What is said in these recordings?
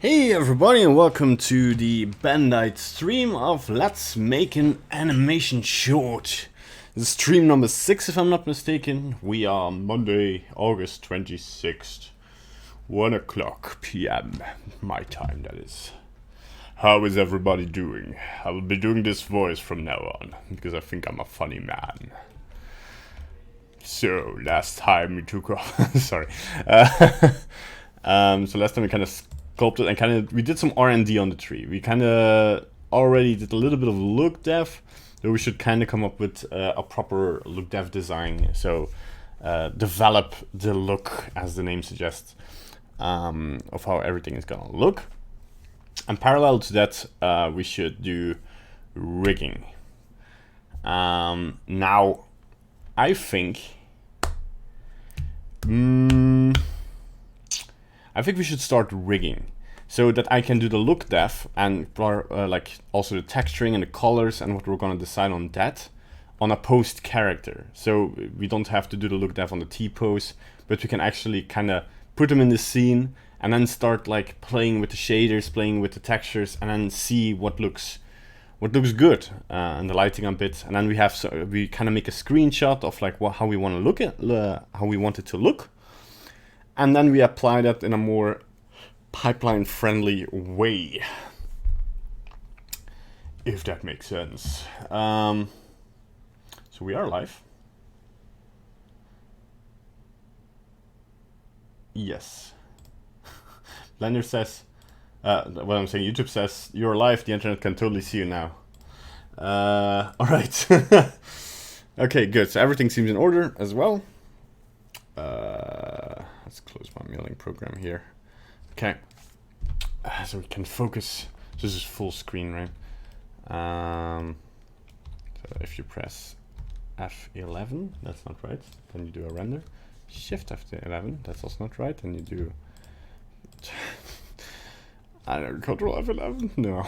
Hey everybody and welcome to the Bandite stream of Let's Make an Animation Short. This is stream number 6 if I'm not mistaken. We are Monday, August 26th, 1 o'clock PM, my time that is. How is everybody doing? I will be doing this voice from now on, because I think I'm a funny man. So, last time we took off, sorry. So last time we kind of sculpted and we did some R&D on the tree. We kind of already did a little bit of look dev, so we should kind of come up with a proper look dev design. So develop the look, as the name suggests, of how everything is gonna look. And parallel to that, we should do rigging. Now, I think we should start rigging so that I can do the look dev and like also the texturing and the colors and what we're gonna decide on that on a post character. So we don't have to do the look dev on the T-pose, but we can actually kind of put them in the scene and then start like playing with the shaders, playing with the textures, and then see what looks good and the lighting a bit. And then we kind of make a screenshot of like how we want to look at how we want it to look. And then we apply that in a more pipeline-friendly way, if that makes sense. So we are live. Yes. Blender says, what I'm saying, YouTube says, you're live, the internet can totally see you now. All right. Okay, good. So everything seems in order as well. Let's close my mailing program here. Okay, so we can focus. So this is full screen, right? So if you press F11, that's not right. Then you do a render. Shift F11, that's also not right. And you do, I don't know, Control F11. No,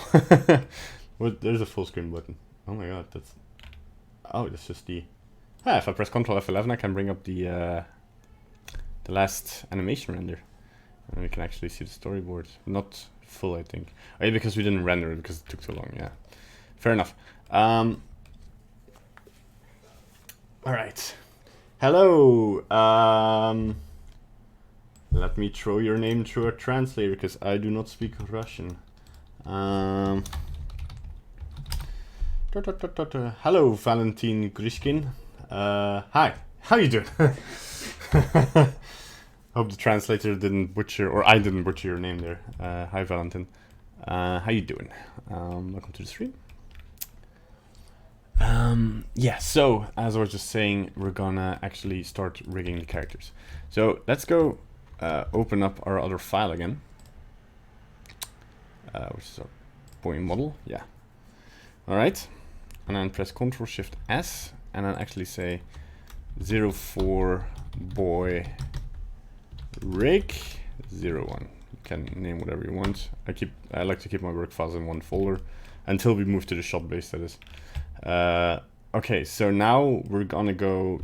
there's a full screen button. Oh my god, that's just the. If I press Control F11, I can bring up the last animation render, and we can actually see the storyboard. Not full, I think. Oh, yeah, because we didn't render it because it took so long. Yeah, fair enough. All right. Hello. Let me throw your name through a translator because I do not speak Russian. Hello, Valentin Grishkin. Hi. How you doing? Hope the translator didn't butcher, or I didn't butcher your name there. Hi, Valentin. How you doing? Welcome to the stream. Yeah, so as I was just saying, we're gonna actually start rigging the characters. So let's go open up our other file again, which is our boy model. Yeah. All right, and then press Ctrl Shift S, and then actually say 04 boy rig 01. You can name whatever you want. I like to keep my work files in one folder until we move to the shot base, that is. Okay, so now we're gonna go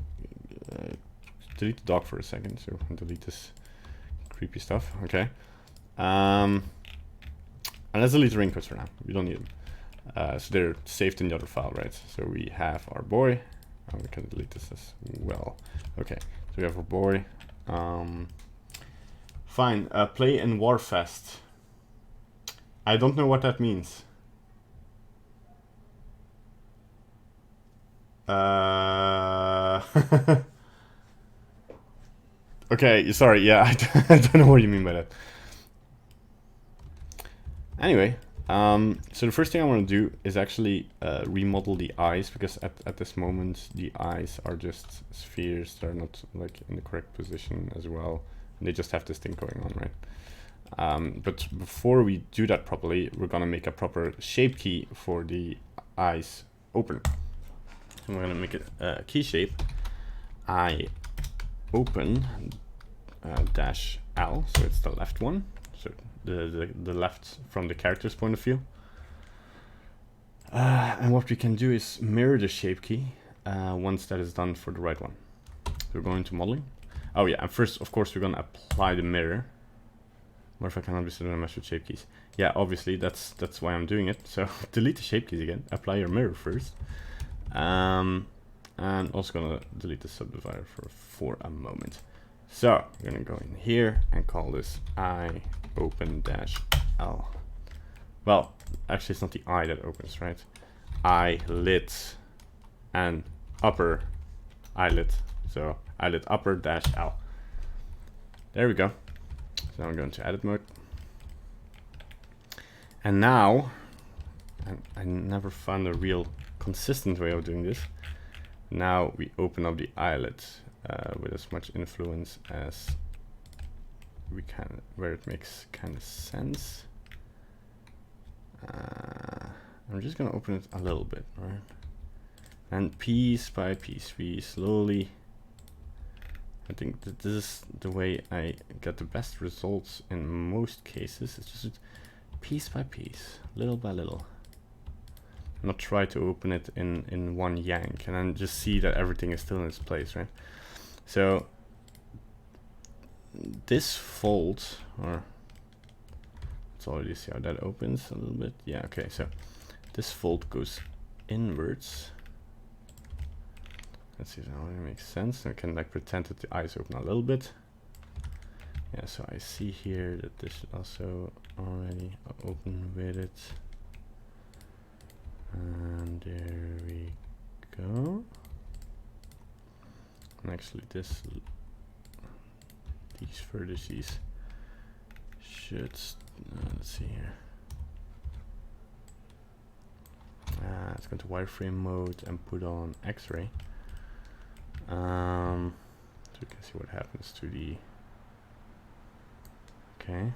delete the dog for a second, so delete this creepy stuff. Okay, and let's delete the ring codes for now. We don't need them. So they're saved in the other file, right? So we have our boy. Oh, we can delete this as well. Okay, so we have our boy. Fine, play in Warfest. I don't know what that means. Okay, sorry, yeah, I don't know what you mean by that. Anyway, so the first thing I want to do is actually remodel the eyes, because at this moment the eyes are just spheres. They're not like in the correct position as well. They just have this thing going on, right? But before we do that properly, we're gonna make a proper shape key for the eyes open. And we're gonna make it a key shape. I open dash L, so it's the left one. So the left from the character's point of view. And what we can do is mirror the shape key once that is done for the right one. So we're going to modeling. Oh yeah, and first, of course, we're gonna apply the mirror. What if I cannot be set on mesh with shape keys? Yeah, obviously that's why I'm doing it. So delete the shape keys again. Apply your mirror first. And also gonna delete the subdivider for a moment. So we're gonna go in here and call this I open dash L. Well, actually it's not the I that opens, right? Eyelid and upper eyelid. So eyelid upper dash L. There we go. So now I'm going to edit mode. And now, I never found a real consistent way of doing this. Now we open up the eyelid with as much influence as we can, where it makes kind of sense. I'm just gonna open it a little bit, right? And piece by piece, we slowly, I think that this is the way I get the best results in most cases. It's just piece by piece, little by little. Not try to open it in one yank and then just see that everything is still in its place, right? So this fold, or let's already see how that opens a little bit. Yeah, okay, so this fold goes inwards. Let's see how it makes sense. I can like pretend that the eyes open a little bit. Yeah, so I see here that this should also already open with it. And there we go. And actually these vertices should, let's see here. Let's go to wireframe mode and put on X-ray. So you can see what happens to the, okay.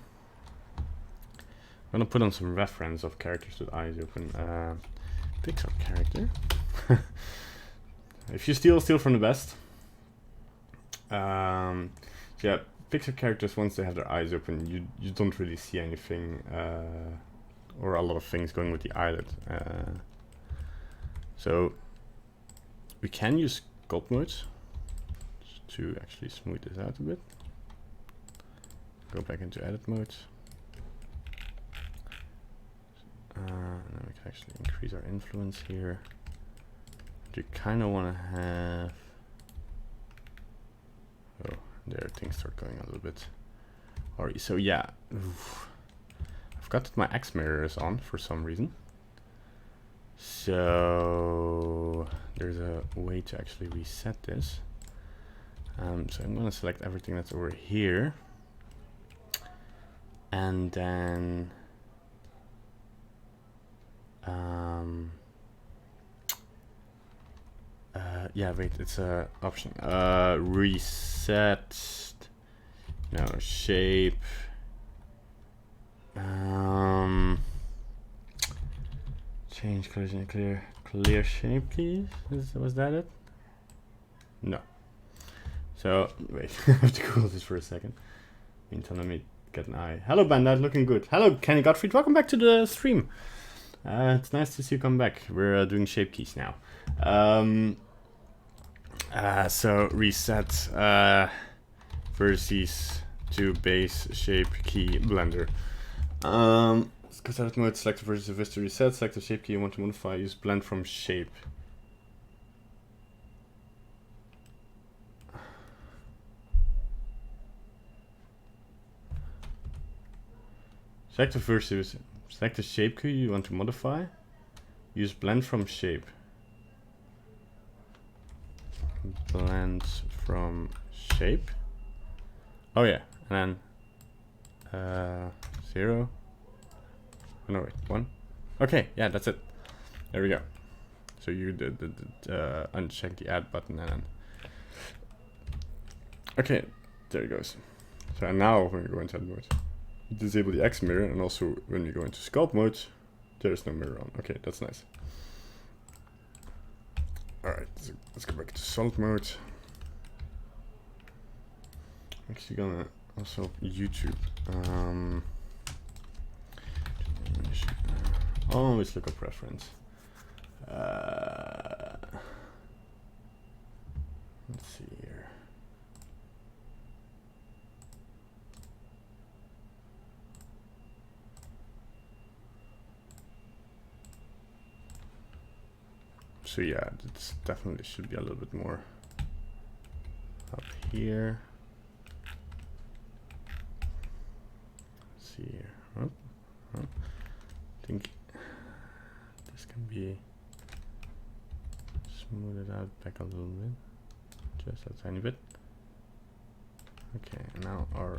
I'm gonna put on some reference of characters with eyes open. Pixar character. If you steal from the best. Yeah, Pixar characters, once they have their eyes open, you don't really see anything, or a lot of things going with the eyelid. So we can use sculpt mode to actually smooth this out a bit. Go back into edit mode. And then we can actually increase our influence here. But you kind of want to have, oh, there things start going a little bit. Alright, so yeah, I forgot that my X mirror is on for some reason. So there's a way to actually reset this. So I'm going to select everything that's over here, and then yeah, wait, it's a option. Reset. No, shape. Change collision clear shape keys. Was that it? No. So wait, I have to Google this for a second. Meantime, let me get an eye. Hello, Bandit, looking good. Hello, Kenny Gottfried. Welcome back to the stream. It's nice to see you come back. We're doing shape keys now. So reset versus to base shape key blender. Let's go to mode, select the versus of to reset, select the shape key you want to modify, use blend from shape. Select the versus, select the shape key you want to modify, use blend from shape. Blend from shape. Oh yeah, and then 0. Oh, no, wait, 1. Okay, yeah, that's it. There we go. So you uncheck the add button and then. Okay, there it goes. So now when we go into edit mode, disable the X mirror, and also when we go into sculpt mode, there's no mirror on. Okay, that's nice. Alright, let's go back to solid mode. I'm actually gonna also YouTube. Always look up reference. Let's see here. So yeah, it's definitely should be a little bit more up here. Let's see here. I think this can be smoothed out back a little bit, just a tiny bit. Okay, now I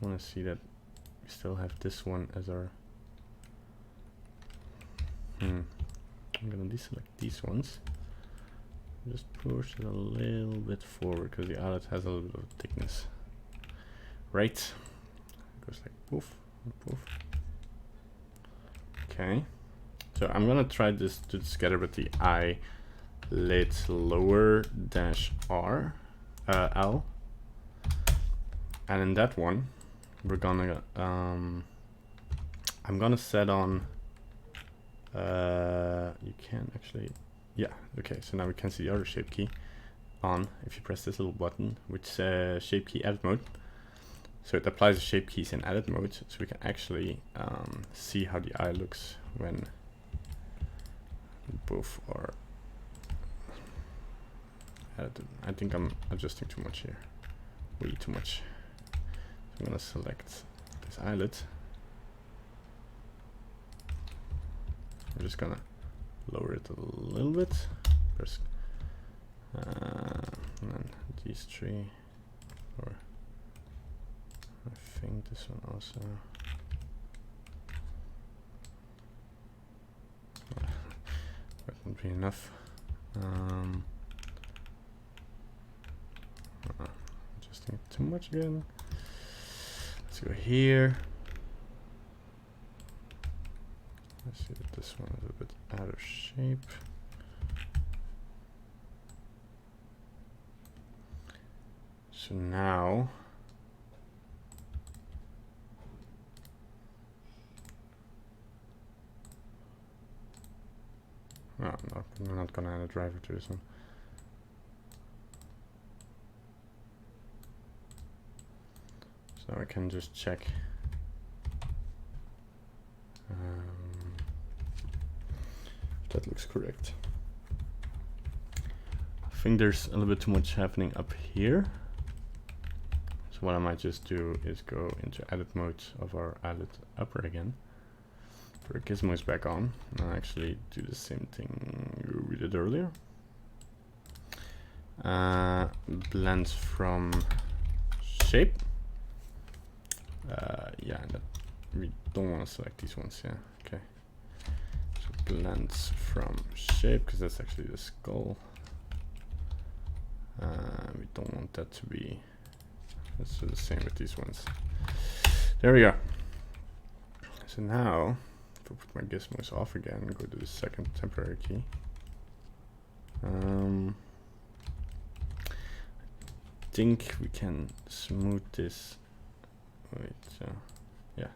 want to see that we still have this one as our. I'm gonna deselect these ones. Just push it a little bit forward because the eyelet has a little bit of thickness. Right, it goes like poof, poof. Okay, so I'm gonna try this together with the eyelid lower dash R L, and in that one we're gonna I'm gonna set on you can actually, yeah, okay, so now we can see the other shape key on if you press this little button, which says shape key edit mode. So it applies the shape keys in edit mode, so we can actually see how the eye looks when both are edited. I think I'm adjusting too much here, way too much. So I'm gonna select this eyelid. I'm just gonna lower it a little bit. Press, and then these three, or I think this one also. That won't be enough. Adjusting it too much again. Let's go here. I see that this one is a bit out of shape. So now no, I'm not gonna add a driver to this one. So I can just check. That looks correct. I think there's a little bit too much happening up here. So what I might just do is go into edit mode of our eyelid upper again. Put our gizmos back on, and actually do the same thing we did earlier. Blend from shape. Yeah, that we don't want to select these ones. Yeah, okay. Blends from shape, because that's actually the skull. We don't want that to be. Let's do the same with these ones. There we go. So now, if I put my gizmos off again, go to the second temporary key. I think we can smooth this. Wait, so yeah.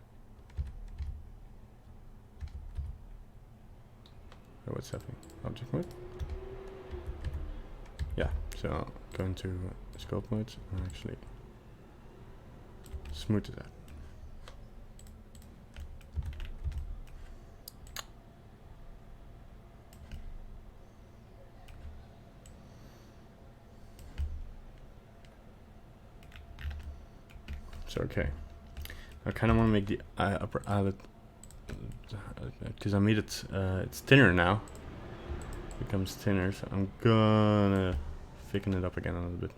Oh, what's happening? Object mode? Yeah, so I'll go into scope mode and actually smooth it out. So okay, I kind of want to make the upper eyelid, because I made it, it's thinner now. It becomes thinner, so I'm gonna thicken it up again a little bit.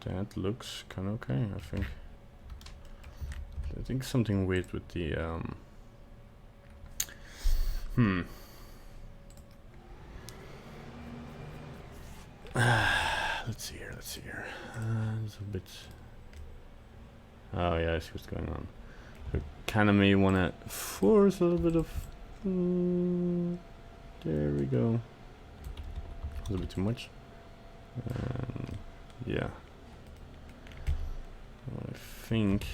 That looks kind of okay, I think. I think something weird with the let's see here. It's a bit. Oh yeah, I see what's going on. We kind of may want to force a little bit of. There we go. A little bit too much. Yeah. I think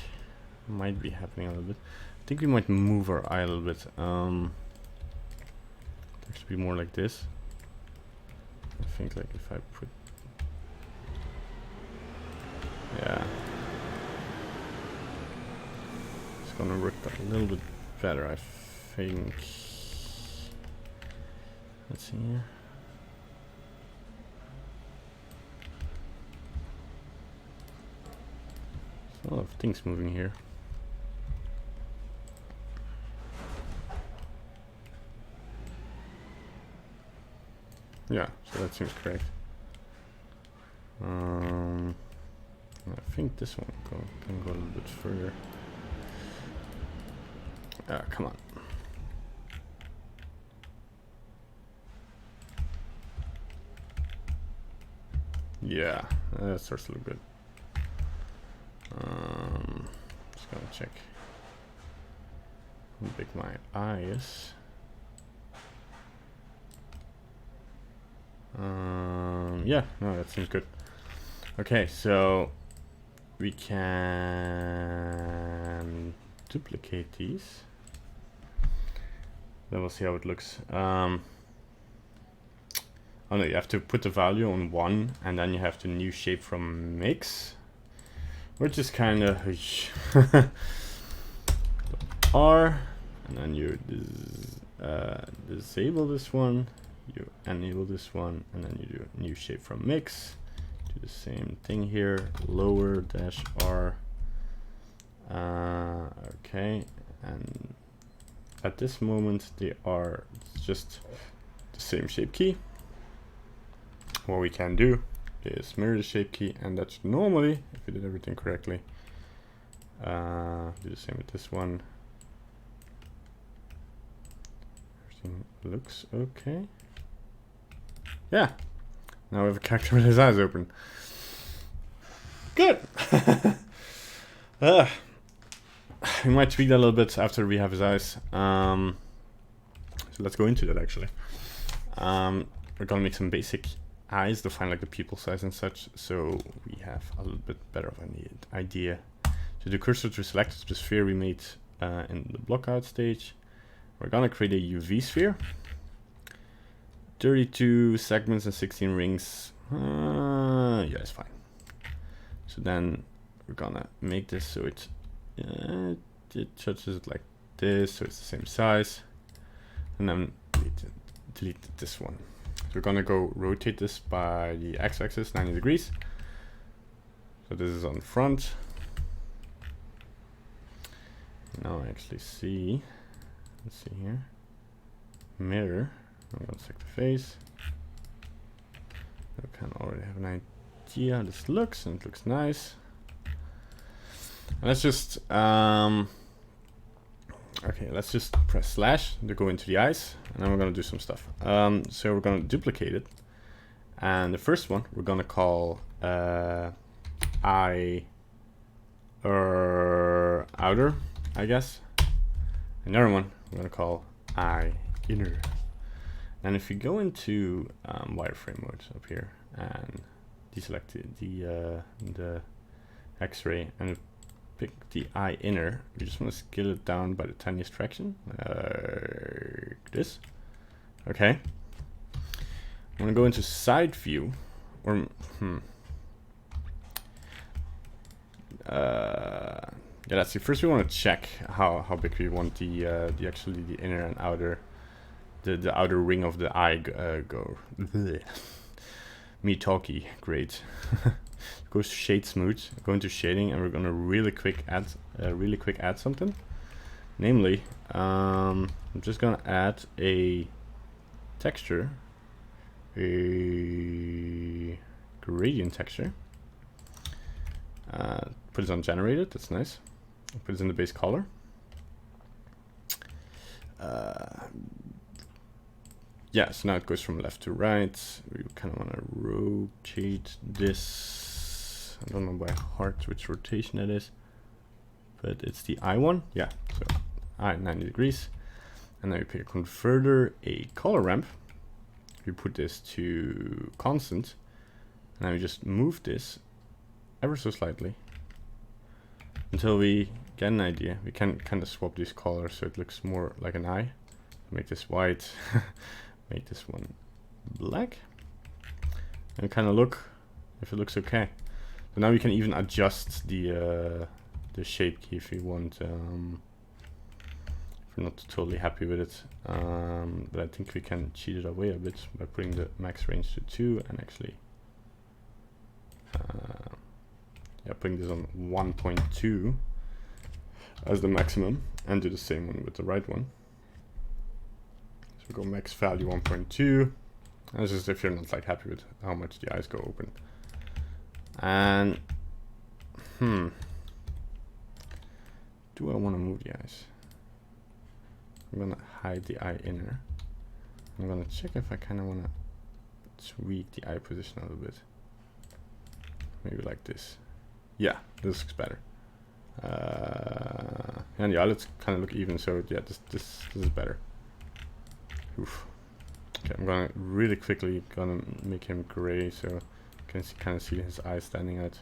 might be happening a little bit. I think we might move our eye a little bit. It should be more like this. I think like if I put Yeah. It's gonna work a little bit better, I think. Let's see here. There's a lot of things moving here. Yeah, so that seems correct. I think this one can go a little bit further. Come on. Yeah, that starts to look good. Just gonna check how big my eye is. Yeah, no, that seems good. Okay, so we can duplicate these. Then we'll see how it looks. Oh no, you have to put the value on 1, and then you have the new shape from mix, which is kind of R, and then you disable this one, you enable this one, and then you do new shape from mix. Do the same thing here, lower dash R. Okay, and at this moment they are just the same shape key. What we can do is mirror the shape key, and that's normally, if we did everything correctly, do the same with this one. Everything looks okay. Yeah, now we have a character with his eyes open. Good. We might tweak that a little bit after we have his eyes. So let's go into that actually. We're gonna make some basic eyes to find like the pupil size and such, so we have a little bit better of an idea. So the cursor to select the sphere we made in the blockout stage. We're gonna create a UV sphere. 32 segments and 16 rings. Yeah, it's fine. So then we're gonna make this so it touches it like this, so it's the same size. And then delete this one. So we're gonna go rotate this by the x-axis 90 degrees. So this is on front. Now I actually see, let's see here, mirror. I'm gonna select the face. I can already have an idea how this looks, and it looks nice. And let's just okay, let's just press slash to go into the eyes, and then we're gonna do some stuff. So we're gonna duplicate it, and the first one we're gonna call eye outer, I guess. Another one we're gonna call eye inner. And if you go into wireframe mode up here and deselect the X-ray and pick the eye inner, you just want to scale it down by the tiniest fraction, like this. Okay. I'm gonna go into side view, or yeah, let's see. First, we want to check how big we want the actually the inner and outer. The outer ring of the eye go. Me talky, great. Go to shade smooth, go into shading, and we're gonna really quick add something. Namely, I'm just gonna add a texture, a gradient texture. Put it on generated. That's nice. Put it in the base color. Yeah, so now it goes from left to right. We kind of want to rotate this. I don't know by heart which rotation it is, but it's the I one. Yeah, so I 90 degrees. And then we pick a converter, a color ramp. We put this to constant. And then we just move this ever so slightly until we get an idea. We can kind of swap these colors so it looks more like an eye. Make this white. Make this one black, and kind of look if it looks okay. But now we can even adjust the shape key if we want. If we're not totally happy with it, but I think we can cheat it away a bit by putting the max range to 2 and actually putting this on 1.2 as the maximum, and do the same one with the right one. So we go max value 1.2. That's just if you're not like happy with how much the eyes go open. And do I want to move the eyes? I'm gonna hide the eye inner. I'm gonna check if I kind of want to tweak the eye position a little bit. Maybe like this. Yeah, this looks better. And the eyelids kind of look even, so yeah, this is better. Oof. Okay, I'm gonna really quickly make him gray so you can kind of see his eyes standing out.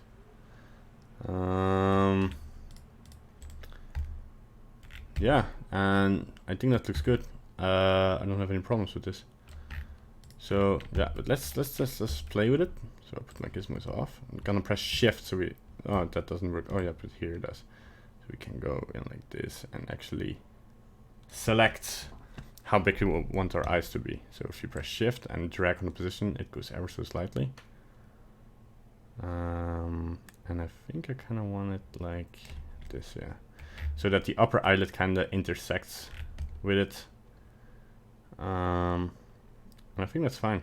Yeah, and I think that looks good. I don't have any problems with this. So yeah, but let's play with it. So I put my gizmos off. I'm gonna press shift so we, oh, that doesn't work. Oh yeah, but here it does. So we can go in like this and actually select how big we want our eyes to be. So if you press shift and drag on the position, it goes ever so slightly. And I think I kind of want it like this, yeah. So that the upper eyelid kind of intersects with it. And I think that's fine.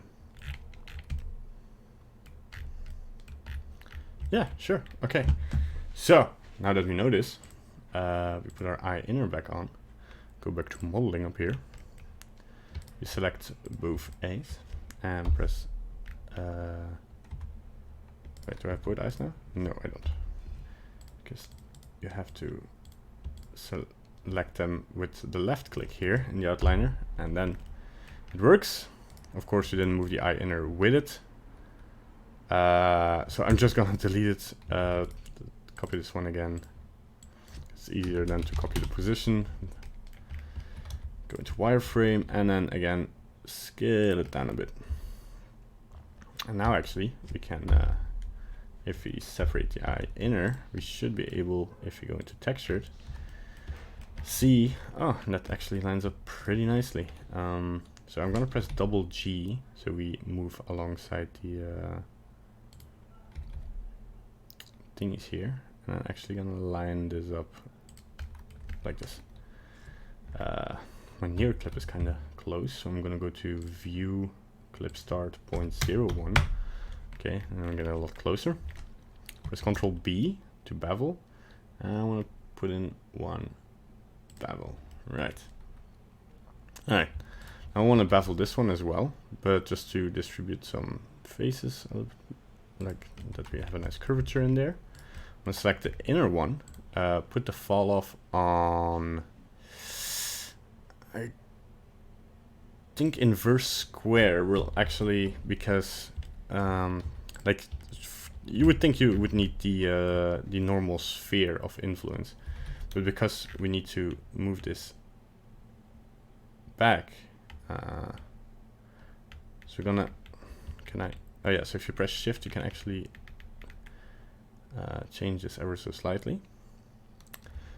Yeah, sure. Okay. So now that we know this, we put our eye inner back on. Go back to modeling up here. We select both A's and press. Wait, do I have both eyes now? No, I don't. Because you have to select them with the left click here in the outliner, and then it works. Of course, you didn't move the eye inner with it. So I'm just gonna delete it. Copy this one again. It's easier than to copy the position. Go into wireframe and then again scale it down a bit. And now actually we can, if we separate the eye inner, we should be able, if we go into textured, see, oh, that actually lines up pretty nicely. So I'm gonna press double G so we move alongside the thingies here, and I'm actually gonna line this up like this. My near clip is kind of close, so I'm gonna go to view clip start 0.01. Okay, and I'm getting a lot closer. Press Ctrl B to bevel, and I want to put in one bevel. Right. All right. I want to bevel this one as well, but just to distribute some faces, like that we have a nice curvature in there. I'm gonna select the inner one, put the fall off on, I think inverse square will actually, because like you would think you would need the normal sphere of influence, but because we need to move this back, so we're gonna, oh yeah, so if you press shift you can actually change this ever so slightly.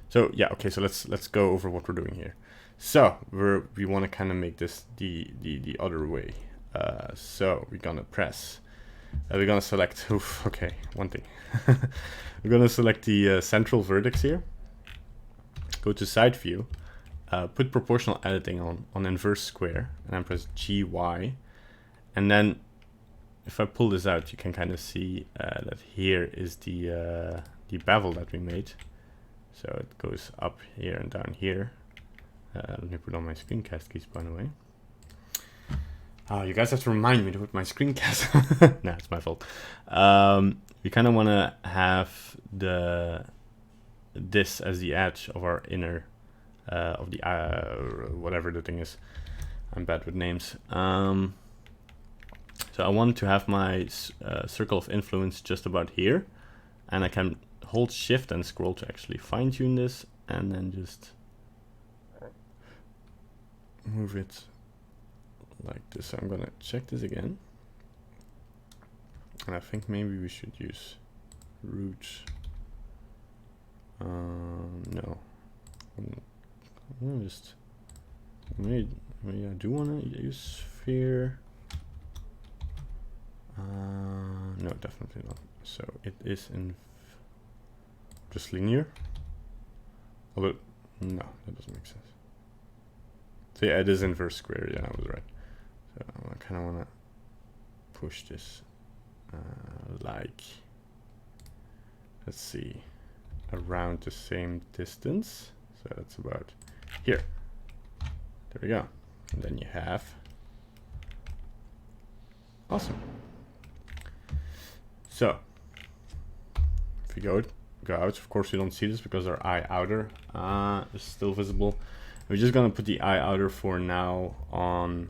So yeah, okay, so let's go over what we're doing here. So we want to kind of make this the other way. So we're gonna press, we're gonna select, oof, okay, one thing. We're gonna select the central vertex here, go to side view, put proportional editing on inverse square, and then press GY, and then if I pull this out, you can kind of see that here is the bevel that we made. So it goes up here and down here. Let me put on my screencast keys, by the way. You guys have to remind me to put my screencast. Nah, it's my fault. We kind of want to have this as the edge of our inner, of the whatever the thing is. I'm bad with names. So I want to have my circle of influence just about here, and I can hold shift and scroll to actually fine tune this, and then just move it like this. So I'm gonna check this again, and I think maybe we should use root. No. I'm just maybe I do want to use sphere. No, definitely not. So it is in just linear. Although no, that doesn't make sense. So yeah, it is inverse square. Yeah, I was right. So I kind of want to push this like, let's see, around the same distance. So that's about here. There we go. And then you have, awesome. So if you go out, of course you don't see this because our eye outer is still visible. We're just gonna put the eye outer for now on,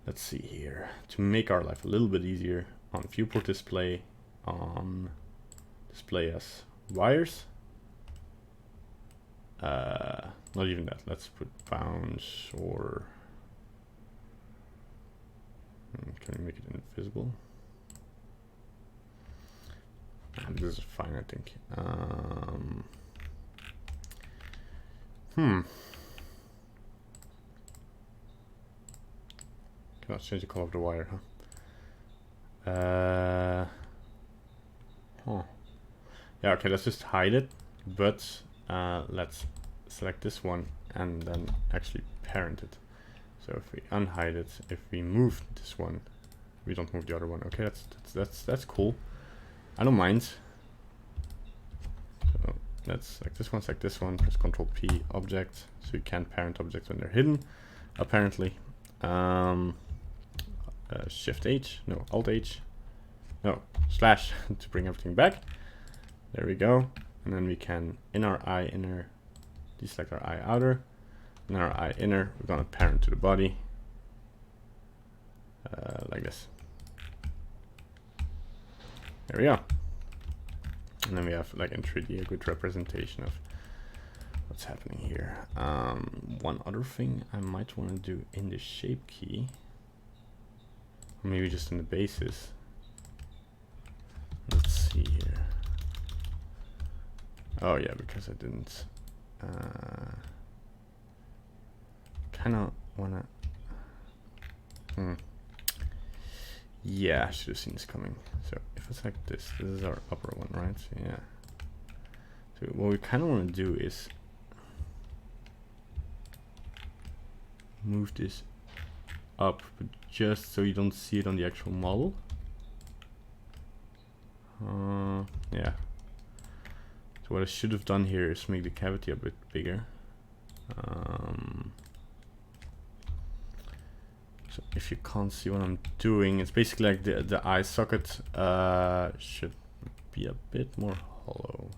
let's see here, to make our life a little bit easier, on viewport display, on display as wires. Not even that, let's put bounds, or can we make it invisible? This is fine, I think. Cannot change the color of the wire, huh? Yeah, okay, let's just hide it, but let's select this one and then actually parent it. So if we unhide it, if we move this one, we don't move the other one. Okay, that's cool. I don't mind. So let's select this one, press Ctrl P object, so you can't parent objects when they're hidden, apparently. Shift H, no, Alt H, no, slash to bring everything back. There we go. And then we can, in our eye inner, deselect our eye outer. In our eye inner, we're gonna parent to the body, like this. There we go. And then we have, like in 3D, a good representation of what's happening here. One other thing I might want to do in the shape key, or maybe just in the basis. Let's see here. Oh yeah, because I didn't kind of want to. Yeah, I should have seen this coming. So if it's like this is our upper one, right? So yeah. So what we kind of want to do is move this up, but just so you don't see it on the actual model. Yeah. So what I should have done here is make the cavity a bit bigger. So if you can't see what I'm doing, it's basically like the eye socket should be a bit more hollow.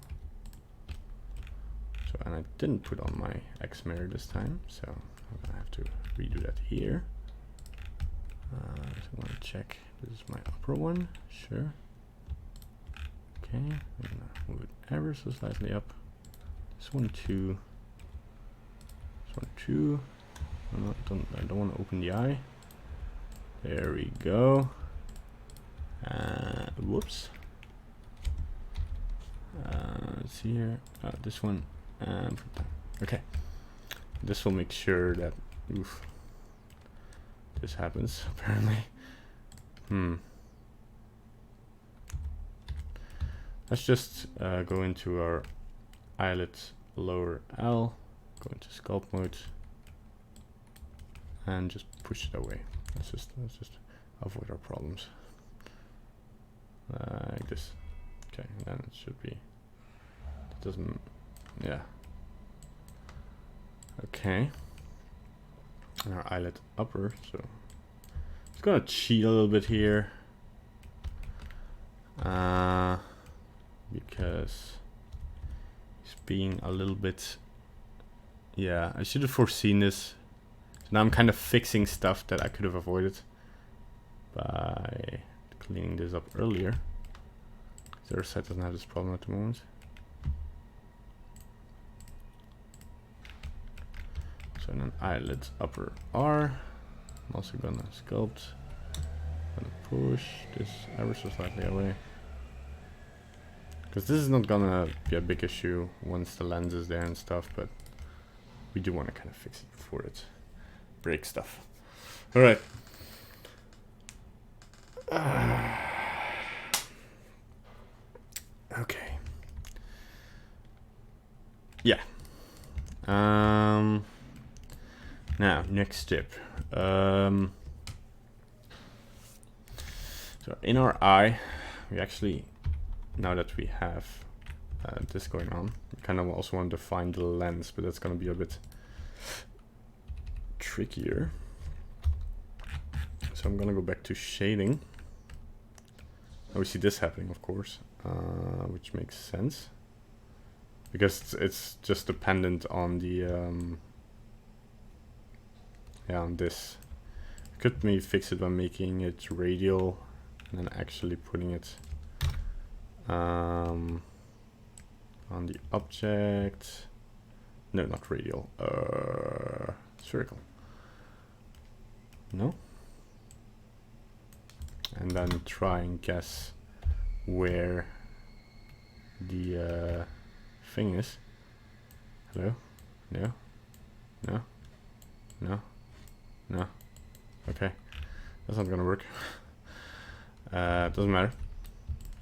So, and I didn't put on my X mirror this time, so I'm gonna have to redo that here. So I want to check. This is my upper one, sure. Okay, I'm gonna move it ever so slightly up. This one too. This one too. I don't want to open the eye. There we go. Whoops. Let's see here. This one. Okay. This will make sure that. Oof. This happens apparently. Let's just go into our eyelid lower L, go into sculpt mode, and just push it away. Let's just avoid our problems. Like this. Okay, and then it should be. It doesn't. Yeah. Okay. And our eyelid upper, so it's gonna cheat a little bit here. Because it's being a little bit, yeah, I should have foreseen this. So now I'm kind of fixing stuff that I could have avoided by cleaning this up earlier. The other side doesn't have this problem at the moment. So then eyelid upper R. I'm also gonna sculpt, gonna push this ever so slightly away. Because this is not gonna be a big issue once the lens is there and stuff, but we do want to kind of fix it before it breaks stuff. All right. Okay. Yeah. Now, next step. So in our eye, we actually, now that we have this going on, we kind of also want to find the lens, but that's going to be a bit trickier. So I'm going to go back to shading. Now we see this happening, of course, which makes sense because it's just dependent on the on this. Could maybe fix it by making it radial and then actually putting it on the object. No, not radial. Spherical. No. And then try and guess where the thing is. Hello? No? No? No? No? Okay. That's not gonna work. Doesn't matter.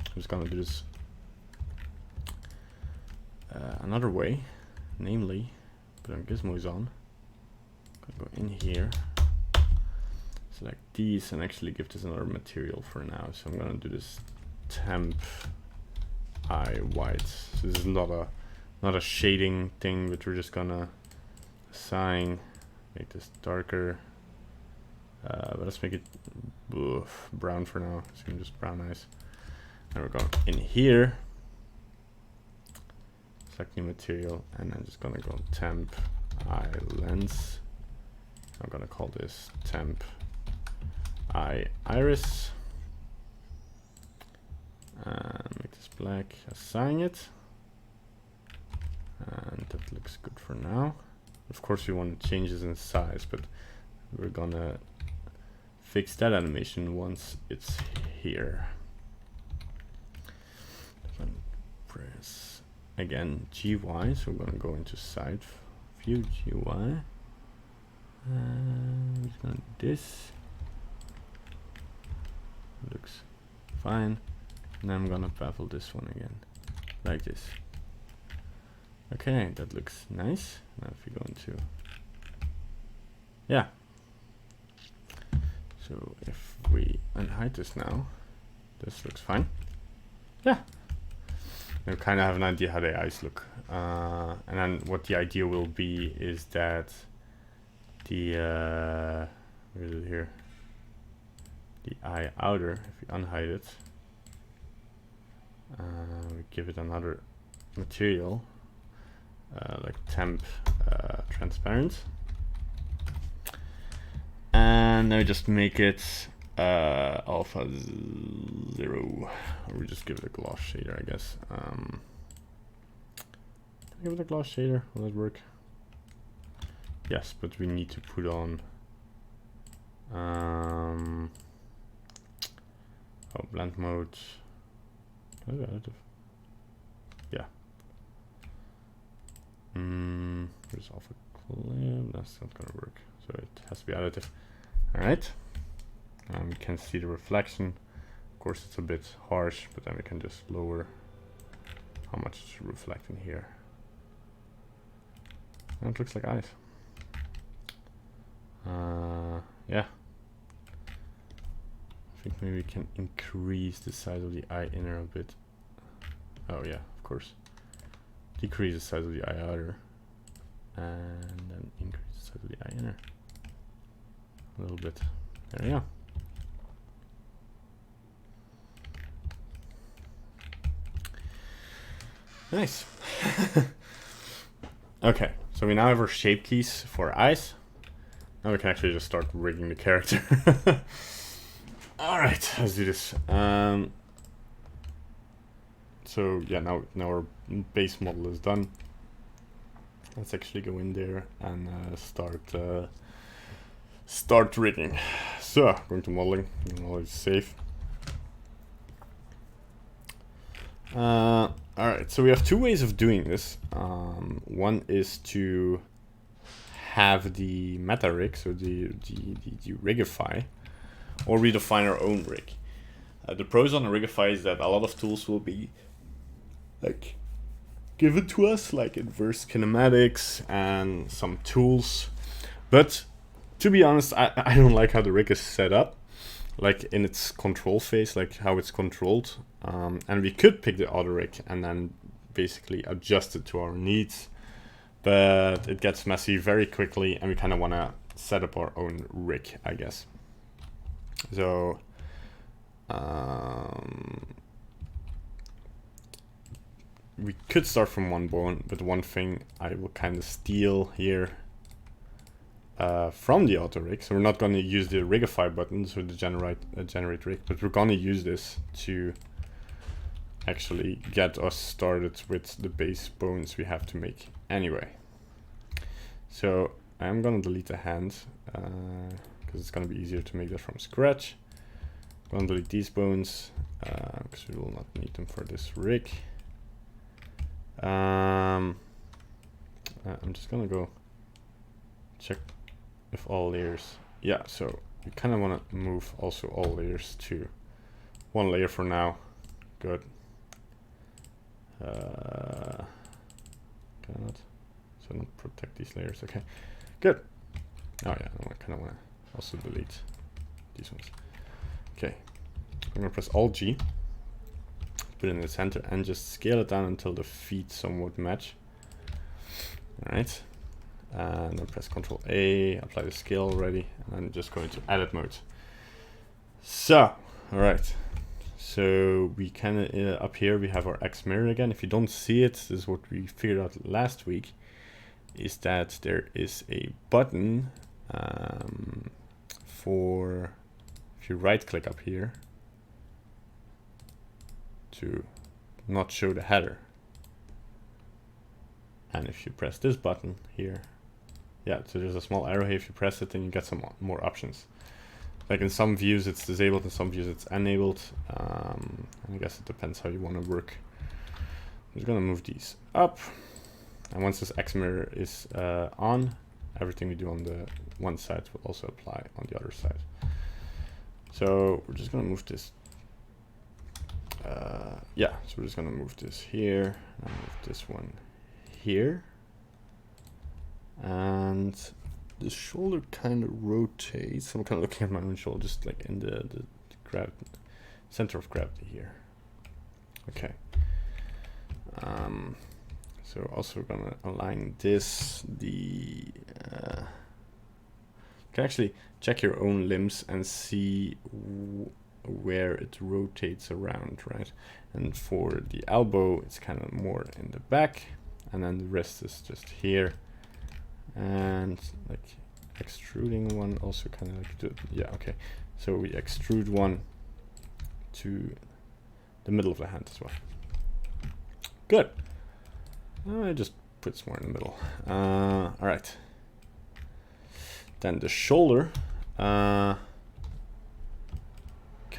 I'm just gonna do this another way. Namely, put on gizmos on. Gonna go in here. Select these and actually give this another material for now. So I'm gonna do this temp eye white. So this is not a shading thing, but we're just gonna assign, make this darker. But let's make it brown for now. So you can just brown eyes. And we're going in here. Select new material and then just gonna go temp eye lens. I'm gonna call this temp eye iris. And make this black, assign it. And that looks good for now. Of course we want to change this in size, but we're gonna fix that animation once it's here. Press again GY, so we're gonna go into side view GY. And we're gonna do this. Looks fine. And I'm gonna bevel this one again, like this. Okay, that looks nice. Now if we go into, yeah. So if we unhide this now, this looks fine. Yeah. You kind of have an idea how the eyes look. And then what the idea will be is that the, where is it here? The eye outer, if we unhide it, we give it another material, like temp transparent. And now just make it alpha 0, or we just give it a gloss shader, I guess. Give it a gloss shader, will that work? Yes, but we need to put on blend mode. Yeah. There's alpha clip, that's not gonna work. So it has to be additive. Alright. We can see the reflection. Of course it's a bit harsh, but then we can just lower how much it's reflecting here. And it looks like eyes. Yeah. I think maybe we can increase the size of the eye inner a bit. Oh yeah, of course. Decrease the size of the eye outer. And then increase the size of the eye inner. A little bit. There we go. Nice. Okay, so we now have our shape keys for eyes. Now we can actually just start rigging the character. Alright, let's do this. So yeah, now our base model is done. Let's actually go in there and start rigging. So going to modeling, always save. Alright, so we have two ways of doing this. One is to have the meta rig, so the Rigify, or we define our own rig. The pros on a Rigify is that a lot of tools will be like given to us, like inverse kinematics and some tools. But to be honest, I don't like how the rig is set up, like in its control phase, like how it's controlled. And we could pick the auto rig and then basically adjust it to our needs, but it gets messy very quickly and we kind of want to set up our own rig, I guess. So we could start from one bone, but one thing I will kind of steal here from the auto rig. So we're not going to use the Rigify button, so the generate rig, but we're going to use this to actually get us started with the base bones we have to make anyway. So I'm going to delete the hand because it's going to be easier to make that from scratch. I'm going to delete these bones because we will not need them for this rig. I'm just going to go check if all layers, yeah, so we kind of want to move also all layers to one layer for now. Good. Can I not? So not protect these layers. Okay, good. Oh yeah, I kind of want to also delete these ones. Okay, I'm gonna press Alt G, put it in the center, and just scale it down until the feet somewhat match. All right. And then press Ctrl A, apply the scale already, and then just go into edit mode. So, all right. So we kind of up here we have our X mirror again. If you don't see it, this is what we figured out last week, is that there is a button for, if you right click up here, to not show the header. And if you press this button here, yeah, so there's a small arrow here. If you press it, then you get some more options. Like in some views it's disabled, in some views it's enabled. And I guess it depends how you want to work. I'm just gonna move these up. And once this X mirror is on, everything we do on the one side will also apply on the other side. So we're just gonna move this. Yeah, so we're just gonna move this here, and move this one here. And the shoulder kind of rotates. I'm kind of looking at my own shoulder, just like in the center of gravity here. Okay. So also gonna align this. You can actually check your own limbs and see where it rotates around, right? And for the elbow, it's kind of more in the back, and then the rest is just here. And like extruding one also kind of like yeah, okay, so we extrude one to the middle of the hand as well. Good. I just put some more in the middle. All right, then the shoulder kind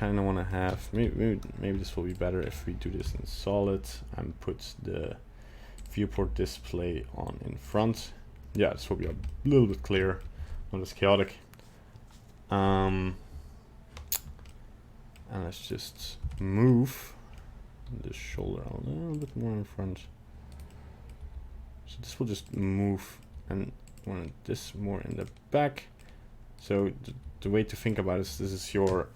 of want to have maybe this will be better if we do this in solid and put the viewport display on in front. Yeah, this will be a little bit clearer, not as chaotic. And let's just move the shoulder a little bit more in front. So this will just move, and want this more in the back. So the way to think about it is this is your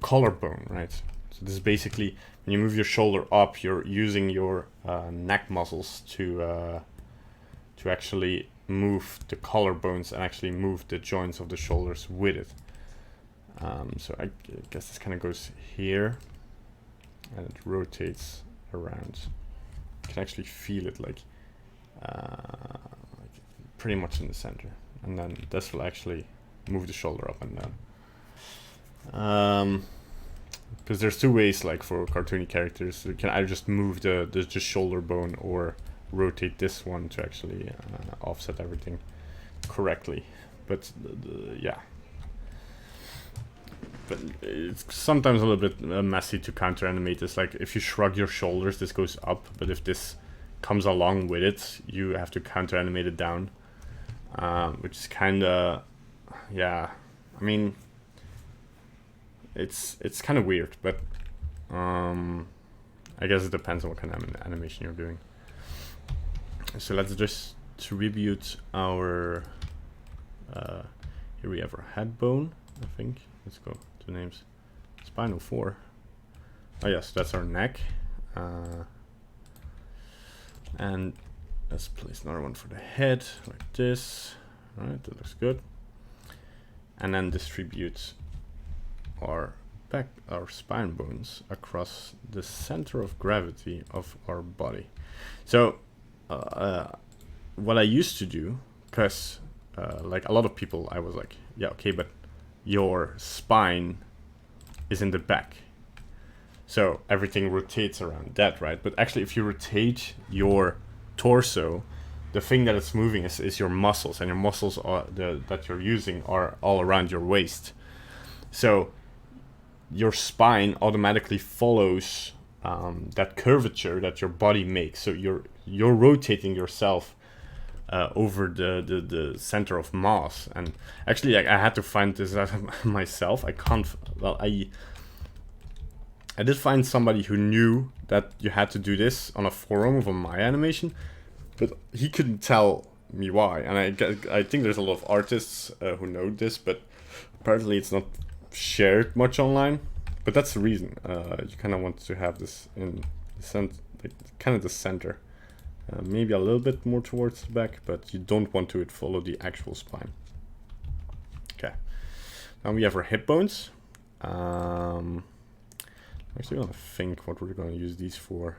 collarbone, right? So this is basically when you move your shoulder up, you're using your neck muscles to actually move the collarbones and actually move the joints of the shoulders with it. So I guess this kind of goes here, and it rotates around. You can actually feel it like pretty much in the center, and then this will actually move the shoulder up and down. Because there's two ways, like for cartoony characters, you can either just move the shoulder bone or rotate this one to actually offset everything correctly. But yeah. but it's sometimes a little bit messy to counter animate this. Like if you shrug your shoulders, this goes up, but if this comes along with it, you have to counter animate it down, which is kind of, yeah, I mean, it's kind of weird, but I guess it depends on what kind of animation you're doing. So let's just tribute our, here we have our head bone, I think. Let's go to names. Spinal 4. Oh yes, that's our neck. And let's place another one for the head, like this. Alright, that looks good. And then distribute our spine bones across the center of gravity of our body. So what I used to do, because like a lot of people, I was like, yeah, okay, but your spine is in the back, so everything rotates around that, right? But actually, if you rotate your torso, the thing that it's moving is your muscles, and your muscles are that you're using are all around your waist. So your spine automatically follows that curvature that your body makes. So you're rotating yourself over the center of mass. And actually, I had to find this out myself. I can't. Well, I did find somebody who knew that you had to do this on a forum of a Maya animation, but he couldn't tell me why. And I think there's a lot of artists who know this, but apparently it's not shared much online. But that's the reason. You kind of want to have this in the center, like kind of the center. Maybe a little bit more towards the back, but you don't want to follow the actual spine. Okay. Now we have our hip bones. Actually, I want to think what we're going to use these for.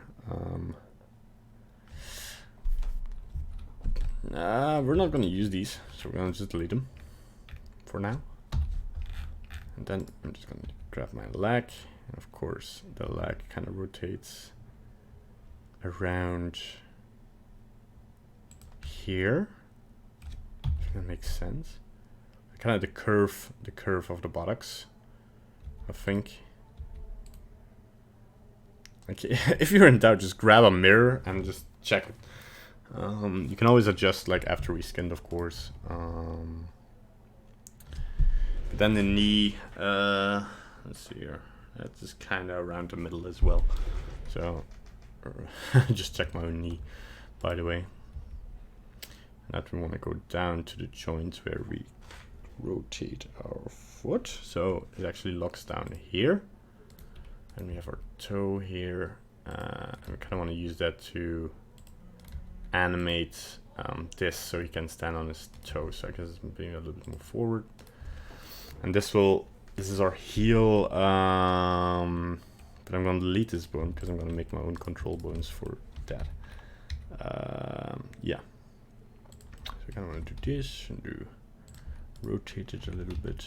We're not going to use these, so we're going to just delete them for now. And then I'm just going to grab my leg. And of course, the leg kind of rotates around here. If that makes sense. Kind of the curve of the buttocks, I think. Okay, if you're in doubt, just grab a mirror and just check it. You can always adjust like after we skinned, of course. But then the knee, let's see here. That's just kind of around the middle as well. So just check my own knee, by the way. That we want to go down to the joints where we rotate our foot. So it actually locks down here. And we have our toe here. And we kind of want to use that to animate this so he can stand on his toes. So I guess it's being a little bit more forward. And this is our heel. But I'm going to delete this bone because I'm going to make my own control bones for that. Yeah. So I kind of want to do this and rotate it a little bit.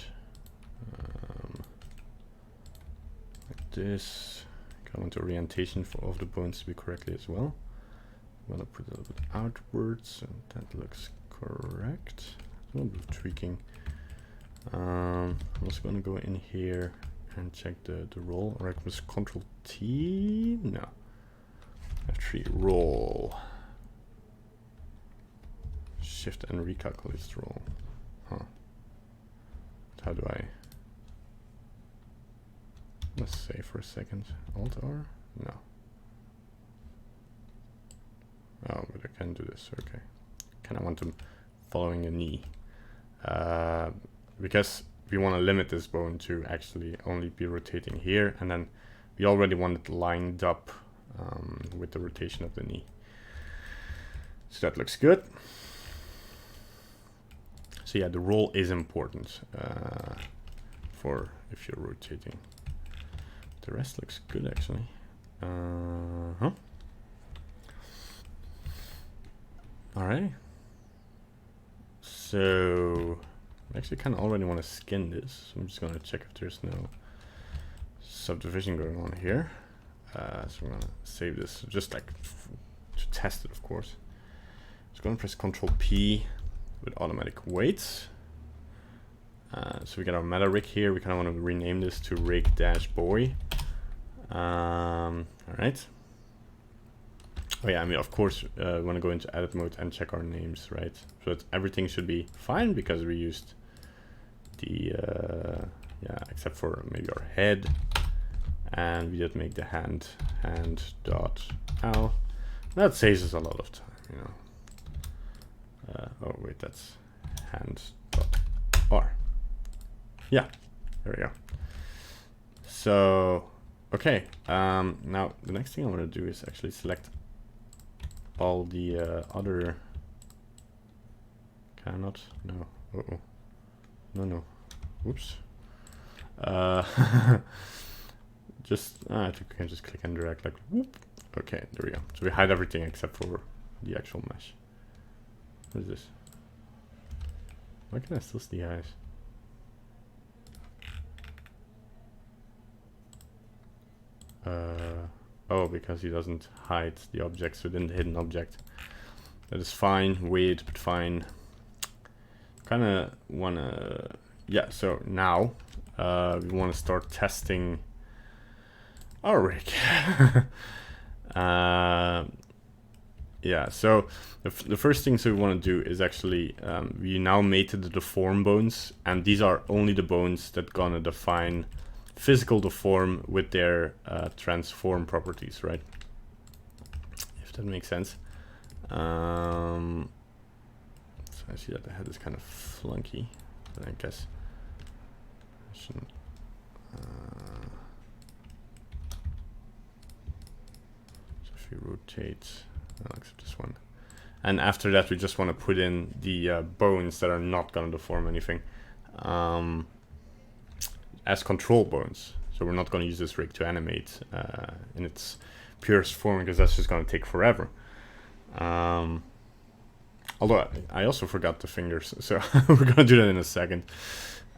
Like this. I want the orientation of the bones to be correctly as well. I'm going to put it a little bit outwards, so that looks correct. A little bit of tweaking. I'm also going to go in here and check the roll. Or I can just Control T. No. F3 roll. Shift and recalculate the roll. Huh. How do I? Let's say for a second. Alt R? No. Oh, but I can do this. Okay. Kind of want them following the knee. Because we want to limit this bone to actually only be rotating here. And then we already want it lined up with the rotation of the knee. So that looks good. So yeah, the roll is important for if you're rotating. The rest looks good actually. Alright. So I actually kind of already want to skin this. So I'm just going to check if there's no subdivision going on here. So I'm going to save this just like to test it, of course. Just going to press Control P with automatic weights. So we got our meta rig here. We kind of want to rename this to rig-boy. All right. Oh yeah, I mean, of course, we want to go into edit mode and check our names, right? So that everything should be fine because we used the, yeah, except for maybe our head. And we did make the hand dot al. That saves us a lot of time, you know. Oh wait, that's hand dot r. Yeah, there we go. So, okay. Now the next thing I want to do is actually select all the other. Cannot. No. Uh-oh. No. Oops. Just I think we can just click and drag like whoop. Okay, there we go. So we hide everything except for the actual mesh. What is this? Why can I still see eyes? Oh, because he doesn't hide the objects within the hidden object. That is fine, weird, but fine. Kinda wanna, yeah, so now we wanna start testing our rig. Yeah, so the first things we want to do is actually, we now mated the deform bones, and these are only the bones that gonna define physical deform with their transform properties, right? If that makes sense. So I see that the head is kind of flunky, but I guess I shouldn't. So if you rotate, I'll accept this one. And after that, we just want to put in the bones that are not going to deform anything as control bones. So we're not going to use this rig to animate in its purest form because that's just going to take forever. Although I also forgot the fingers, so we're going to do that in a second.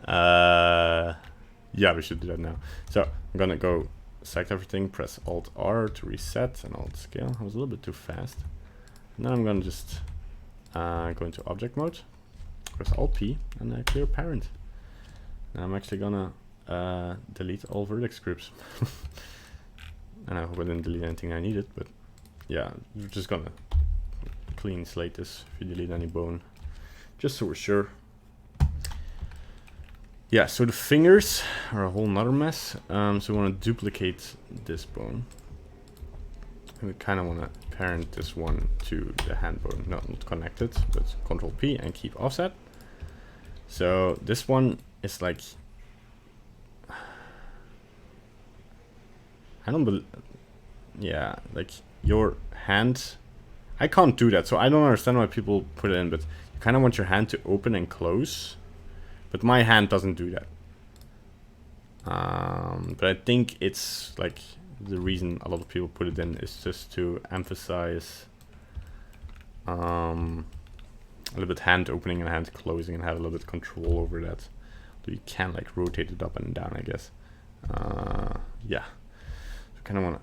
Yeah, we should do that now. So I'm going to go select everything, press Alt-R to reset and Alt-Scale. I was a little bit too fast. And then I'm going to just go into object mode, press Alt-P, and clear parent. Now I'm actually going to delete all vertex groups. And I hope I didn't delete anything I needed, but yeah, we're just going to clean slate this if you delete any bone, just so we're sure. Yeah, so the fingers are a whole nother mess. So we want to duplicate this bone. And we kind of want to parent this one to the hand bone. Not connected, but Control P and keep offset. So this one is like, I don't believe, yeah, like your hand, I can't do that. So I don't understand why people put it in, but you kind of want your hand to open and close. But my hand doesn't do that. But I think it's like the reason a lot of people put it in is just to emphasize a little bit hand opening and hand closing and have a little bit control over that. So you can like rotate it up and down, I guess. Yeah. So kind of want to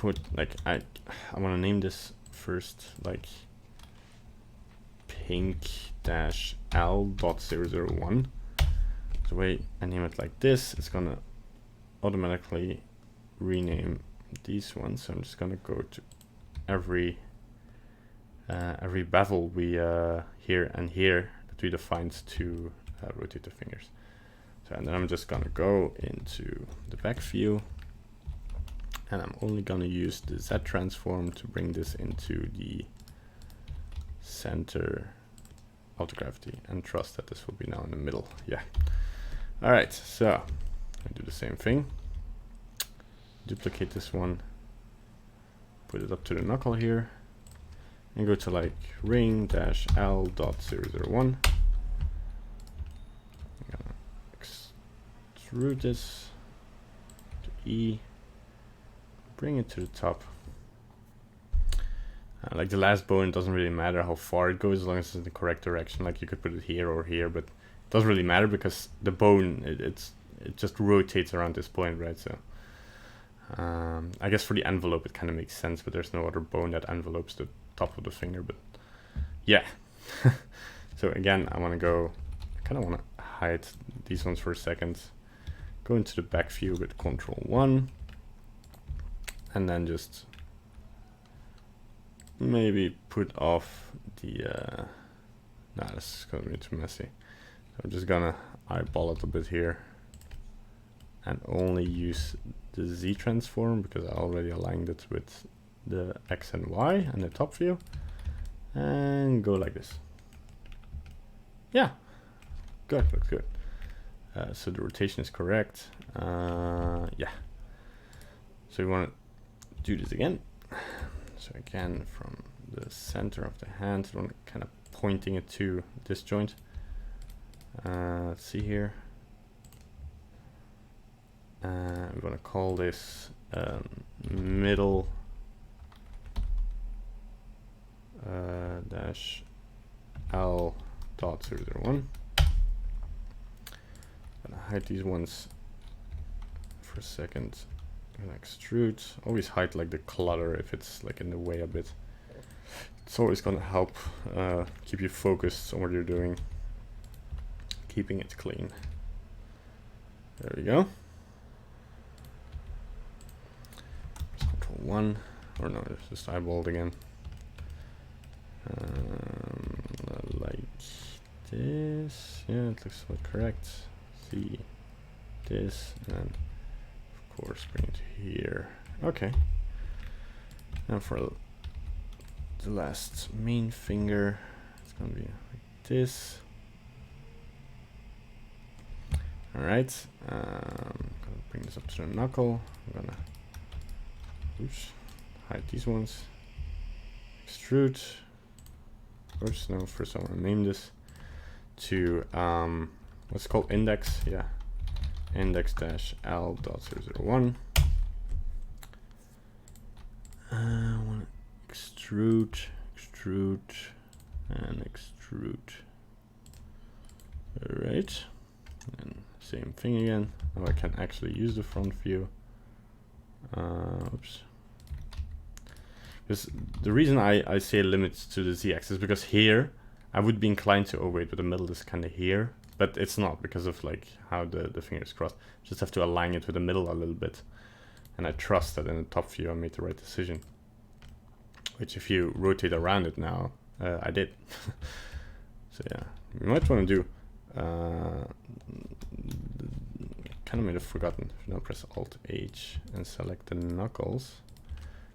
put like I want to name this first like pink-l.001. So wait, I name it like this, it's gonna automatically rename these ones. So I'm just gonna go to every bevel we here and here that we defined to rotate the fingers. So and then I'm just gonna go into the back view, and I'm only gonna use the Z transform to bring this into the center autogravity and trust that this will be now in the middle. Yeah. All right, so I do the same thing. Duplicate this one, put it up to the knuckle here, and go to like ring-l.001. I'm gonna extrude this to E, bring it to the top. Like the last bone, it doesn't really matter how far it goes as long as it's in the correct direction. Like you could put it here or here, but it doesn't really matter because the bone it just rotates around this point, right? So I guess for the envelope it kind of makes sense, but there's no other bone that envelopes the top of the finger. But yeah. So again, I want to go. I kind of want to hide these ones for a second. Go into the back view with Ctrl-1, and then just maybe put off the, nah, this is gonna be too messy. So I'm just gonna eyeball it a bit here and only use the Z transform because I already aligned it with the X and Y and the top view, and go like this. Yeah, good, looks good. So the rotation is correct. Yeah. So we want to do this again. So again, from the center of the hand, we want to kind of pointing it to this joint. Let's see here. We're going to call this middle dash L dot 001. Gonna hide these ones for a second. Gonna extrude. Always hide like the clutter if it's like in the way a bit. It's always gonna help keep you focused on what you're doing, keeping it clean. There we go. Press Ctrl-1, or no, it's just eyeballed again. Like this. Yeah, it looks about correct. See this, and of course bring it here. Okay. Now for the last main finger, it's gonna be like this. All right. Gonna bring this up to the knuckle. I'm gonna hide these ones. Extrude. Oops, no, first I want to name this to what's it called, index, yeah, index dash L dot 001. I want to extrude, and extrude. All right, and same thing again. Now I can actually use the front view. Oops. Because the reason I say limits to the Z-axis is because here I would be inclined to, oh wait, but the middle is kind of here, but it's not because of like how the fingers crossed. Just have to align it with the middle a little bit, and I trust that in the top view I made the right decision. Which if you rotate around it now, I did. So yeah, you might want to do. Kind of may have forgotten. If you now press Alt H and select the knuckles.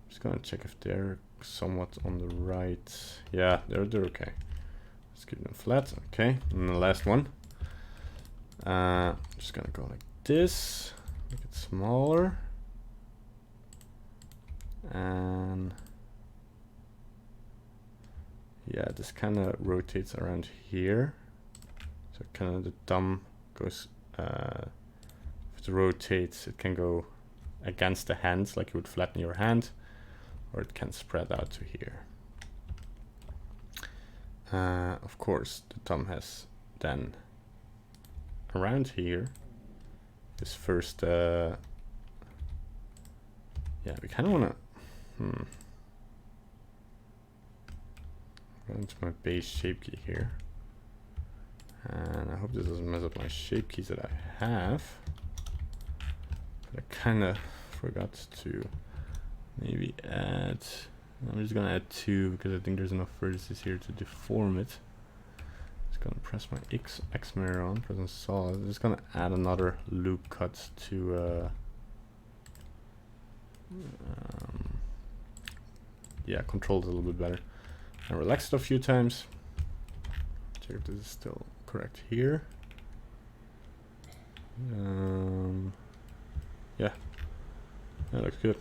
Just gonna check if they're somewhat on the right. Yeah, they're okay. Let's keep them flat. Okay, and the last one. Just gonna go like this, make it smaller, and yeah, this kind of rotates around here. So kind of the thumb goes. If it rotates, it can go against the hand, like you would flatten your hand. Or it can spread out to here. Of course, the thumb has then around here this first. Yeah, we kind of want to. Go into my base shape key here, and I hope this doesn't mess up my shape keys that I have. But I kind of forgot to. Maybe add, I'm just gonna add 2 because I think there's enough vertices here to deform it. Just gonna press my X mirror on, press on solid. I'm just gonna add another loop cut to, yeah, control it a little bit better. And relax it a few times. Check if this is still correct here. Yeah, that looks good.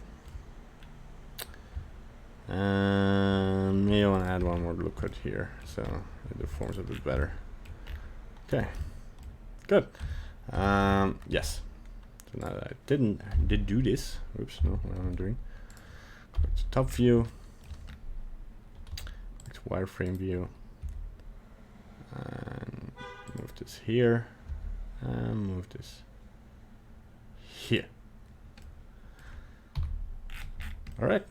And maybe I want to add one more loop cut here, so it deforms a bit better. Okay, good. Yes. So now that I did do this. Oops, no, what am I doing? Back to top view. Back to wireframe view. And move this here. And move this here. All right.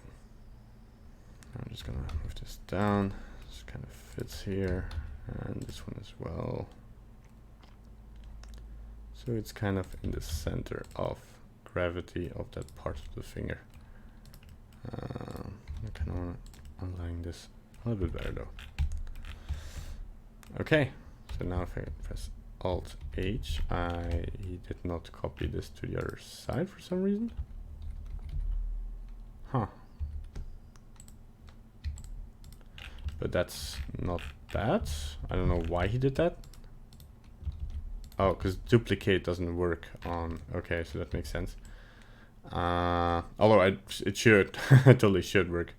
I'm just gonna move this down. This kind of fits here, and this one as well. So it's kind of in the center of gravity of that part of the finger. I kind of want to align this a little bit better though. Okay, so now if I press Alt H, I did not copy this to the other side for some reason. Huh. But that's not bad. I don't know why he did that. Oh, because duplicate doesn't work on... Okay, so that makes sense. Although it should. It totally should work.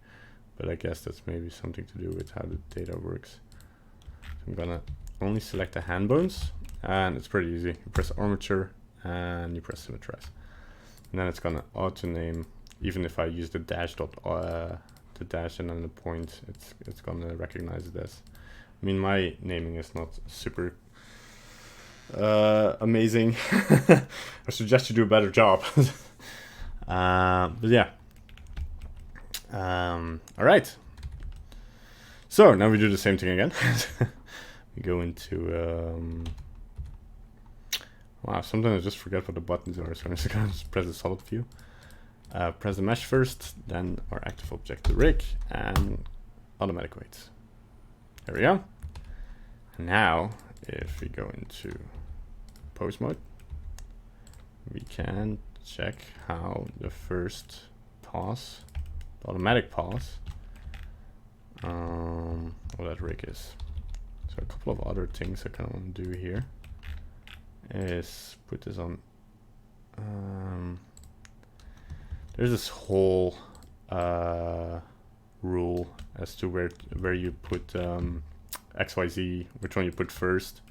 But I guess that's maybe something to do with how the data works. So I'm gonna only select the hand bones. And it's pretty easy. You press armature and you press symmetrize. And then it's gonna auto-name, even if I use the dash dot... the dash and then the point, it's gonna recognize it as... I mean, my naming is not super... amazing. I suggest you do a better job. But yeah. All right. So now we do the same thing again. We go into wow, sometimes I just forget what the buttons are, so I'm just gonna press the solid view. Press the mesh first, then our active object, the rig, and automatic weights. There we go. And now if we go into pose mode, we can check how the first pass, the automatic pass, what that rig is. So a couple of other things I kind of want to do here is put this on. There's this whole rule as to where you put XYZ, which one you put first.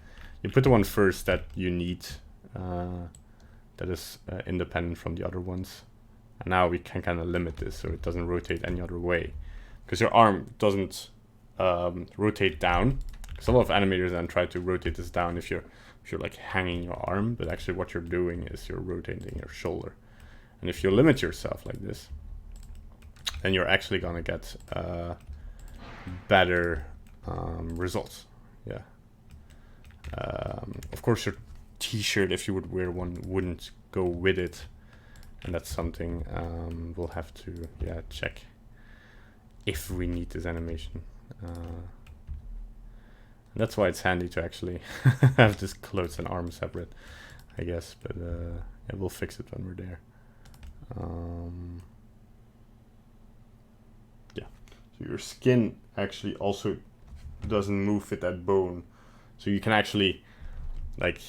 You put the one first that you need, that is independent from the other ones. And now we can kind of limit this so it doesn't rotate any other way. Because your arm doesn't rotate down. Because a lot of animators then try to rotate this down if you're like hanging your arm, but actually what you're doing is you're rotating your shoulder. And if you limit yourself like this, then you're actually gonna get better results. Yeah. Of course, your t-shirt, if you would wear one, wouldn't go with it, and that's something we'll have to check if we need this animation. That's why it's handy to actually have this clothes and arms separate, I guess. But yeah, we'll fix it when we're there. Yeah. So your skin actually also doesn't move with that bone. So you can actually, like,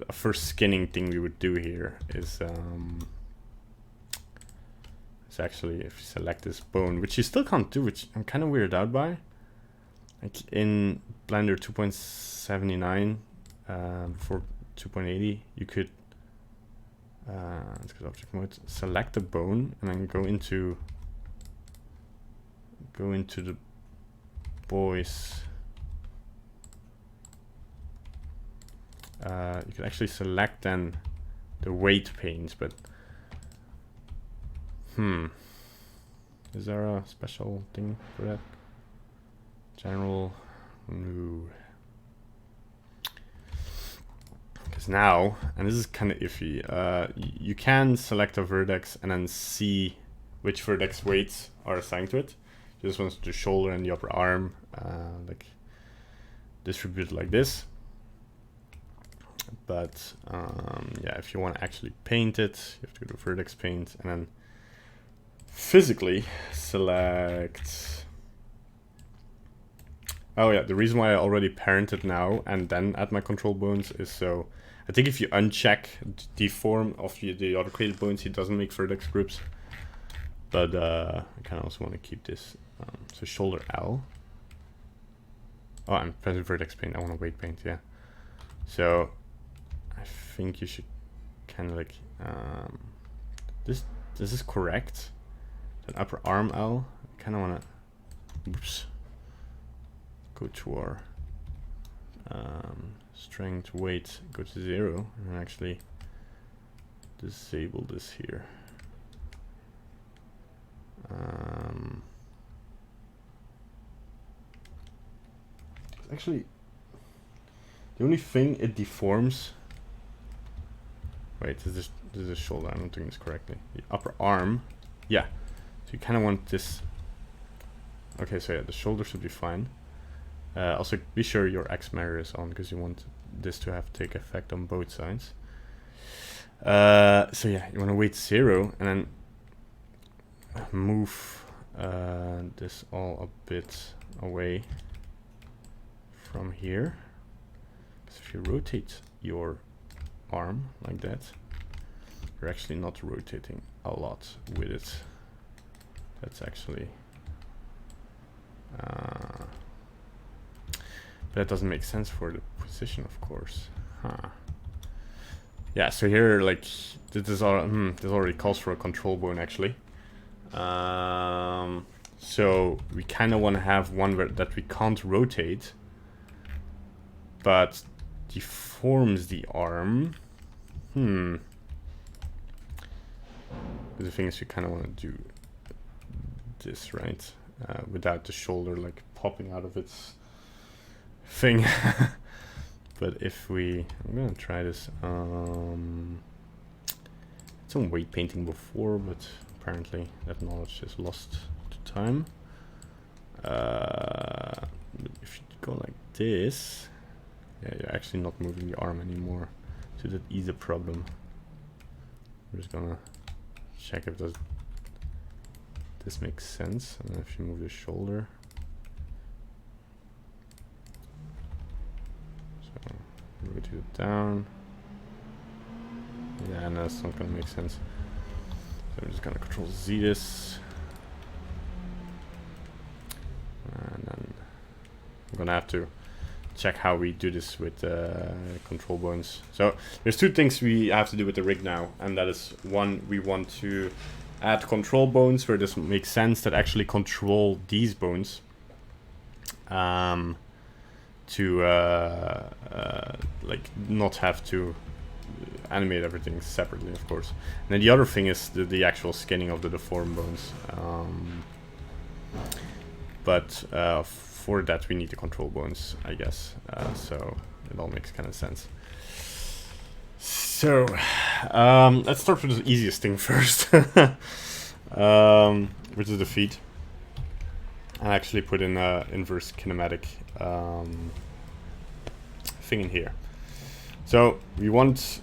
a first skinning thing we would do here is actually if you select this bone, which you still can't do, which I'm kind of weirded out by. Like in Blender 2.79, before 2.80, you could let's go to object mode, select the bone, and then go into the boys. You can actually select then the weight paint, but is there a special thing for that? General, no. Because now, and this is kind of iffy, you can select a vertex and then see which vertex weights are assigned to it. This one's the shoulder and the upper arm, like distributed like this. But yeah, if you want to actually paint it, you have to go to vertex paint and then physically select. Oh yeah, the reason why I already parented now and then add my control bones is so I think if you uncheck the form of the other created bones, it doesn't make vertex groups. But I kind of also want to keep this. So shoulder L. Oh, I'm pressing vertex paint. I want to weight paint, yeah. So I think you should kind of like this is correct. An upper arm L. I kind of want to. Oops. Go to our strength weight, go to 0, and actually disable this here. Actually, the only thing it deforms wait, this is a shoulder. I'm not doing this correctly. The upper arm, yeah. So you kind of want this. Okay, so yeah, the shoulder should be fine. Also, be sure your X mirror is on because you want this to take effect on both sides. So yeah, you want to wait 0 and then move this all a bit away from here. Because if you rotate your arm like that, you're actually not rotating a lot with it. That's actually but that doesn't make sense for the position, of course. Yeah, so here, like, this already calls for a control bone, actually. So we kind of want to have one that we can't rotate, but deforms the arm. But the thing is, we kind of want to do this, right? Without the shoulder, like, popping out of its thing. But if I'm gonna try this. Some weight painting before, but apparently that knowledge is lost to time. If you go like this, yeah, you're actually not moving the arm anymore, so that is a problem. I'm just gonna check if this makes sense, and then if you move the shoulder. Rotate it down. Yeah, no, that's not gonna make sense. So I'm just gonna Control Z this. And then I'm gonna have to check how we do this with control bones. So there's two things we have to do with the rig now, and that is, one, we want to add control bones where this makes sense that actually control these bones. To like not have to animate everything separately, of course. And then the other thing is the actual skinning of the deformed bones. But for that we need the control bones, I guess. So it all makes kind of sense. So let's start with the easiest thing first, which is the feet. I actually put in a inverse kinematic thing in here. So we want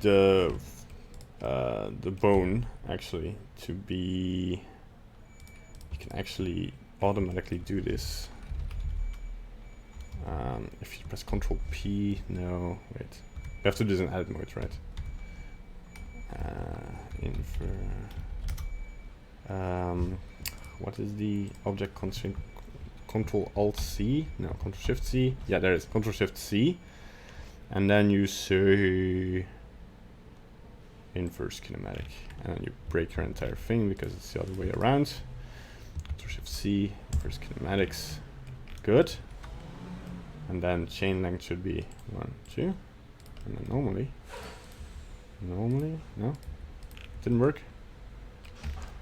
the bone actually to be. You can actually automatically do this. If you press Control P, no, wait. You have to do this in edit mode, right? What is the object constraint? Control Alt C? No, Control Shift C. Yeah, there it is. Control Shift C. And then you say inverse kinematic. And then you break your entire thing because it's the other way around. Control Shift C, inverse kinematics. Good. And then chain length should be 1, 2. And then normally, no? Didn't work?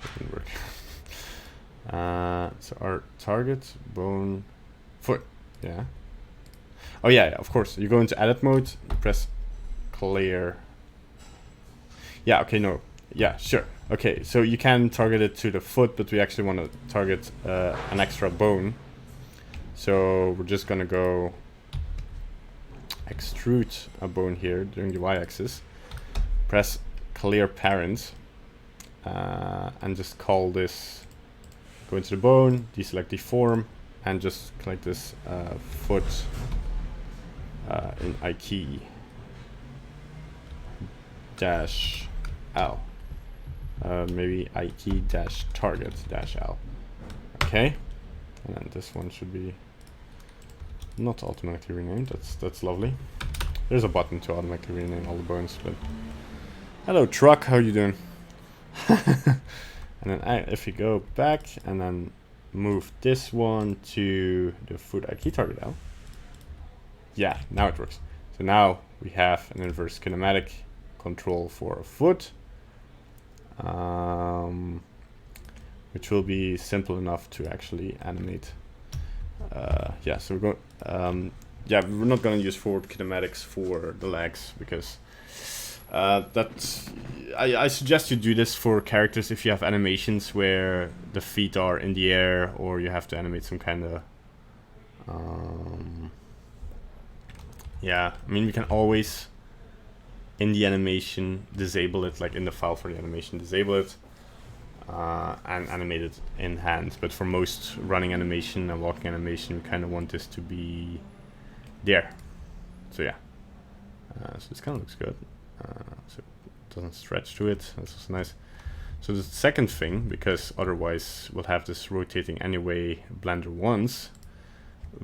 It didn't work. So our target, bone, foot, yeah. Oh yeah, of course. You go into edit mode, press clear. Yeah, okay, no. Yeah, sure. Okay, so you can target it to the foot, but we actually want to target an extra bone. So we're just gonna go extrude a bone here during the y-axis. Press clear parent, and just call this. Go into the bone, deselect deform, and just click this foot in IKEY dash L. Maybe IKEY dash target dash L. Okay, and then this one should be not automatically renamed. That's lovely. There's a button to automatically rename all the bones. But hello, truck. How you doing? And then if you go back and then move this one to the foot IKEY target L. Yeah, now it works. So now we have an inverse kinematic control for a foot, which will be simple enough to actually animate. Yeah, so we're going. Yeah, we're not going to use forward kinematics for the legs because I suggest you do this for characters if you have animations where the feet are in the air, or you have to animate some kind of yeah, I mean, we can always in the animation disable it, like in the file for the animation disable it and animate it in hand. But for most running animation and walking animation, we kind of want this to be there. So yeah, so this kind of looks good. So it doesn't stretch to it. That's also nice. So the second thing, because otherwise we'll have this rotating anyway Blender wants,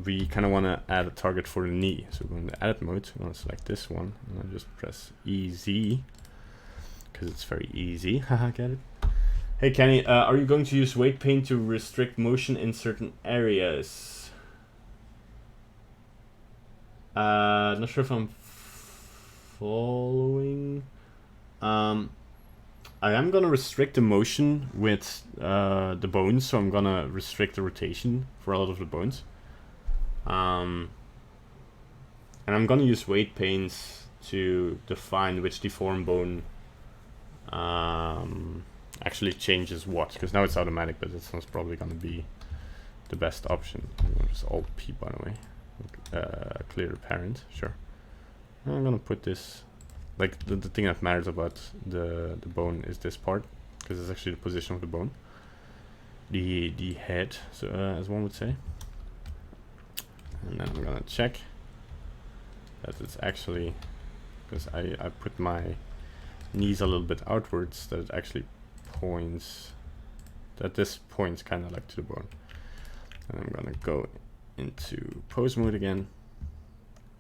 we kind of want to add a target for the knee. So we're going to edit mode, we're going to select this one, and I'll just press EZ, because it's very easy. Haha, get it? Hey Kenny, are you going to use weight paint to restrict motion in certain areas? Not sure if I'm following. I am gonna restrict the motion with the bones, so I'm gonna restrict the rotation for a lot of the bones. And I'm gonna use weight paints to define which deform bone actually changes what, because now it's automatic, but it's not probably gonna be the best option. I'm gonna just Alt P, by the way. Clear parent, sure. And I'm gonna put this, like the thing that matters about the bone is this part, because it's actually the position of the bone, the head, so as one would say. And then I'm gonna check that it's actually, because I put my knees a little bit outwards, that it actually points, that this points kind of like to the bone. And I'm gonna go into pose mode again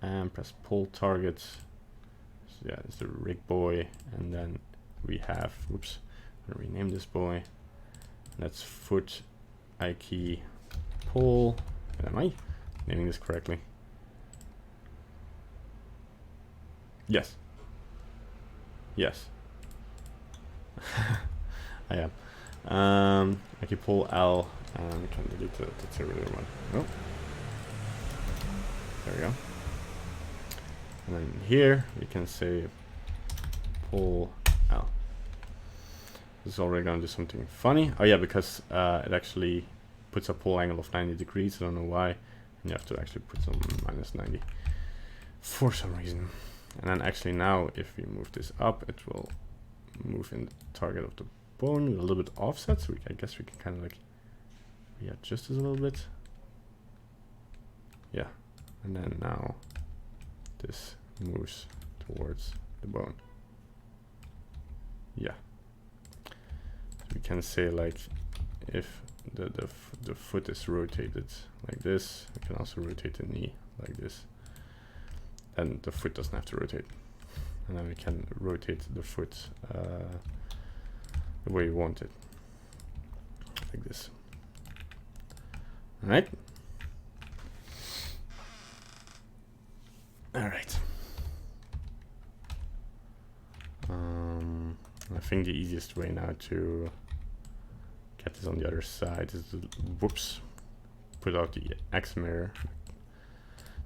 and press pull target. So yeah, it's the rig boy, and then we have, whoops, I'm gonna rename this boy. That's foot I key pull. Am I naming this correctly? Yes. Yes. I am. I can pull L and we can delete the serial one. Nope. There we go. And then here we can say pull L. This is already gonna do something funny. Oh yeah, because it actually puts a pull angle of 90 degrees. I don't know why. And you have to actually put some minus 90 for some reason. And then actually now, if we move this up, it will move in the target of the bone with a little bit offset. So I guess we can kind of like readjust this a little bit. Yeah. And then now this moves towards the bone. Yeah. So we can say like if the foot is rotated like this, we can also rotate the knee like this. And the foot doesn't have to rotate. And then we can rotate the foot the way you want it. Like this. Alright. Alright. I think the easiest way now to get this on the other side is to, whoops, put out the X mirror,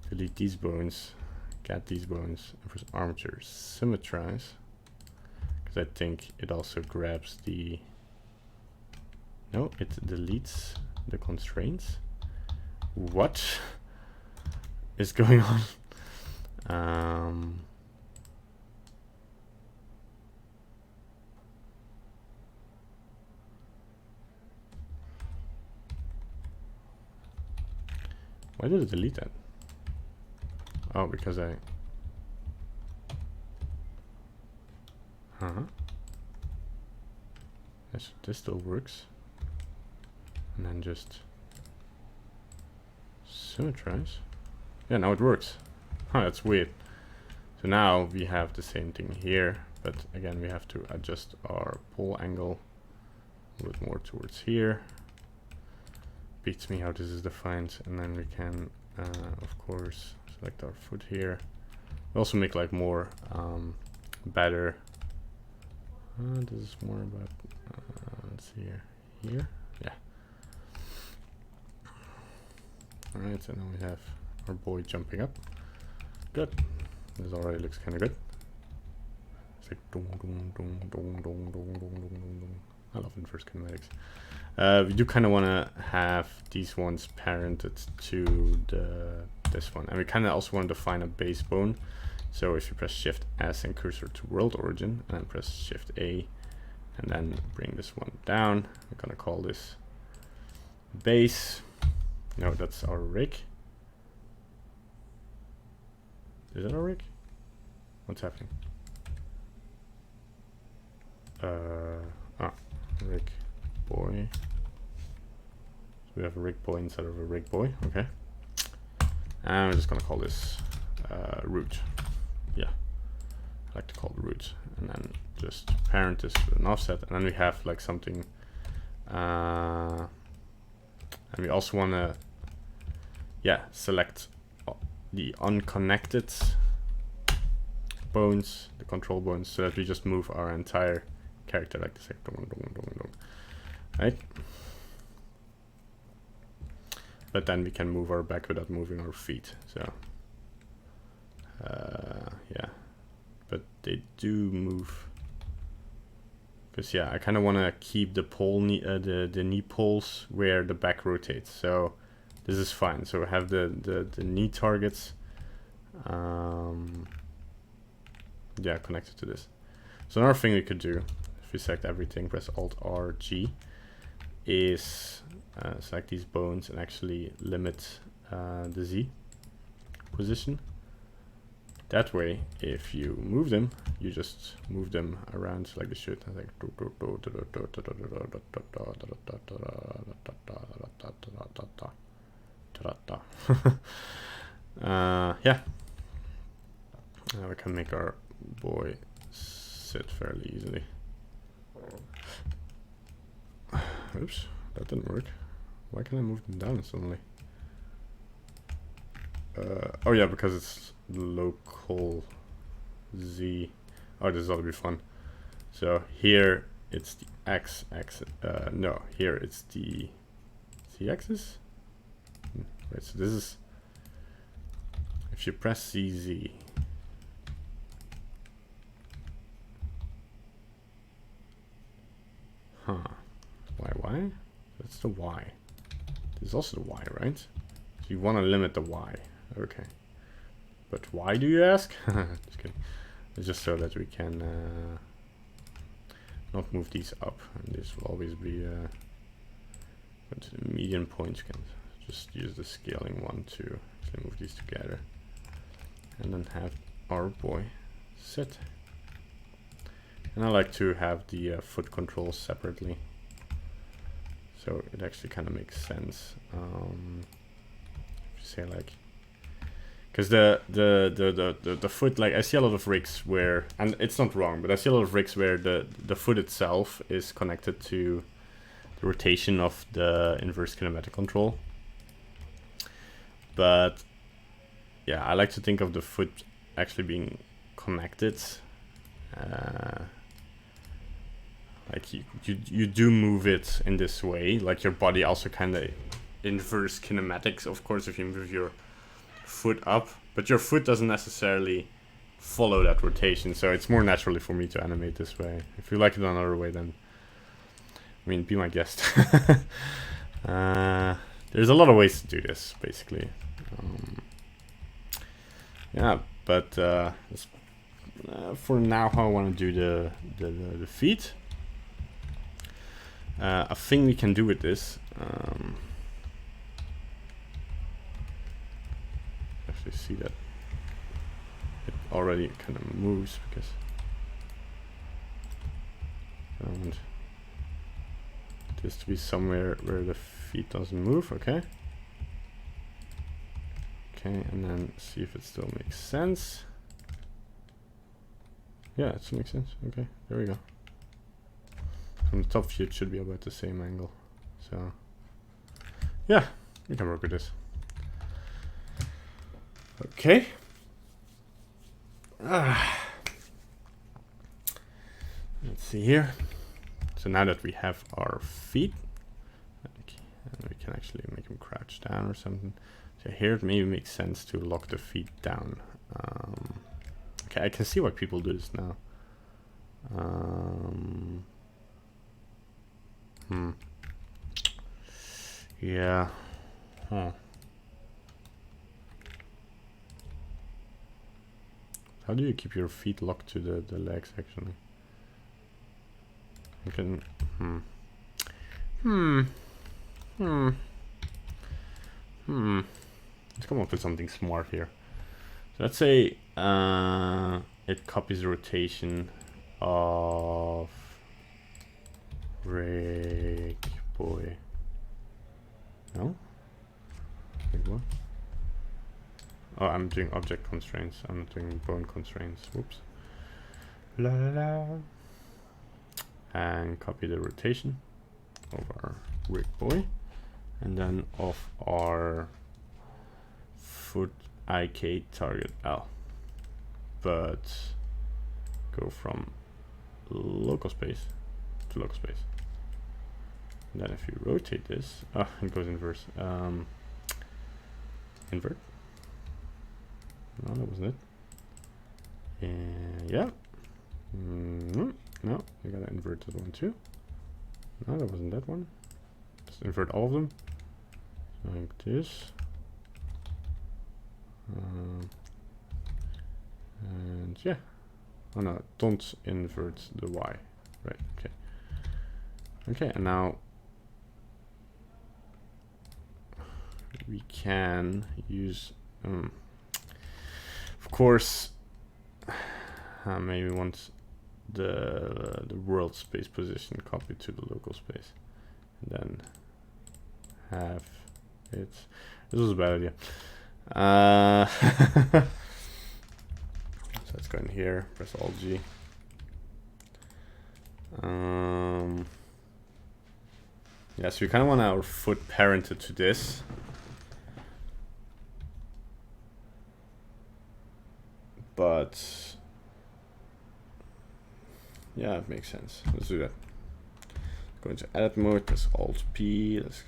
delete these bones, get these bones, and for armature symmetrize, because I think it also grabs the, no, it deletes the constraints. What is going on? Why did it delete that? Oh, because this still works. And then just symmetrize. Yeah, now it works. Huh, that's weird. So now we have the same thing here, but again we have to adjust our pull angle a little bit more towards here. Beats me how this is defined, and then we can of course select our foot here. We also make like more better. This is more about let's see here, yeah. All right, so now we have our boy jumping up. Good. This already looks kind of good. So like dong, dong, dong, dong, dong, dong, dong, dong, dong. I love inverse kinematics. We do kind of want to have these ones parented to this one, and we kind of also want to define a base bone. So if you press Shift S and cursor to world origin, and then press Shift A, and then bring this one down, we're gonna call this base. No, that's our rig. Is that our rig? What's happening? Rig boy. So we have a rig boy instead of a rig boy. Okay. And we're just gonna call this root. Yeah, I like to call it root, and then just parent this with an offset, and then we have like something. And we also want to, select the unconnected bones, the control bones, so that we just move our entire character like this, right? But then we can move our back without moving our feet. So yeah, but they do move. Because I kind of want to keep the pole the knee poles where the back rotates. So this is fine. So we have the knee targets, connected to this. So another thing we could do, if we select everything, press Alt R G, is select these bones and actually limit the Z position. That way, if you move them, you just move them around like they should. I think. Now we can make our boy sit fairly easily. Oops, that didn't work. Why can I move them down suddenly? Oh yeah, because it's local Z. Oh, this ought to be fun. So here it's the X axis. No, here it's the Z axis. Right. So this is, if you press CZ. Huh. Y? That's the Y. This is also the Y, right? So you want to limit the Y. Okay. But why, do you ask? Just kidding. It's just so that we can not move these up. And this will always be go to the median point. You can just use the scaling one to actually move these together. And then have our boy sit. And I like to have the foot controls separately. So it actually kind of makes sense. If you say like, because the foot, like I see a lot of rigs where, and it's not wrong, but I see a lot of rigs where the foot itself is connected to the rotation of the inverse kinematic control. But yeah, I like to think of the foot actually being connected. Like you do move it in this way, like your body also kind of inverse kinematics, of course, if you move your foot up, but your foot doesn't necessarily follow that rotation, so it's more naturally for me to animate this way. If you like it another way, then I mean, be my guest. There's a lot of ways to do this, basically. Yeah, but for now, how I want to do the feet. A thing we can do with this, actually see that it already kind of moves because I want this to be somewhere where the feet doesn't move. Okay, and then see if it still makes sense. Yeah, it still makes sense. Okay, there we go. From the top view, it should be about the same angle. So, yeah, we can work with this. Okay. Let's see here. So now that we have our feet, and we can actually make them crouch down or something. So here it maybe makes sense to lock the feet down. Okay, I can see why people do this now. Yeah. Huh. How do you keep your feet locked to the legs, actually? You can... Let's come up with something smart here. So let's say it copies the rotation of Rick Boy. No? Wait, what? Oh, I'm doing object constraints. I'm not doing bone constraints. Whoops. La la la. And copy the rotation of our Rick Boy. And then of our foot IK target L. But go from local space to local space. And then if you rotate this, it goes inverse. Invert. No, that wasn't it. And yeah. No, you gotta invert this one too. No, that wasn't that one. Just invert all of them. Like this. And yeah. Oh no, don't invert the Y. Right, okay. Okay, and now we can use, of course, maybe want the world space position copied to the local space, and then have it. This was a bad idea. So let's go in here, press Alt G. Yeah, so we kind of want our foot parented to this. But yeah, it makes sense. Let's do that. Go into edit mode, press Alt P, let's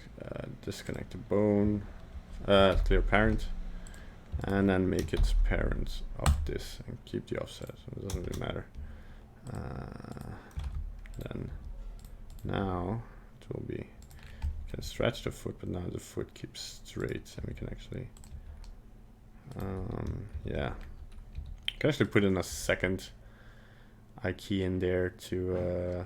disconnect the bone, clear parent, and then make it parent of this and keep the offset. So it doesn't really matter. Then now it will be, you can stretch the foot, but now the foot keeps straight, and we can actually, yeah, you can actually put in a second I key in there to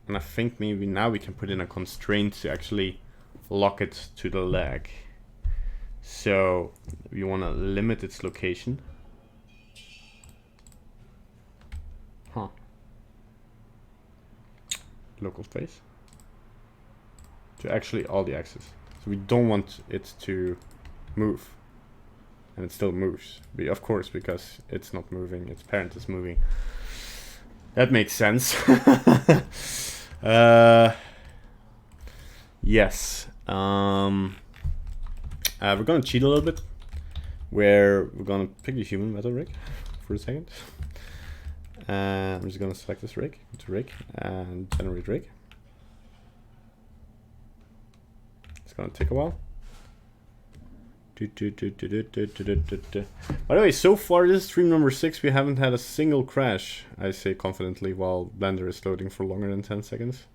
and I think maybe now we can put in a constraint to actually lock it to the leg. So we want to limit its location. Local space. To actually all the axes. So we don't want it to move. And it still moves. Of course, because it's not moving, its parent is moving. That makes sense. Yes. We're gonna cheat a little bit. Where we're gonna pick the human metal rig for a second. I'm just gonna select this rig, to rig, and generate rig. It's gonna take a while. By the way, so far this is stream number 6, we haven't had a single crash, I say confidently, while Blender is loading for longer than 10 seconds.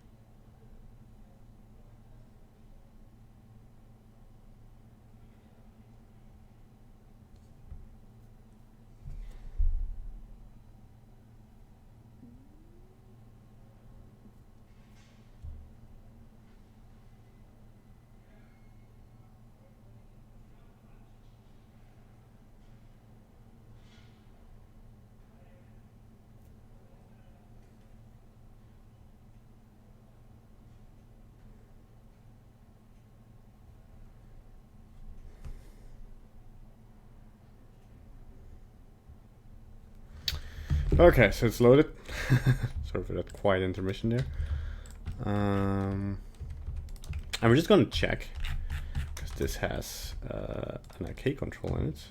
Okay, so it's loaded. Sorry for that quiet intermission there. And we're just gonna check, because this has an IK control in it.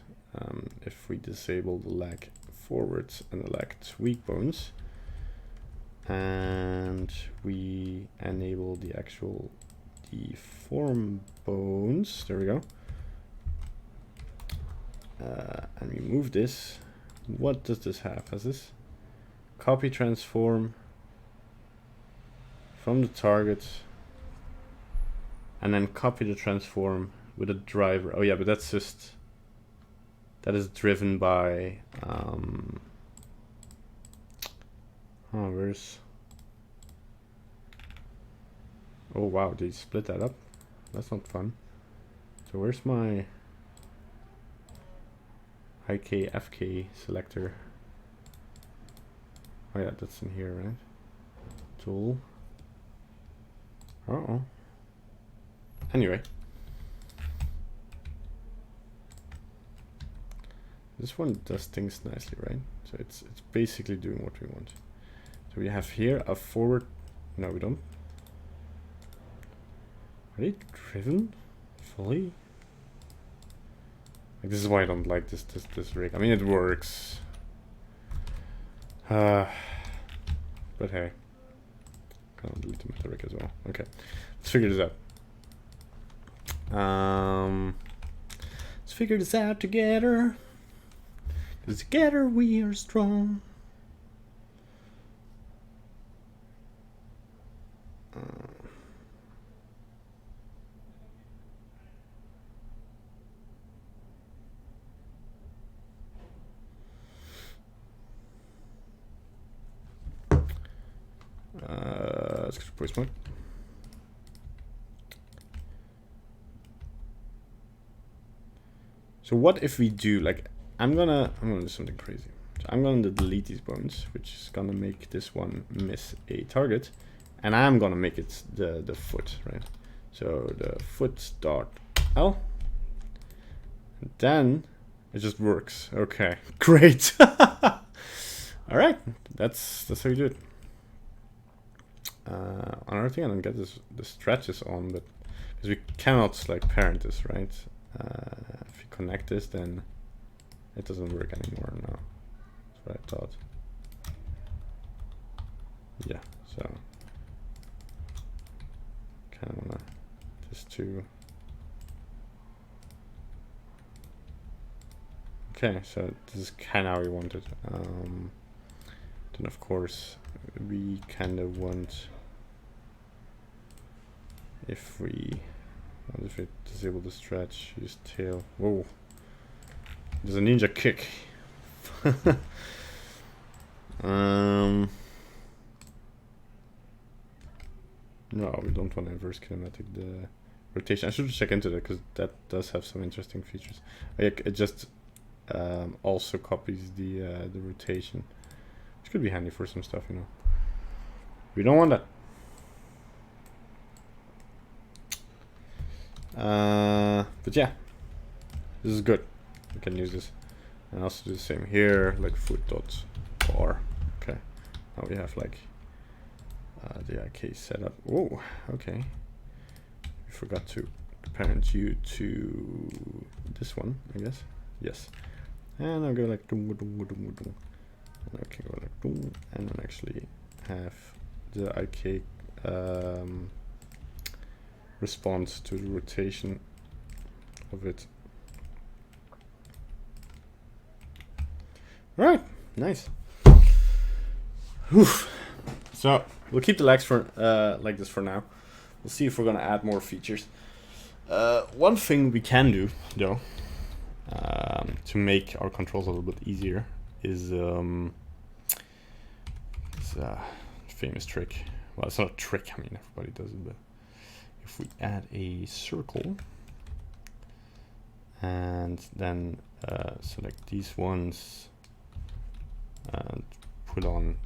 If we disable the leg forwards and the leg tweak bones, and we enable the actual deform bones. There we go. And we move this. What does this have? Has this copy transform from the target and then copy the transform with a driver? Oh yeah, but that's just, that is driven by where's, oh wow, they split that up. That's not fun. So where's my IK FK selector? Oh yeah, that's in here, right? Tool. Uh-oh. Anyway. This one does things nicely, right? So it's basically doing what we want. So we have here a forward. No, we don't. Are they driven fully? Like, this is why I don't like this rig. I mean, it works. But hey, can't delete the meta rig as well. Okay, let's figure this out. Let's figure this out together. 'Cause together we are strong. Let's go to voice mode. So what if we do, like, I'm gonna do something crazy. So I'm gonna delete these bones, which is gonna make this one miss a target, and I'm gonna make it the foot, right? So the foot dot L, and then it just works. Okay, great. All right, that's how you do it. Another thing, I don't get this the stretches on, but because we cannot like parent this, right? If you connect this, then it doesn't work anymore. No, that's what I thought. Yeah, so kind of wanna just to. Okay, so this is kind of how we want it. Then of course we kind of want, if we disable the stretch, use tail. Whoa, there's a ninja kick. No, we don't want to inverse kinematic the rotation. I should check into that because that does have some interesting features. It just also copies the rotation, which could be handy for some stuff, you know. We don't want that. But yeah, this is good. We can use this, and also do the same here, like foot dot bar. Okay, now we have like the IK setup. Oh, okay. We forgot to parent you to this one, I guess. Yes. And I'll go like dum dum dum dum. And I can go like dum, and then actually have the IK respond to the rotation of it. Right, nice. Whew. So we'll keep the legs for like this for now. We'll see if we're gonna add more features. One thing we can do though, to make our controls a little bit easier, is this famous trick. Well, it's not a trick. I mean, everybody does it, but if we add a circle and then select these ones and put on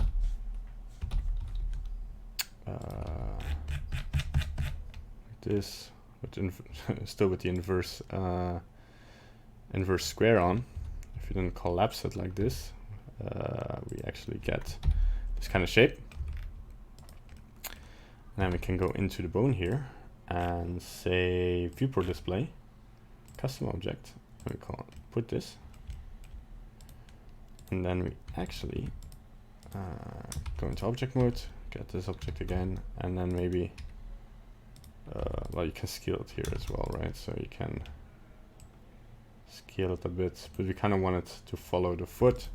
like this, with still with the inverse square on. If you then collapse it like this, we actually get this kind of shape. And then we can go into the bone here and say viewport display, custom object, and we call it, put this, and then we actually go into object mode, get this object again, and then maybe well, you can scale it here as well, right? So you can scale it a bit, but we kind of want it to follow the foot.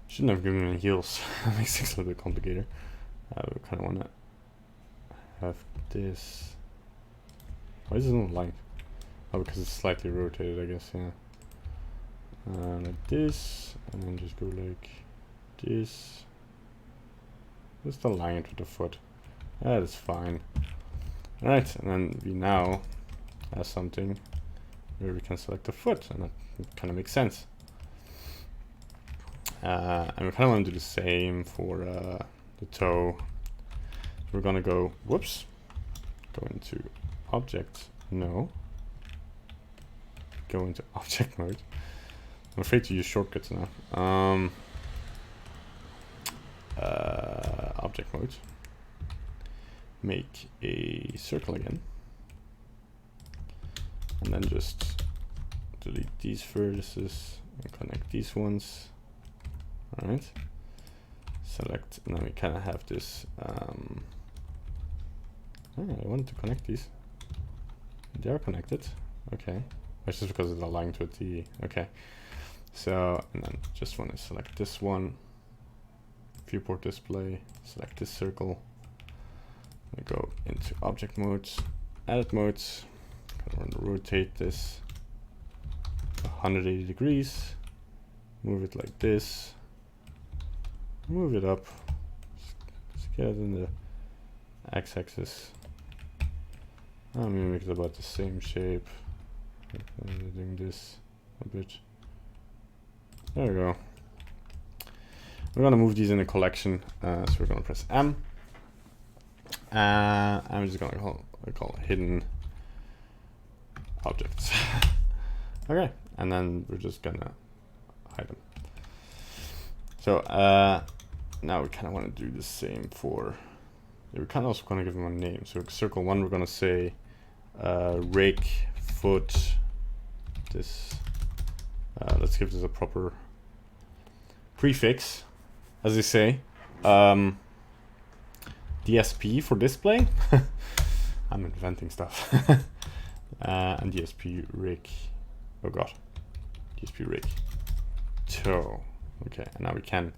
Shouldn't have given any heels. That makes things a little bit complicated. We kind of want to have this. Why is it not aligned? Oh, because it's slightly rotated, I guess, yeah. Like this, and then just go like this. Just align it with the foot. That is fine. Alright, and then we now have something where we can select the foot, and that kind of makes sense. And we kind of want to do the same for the toe. So we're gonna go, whoops, go into object, no. Go into object mode. I'm afraid to use shortcuts now. Object mode. Make a circle again. And then just delete these vertices and connect these ones. Alright. Select, and then we kind of have this. Oh, I wanted to connect these. They are connected. Okay. It's just because it's aligned with the. Okay. So, and then just want to select this one. Viewport display. Select this circle. We go into object modes, edit modes. I want to rotate this 180 degrees. Move it like this. Move it up. Just get it in the x-axis. I'm gonna make it about the same shape. Doing this a bit. There we go. We're gonna move these in a collection. So we're gonna press M. I'm just gonna call it hidden objects. Okay, and then we're just gonna hide them. So now we kind of want to do the same for. We're kind of also gonna give them a name. So circle 1, we're gonna say rake foot. This. Let's give this a proper prefix, as they say. DSP for display. I'm inventing stuff. And DSP rake. Oh god. DSP rake toe. Okay, and now we can,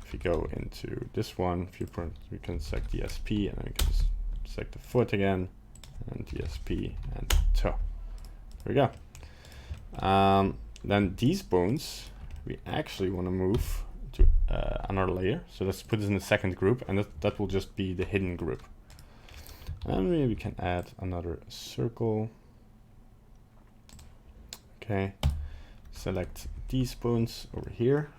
if we go into this one, viewport, we can select DSP, and then we can just select the foot again, and DSP and toe. There we go. Then these bones, we actually want to move to another layer. So let's put this in the second group, and that will just be the hidden group. And maybe we can add another circle. Okay, select these bones over here.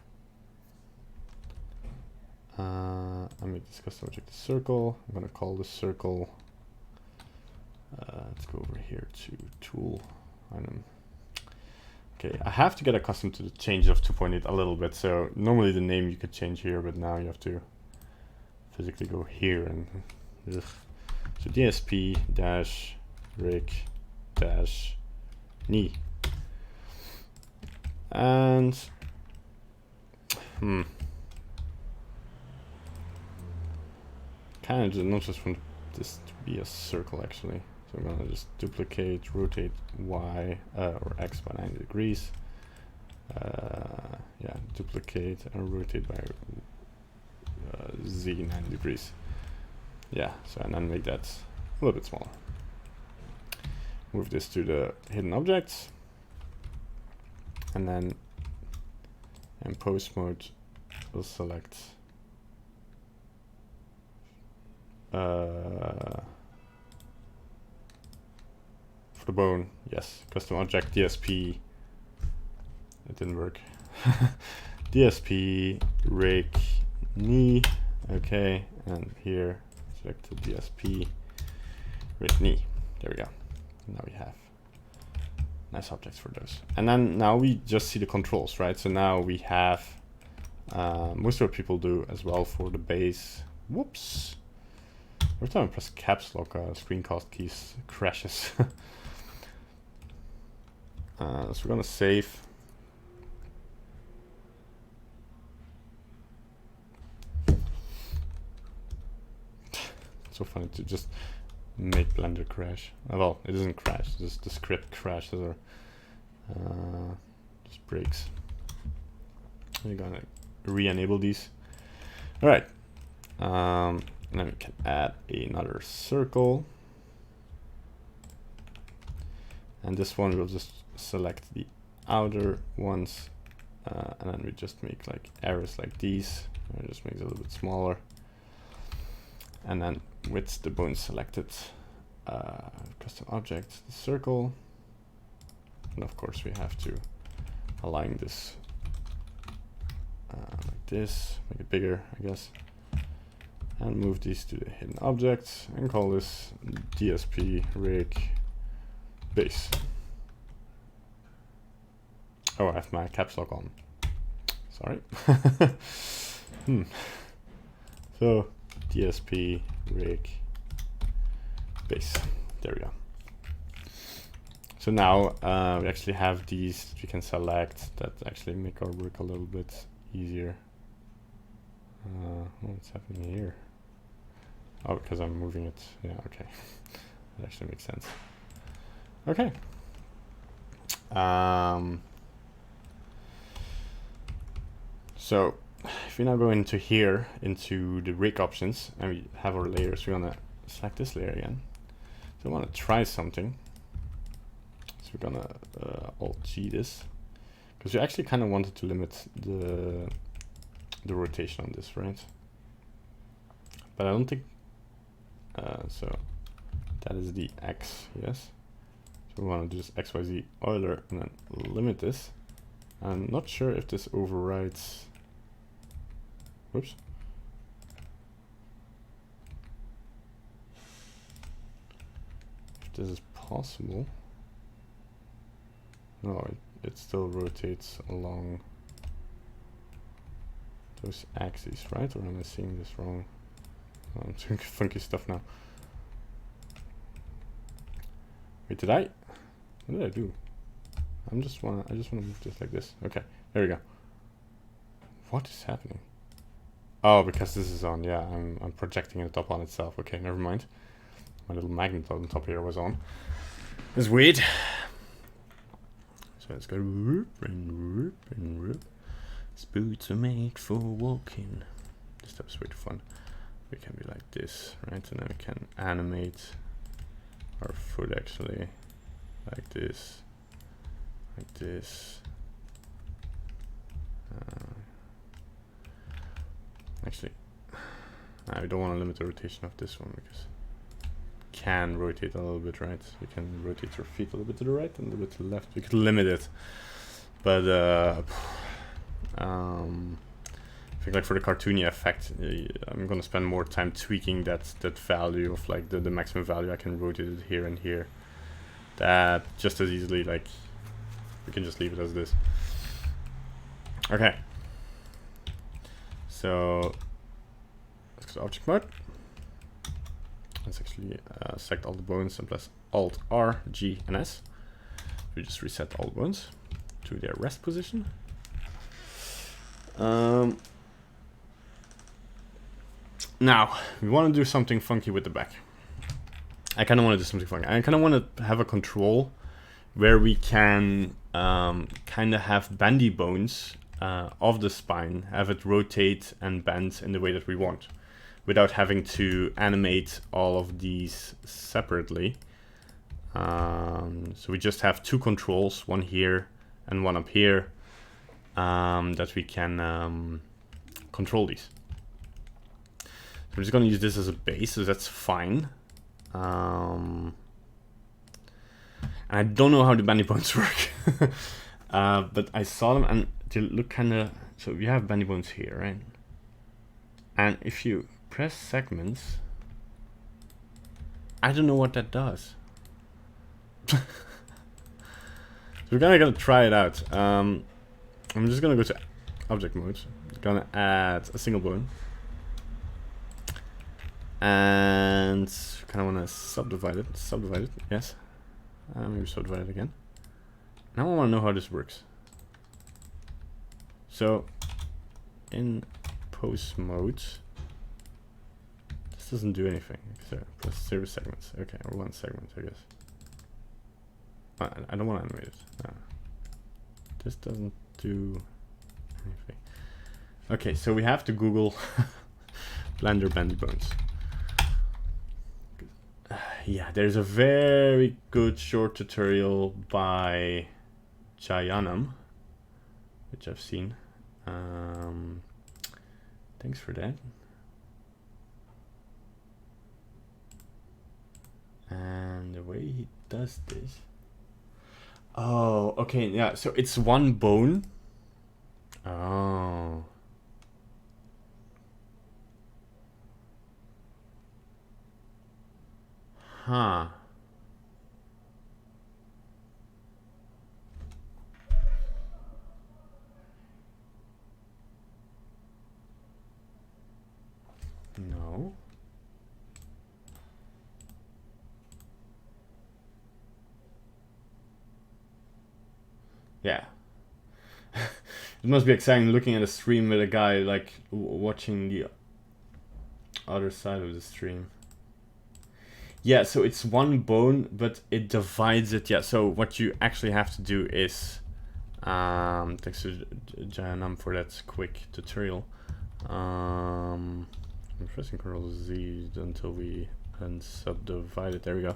I make this custom object a circle. I'm gonna call this circle. Let's go over here to tool item. Okay, I have to get accustomed to the change of 2.8 a little bit. So normally the name you could change here, but now you have to physically go here and. Ugh. So DSP dash rake dash knee. And kind of not just want this to be a circle actually. So I'm gonna just duplicate, rotate Y or X by 90 degrees. Yeah, duplicate and rotate by Z 90 degrees. Yeah, so and then make that a little bit smaller. Move this to the hidden objects. And then in post mode, we'll select for the bone, yes, custom object DSP. It didn't work. DSP rake knee. Okay, and here select the DSP rake knee. There we go. Now we have nice objects for those. And then now we just see the controls, right? So now we have most of what people do as well for the base. Whoops. Every time I press caps lock, screencast keys crashes. So we're gonna save. It's so funny to just make Blender crash. Well, it doesn't crash, just the script crashes or just breaks. We're gonna re-enable these. All right, and then we can add another circle. And this one we'll just select the outer ones, and then we just make like arrows like these. It just makes it a little bit smaller. And then with the bone selected, custom object, the circle. And of course we have to align this like this, make it bigger, I guess. And move these to the hidden objects and call this DSP rig base. Oh, I have my caps lock on. Sorry. So DSP rig base. There we go. So now we actually have these that we can select that actually make our work a little bit easier. What's happening here? Oh, because I'm moving it. Yeah, okay. That actually makes sense. Okay. So if we now go into here, into the rig options, and we have our layers, we're gonna select this layer again. So I want to try something. So we're gonna Alt-G this, because we actually kind of wanted to limit the rotation on this, right? But I don't think so. That is the X, yes. So we want to do this XYZ Euler and then limit this. I'm not sure if this overrides. Whoops. If this is possible. No, it still rotates along those axes, right? Or am I seeing this wrong? Oh, I'm doing funky stuff now. Wait, what did I do? I just wanna move this like this. Okay, there we go. What is happening? Oh, because this is on. Yeah, I'm projecting it up on itself. Okay, never mind. My little magnet on top here was on. It's weird. So let's go whoop and whoop and whoop. Boots are made for walking. This stuff's way too fun. We can be like this, right? And then we can animate our foot actually like this, like this. Actually, I don't want to limit the rotation of this one because it can rotate a little bit, right? You can rotate your feet a little bit to the right and a little bit to the left. You could limit it, but I think like for the cartoony effect, I'm gonna spend more time tweaking that value of like the maximum value. I can rotate it here and here. That just as easily, like we can just leave it as this. Okay. So let's go to object mode. Let's actually select all the bones and press Alt R, G, and S. We just reset all the bones to their rest position. Now we want to do something funky with the back. I kind of want to do something funky. I kind of want to have a control where we can kind of have bendy bones of the spine, have it rotate and bend in the way that we want, without having to animate all of these separately. So we just have two controls, one here and one up here, that we can control these. So I'm just going to use this as a base, so that's fine. And I don't know how the bendy bones work, but I saw them and they look kind of. So we have bendy bones here, right? And if you press segments, I don't know what that does. So we're gonna try it out. I'm just gonna go to object mode. Gonna add a single bone, and kind of want to subdivide it. Subdivide it, yes. Maybe subdivide it again. Now I want to know how this works. So in pose mode, This doesn't do anything. So plus 0 segments. Okay, or 1 segment, I guess. I don't want to animate it. No. This doesn't do anything. Okay, so we have to Google Blender bendy bones. Yeah, there's a very good short tutorial by Jayanam, which I've seen. Thanks for that. And the way he does this. Oh, okay, yeah, so it's one bone. Oh. Huh. No. Yeah. It must be exciting looking at a stream with a guy like watching the other side of the stream. Yeah, so it's one bone, but it divides it. Yeah, so what you actually have to do is, thanks to Jayanam for that quick tutorial. I'm pressing Ctrl Z until we unsubdivide it. There we go.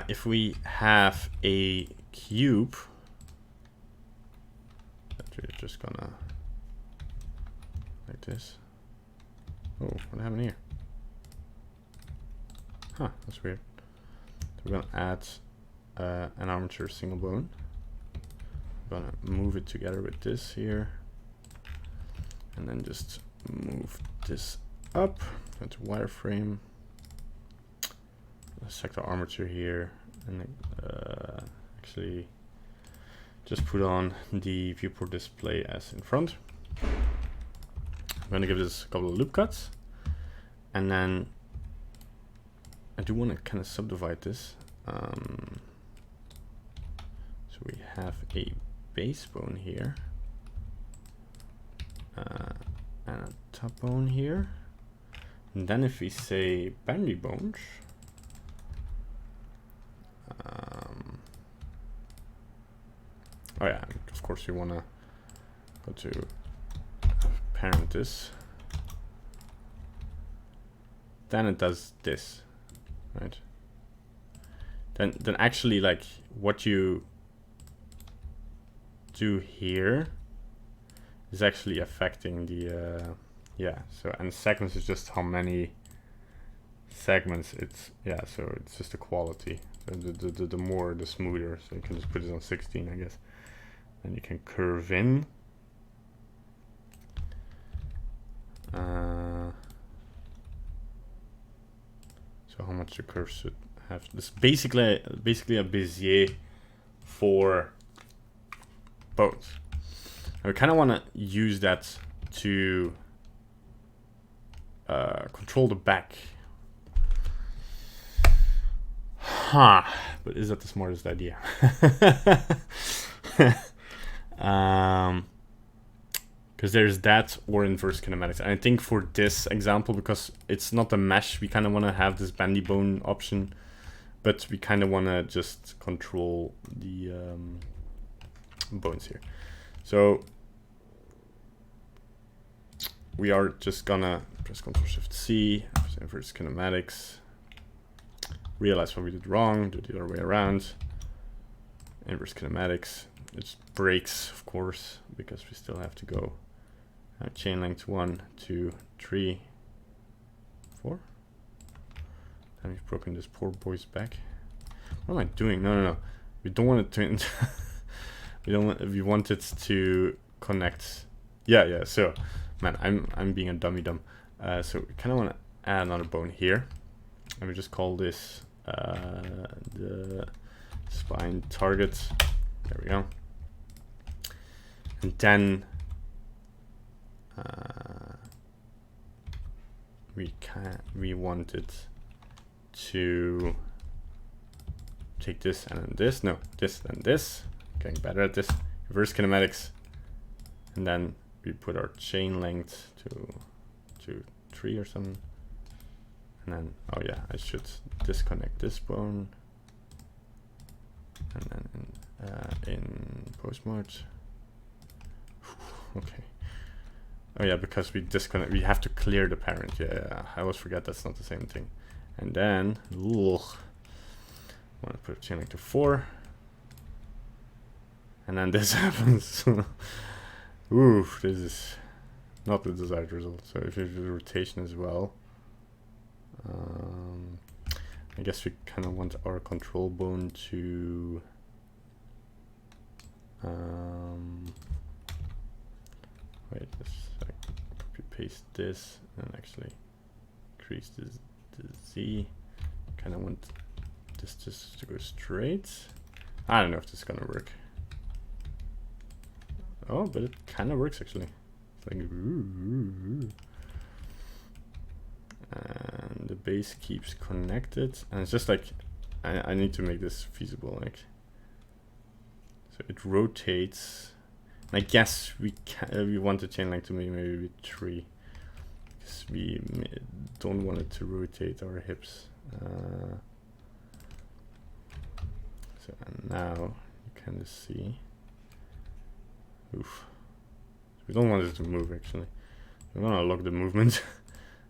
If we have a cube, that we're just gonna like this. Oh, what happened here? Huh, that's weird. So we're gonna add an armature single bone. We're gonna move it together with this here, and then just move this up into wireframe. Select the armature here, and actually just put on the viewport display as in front. I'm gonna give this a couple of loop cuts, and then I do want to kind of subdivide this. So we have a base bone here, and a top bone here. And then if we say bendy bones, oh yeah, of course you want to go to parent this. Then it does this, right? Then actually, like, what you do here is actually affecting the yeah. So, and segments is just how many segments it's, yeah, so it's just the quality. So the more, the smoother. So you can just put it on 16, I guess. Then you can curve in. So how much the curve should have? This basically a Bezier for bones. And we kind of want to use that to control the back. Huh, but is that the smartest idea? Because there's that or inverse kinematics. And I think for this example, because it's not a mesh, we kind of want to have this bendy bone option, but we kind of want to just control the bones here. So we are just gonna press Ctrl+Shift+C, inverse kinematics, realize what we did wrong, do it the other way around, inverse kinematics. It breaks, of course, because we still have to go chain length 1, 2, 3, 4. And we've broken this poor boy's back. What am I doing? No. We don't want it to. We want it to connect. Yeah. So, man, I'm being a dummy. So we kind of want to add another bone here, and we just call this the spine target. There we go. And then we want it to take this and then this. No, this and this. Getting better at this. Reverse kinematics, and then we put our chain length to 3 or something. And then, oh yeah, I should disconnect this bone. And then in post mode. Okay. Oh yeah, because we disconnect, we have to clear the parent. Yeah, I always forget that's not the same thing. And then, I want to put a chain link to 4. And then this happens. Oof, this is not the desired result. So if you do the rotation as well, I guess we kind of want our control bone to wait, let's copy paste this and actually increase this to Z. Kind of want this just to go straight. I don't know if this is gonna work. Oh, but it kind of works actually. It's like ooh. And the base keeps connected, and it's just like I need to make this feasible. Like, so it rotates. I guess we want the chain link to be maybe 3, because we don't want it to rotate our hips. So and now you can just see. Oof. We don't want it to move actually. We want to lock the movement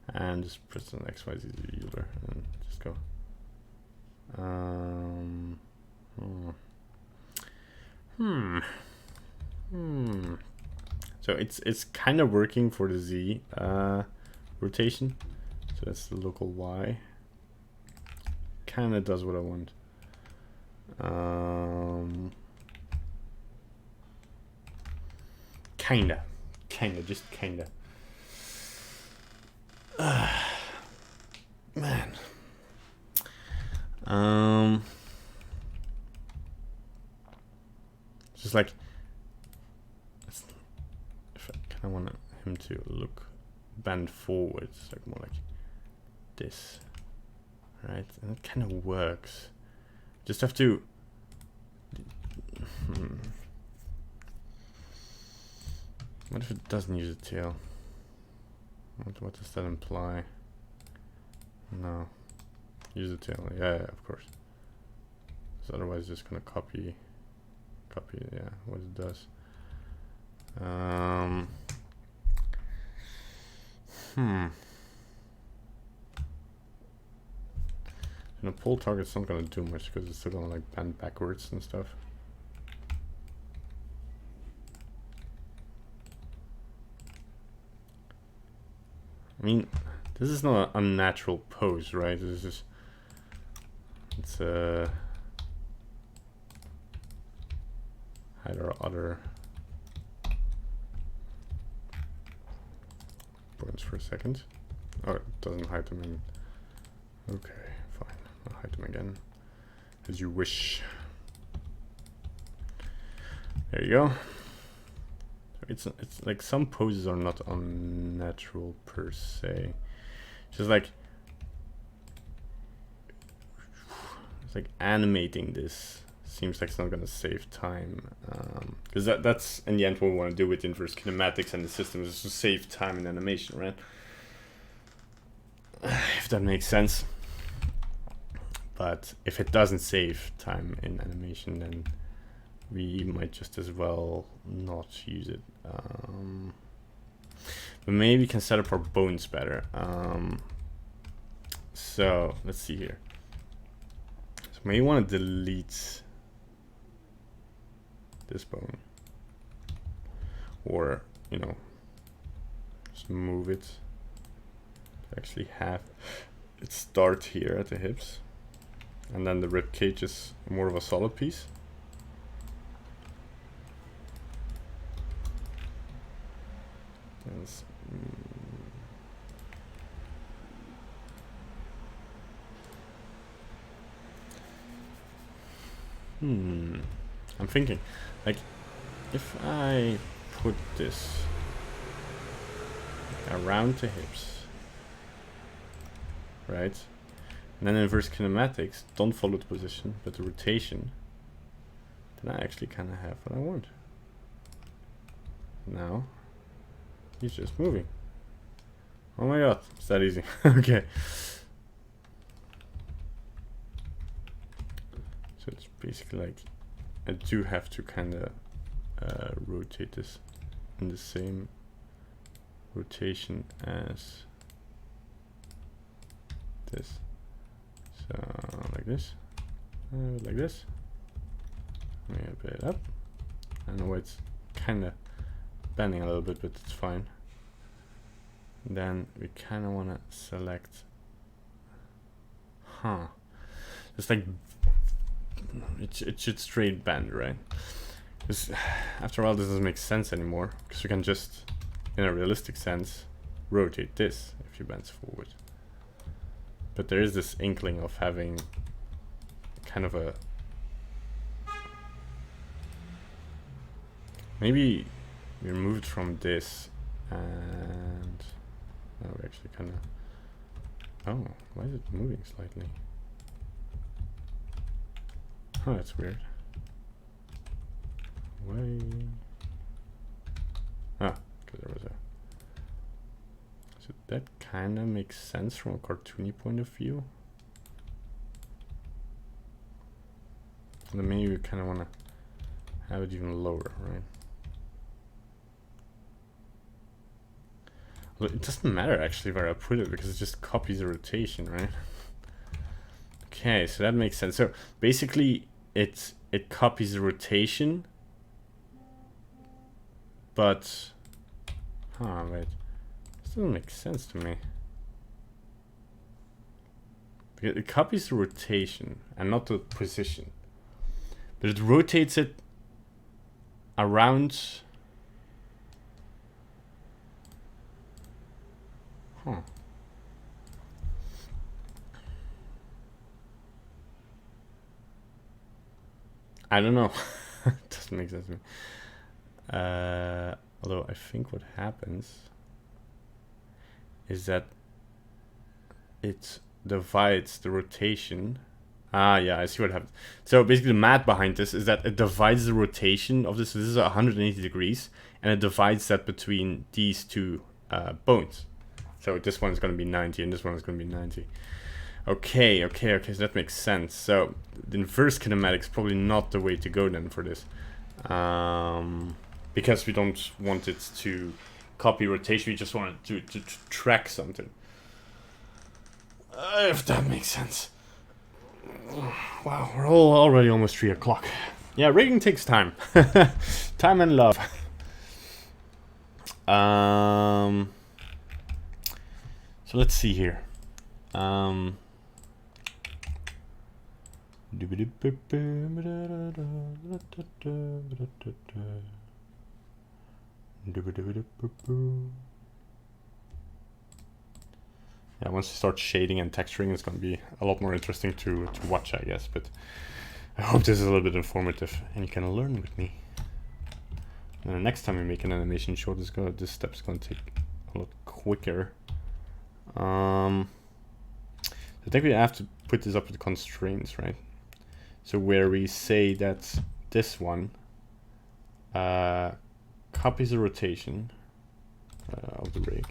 and just press the XYZ yielder and just go. So it's kind of working for the Z rotation. So that's the local Y. Kind of does what I want. Just kinda. Man. Just like, if I kind of want him to look bend forward, it's like more like this, right? And it kind of works. Just have to. What if it doesn't use a tail? What does that imply? No. Use a tail. Yeah, of course. Because otherwise it's just gonna copy yeah, what it does. And a pull target's not gonna do much because it's still gonna like bend backwards and stuff. I mean, this is not an unnatural pose, right? This is just, it's hide our other points for a second. Oh, it doesn't hide them in. Okay, fine. I'll hide them again, as you wish. There you go. It's like some poses are not unnatural per se. Just like it's like animating this seems like it's not gonna save time, because that's in the end what we want to do with inverse kinematics and the system is to save time in animation, right? If that makes sense. But if it doesn't save time in animation, then we might just as well not use it. But maybe we can set up our bones better. So let's see here. So maybe you want to delete this bone, or you know, just move it to actually have it start here at the hips, and then the rib cage is more of a solid piece. Yes. I'm thinking, like, if I put this around the hips, right, and then inverse kinematics, don't follow the position, but the rotation, then I actually kind of have what I want. Now, he's just moving. Oh my god, it's that easy. Okay. So it's basically like, I do have to kind of rotate this in the same rotation as this. So like this, like this. Let me put it up. I know it's kind of bending a little bit, but it's fine. Then we kind of want to select, it's like, it should straight bend, right? Because after a while this doesn't make sense anymore, because you can just, in a realistic sense, rotate this if you bend forward. But there is this inkling of having kind of a, maybe we removed from this and we actually kind of, oh, why is it moving slightly? Oh, that's weird. Why? Ah, because there was a, so that kind of makes sense from a cartoony point of view. And then maybe we kind of want to have it even lower, right? Well, it doesn't matter actually where I put it because it just copies the rotation, right? Okay, so that makes sense. So basically it copies the rotation, but wait, this doesn't make sense to me. Because it copies the rotation and not the position, but it rotates it around. I don't know. It doesn't make sense to me. Although I think what happens is that it divides the rotation. Yeah, I see what happens. So basically the math behind this is that it divides the rotation of this. So this is 180 degrees, and it divides that between these two bones. So this one's going to be 90, and this one is going to be 90. Okay, so that makes sense. So the inverse kinematic is probably not the way to go then for this. Because we don't want it to copy rotation, we just want it to track something. If that makes sense. Wow, we're already almost 3 o'clock. Yeah, rigging takes time. Time and love. So let's see here. Yeah, once you start shading and texturing, it's going to be a lot more interesting to watch, I guess. But I hope this is a little bit informative and you can learn with me. And the next time we make an animation short, this step's going to take a lot quicker. I think we have to put this up with constraints, right? So where we say that this one copies the rotation of the rig,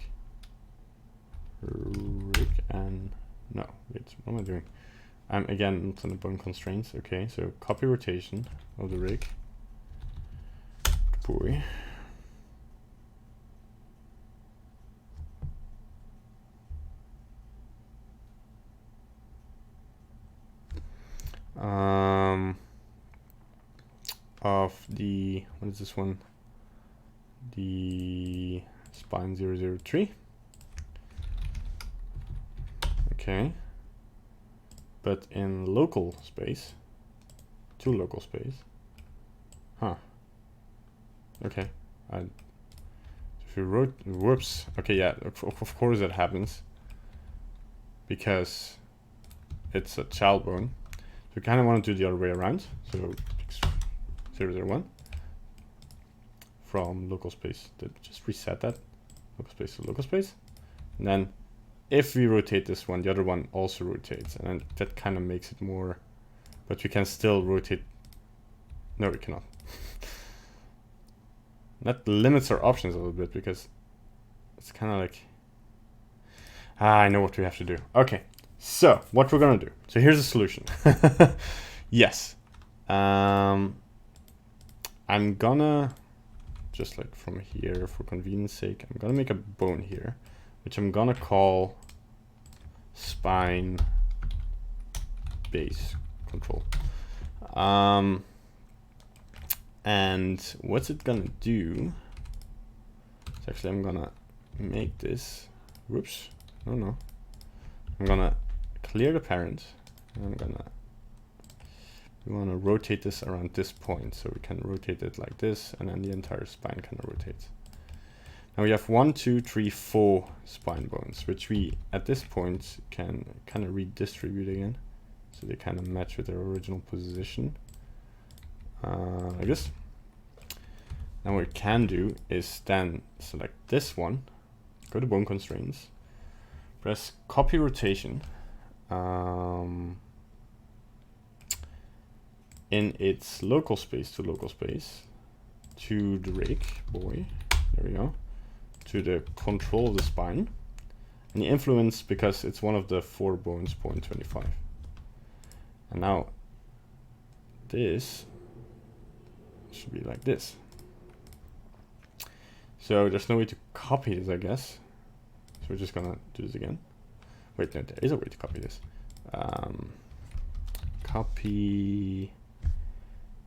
and no, wait, what am I doing? I'm again not on the bone constraints. Okay, so copy rotation of the rig. Boy. Of the, what is this one? The spine 003. Okay. But in local space, to local space. Huh. Okay. If you wrote, whoops. Okay, yeah, of course that happens. Because it's a child bone. So we kind of want to do the other way around. So 001 from local space. Just reset that. Local space to local space. And then if we rotate this one, the other one also rotates. And then that kind of makes it more, but we can still rotate. No, we cannot. That limits our options a little bit because it's kind of like, I know what we have to do. Okay, so what we're gonna do. So here's the solution. Yes. I'm gonna, just like from here, for convenience sake, I'm gonna make a bone here, which I'm gonna call spine base control. And what's it gonna do? So actually I'm gonna make this, whoops, no. I'm gonna clear the parent, and we wanna rotate this around this point, so we can rotate it like this, and then the entire spine kind of rotates. Now we have 1, 2, 3, 4 spine bones, which we, at this point, can kind of redistribute again, so they kind of match with their original position. Like this. Now what we can do is then select this one, go to bone constraints, press copy rotation in its local space to the rake, boy, there we go, to the control of the spine, and the influence, because it's one of the 4 bones, 0.25. And now this should be like this. So there's no way to copy this, I guess. So we're just gonna do this again. Wait, no, there is a way to copy this. Copy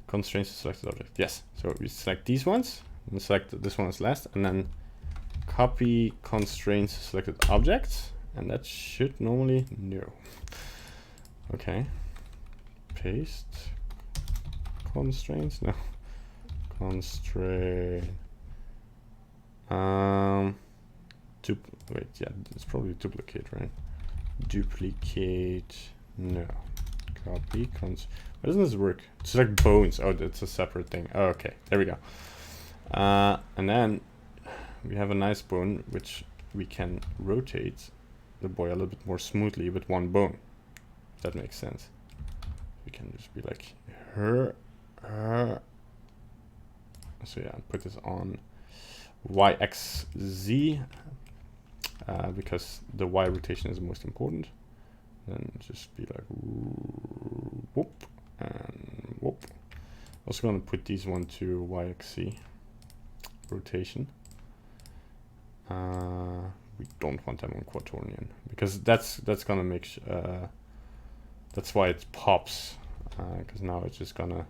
constraints to selected object. Yes, so we select these ones, and select this one as last, and then copy constraints to selected objects, and that should normally, no. Okay, paste constraints, no, constraint. Wait, yeah, it's probably duplicate, right? Duplicate, no. Copy, why doesn't this work? It's like bones. Oh, that's a separate thing. Oh, okay, there we go. And then we have a nice bone, which we can rotate the boy a little bit more smoothly with one bone. If that makes sense. We can just be like, her. So yeah, put this on YXZ, because the Y rotation is the most important. Then just be like whoop and whoop. Also gonna put these one to YXZ rotation. We don't want them on quaternion, because that's gonna make that's why it pops, because now it's just gonna,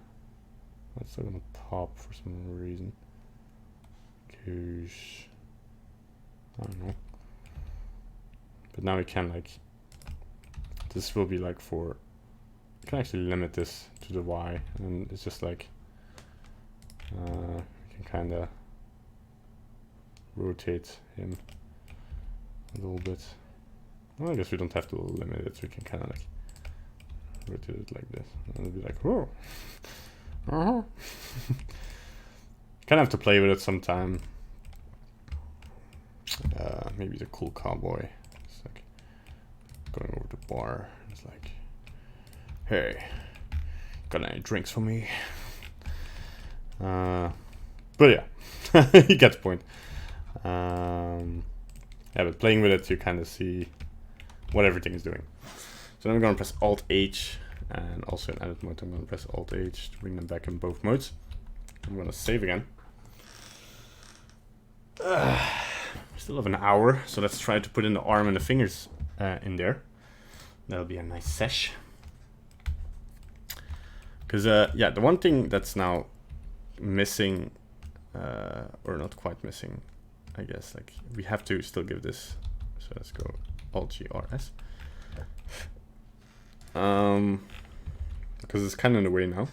it's still gonna pop for some reason. Cause I don't know. But now we can, like, this will be like for, you can actually limit this to the Y, and it's just like, you can kind of rotate him a little bit. Well, I guess we don't have to limit it, so we can kind of like rotate it like this, and it'll be like, whoa. Kind of have to play with it sometime. Maybe the cool cowboy. It's like going over the bar. It's like, hey, got any drinks for me? But yeah, you get the point. Yeah, but playing with it, you kind of see what everything is doing. So then I'm going to press Alt H, and also in edit mode, I'm going to press Alt H to bring them back in both modes. I'm going to save again. We still have an hour, so let's try to put in the arm and the fingers in there. That'll be a nice sesh. Because, yeah, the one thing that's now missing, or not quite missing, I guess, like, we have to still give this, so let's go Alt-G-R-S. Because it's kind of in the way now.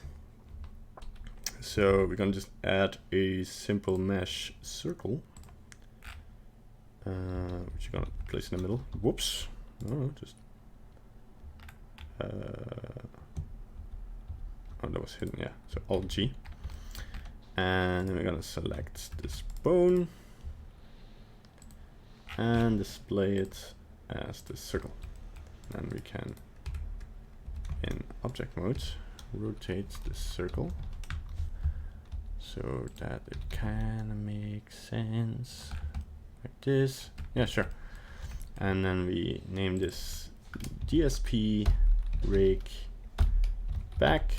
So we're gonna just add a simple mesh circle, which you're gonna place in the middle. Whoops! No, just oh, that was hidden. Yeah. So Alt G, and then we're gonna select this bone and display it as this circle. Then we can, in object mode, rotate this circle so that it kind of makes sense, like this. Yeah, sure. and then we name this DSP rake back,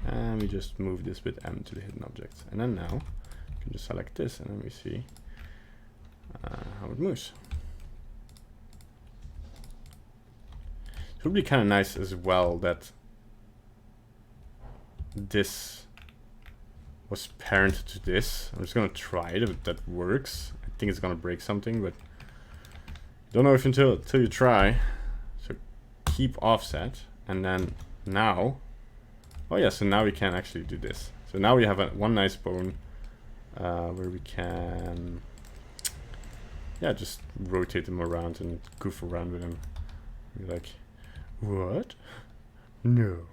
and we just move this with M to the hidden object. And then now you can just select this, and then we see how it moves. It would be kind of nice as well that this was parented to this. I'm just gonna try it if that works. I think it's gonna break something, but don't know if until you try. So keep offset, and then now, oh yeah, so now we can actually do this. So now we have one nice bone where we can, yeah, just rotate them around and goof around with them. Be like, what? No.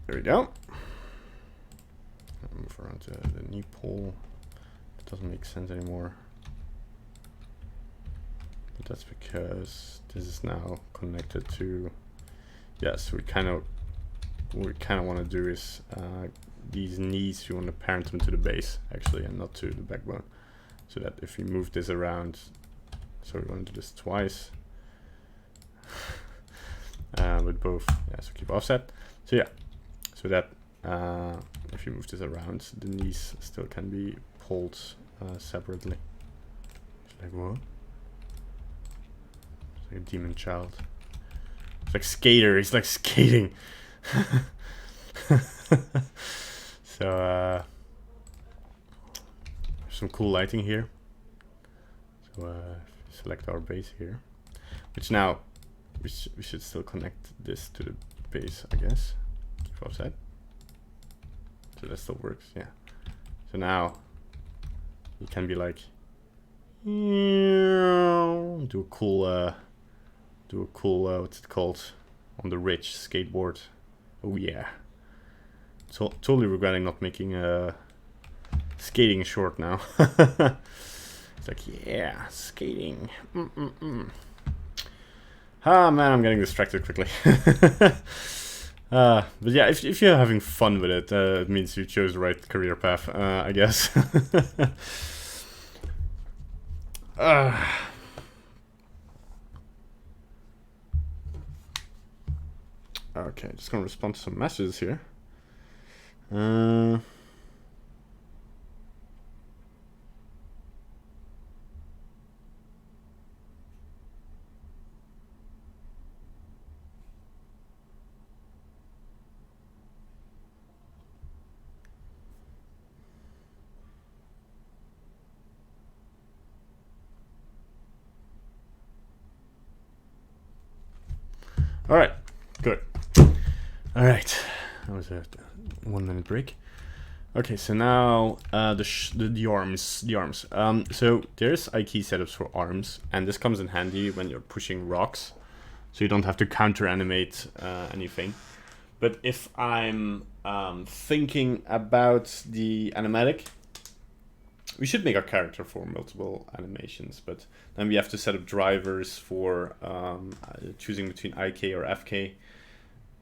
There we go. I'll move around to the knee pole. It doesn't make sense anymore. But that's because this is now connected to, yes, what we kind of want to do is these knees, we want to parent them to the base actually, and not to the backbone. So that if we move this around, so we want to do this twice. With both, yeah, so keep offset. So yeah, so that if you move this around, the knees still can be pulled separately. It's like, what? It's like a demon child. It's like Skater, he's like skating. So some cool lighting here. So select our base here, which now we should still connect this to the base, I guess. Keep offset. So that still works, yeah. So now you can be like, do a cool what's it called, on the ridge skateboard. Oh yeah. So totally regretting not making skating short now. It's like, yeah, skating. Ah man, I'm getting distracted quickly. But yeah, if you're having fun with it, it means you chose the right career path, I guess. Okay, just gonna respond to some messages here. All right, good. All right, that was a 1 minute break. Okay, so now the arms. So there's IK setups for arms, and this comes in handy when you're pushing rocks, so you don't have to counter animate anything. But if I'm thinking about the animatic, we should make our character for multiple animations, but then we have to set up drivers for choosing between IK or FK.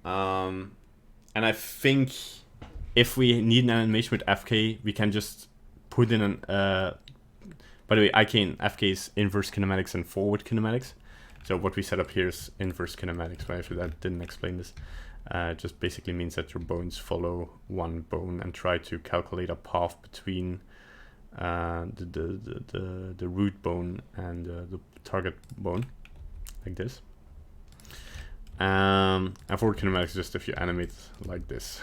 And I think if we need an animation with FK, we can just put in an... by the way, IK and FK is inverse kinematics and forward kinematics. So what we set up here is inverse kinematics, right? If I didn't explain this. It just basically means that your bones follow one bone and try to calculate a path between the root bone and the target bone, like this. And forward kinematics is just if you animate like this.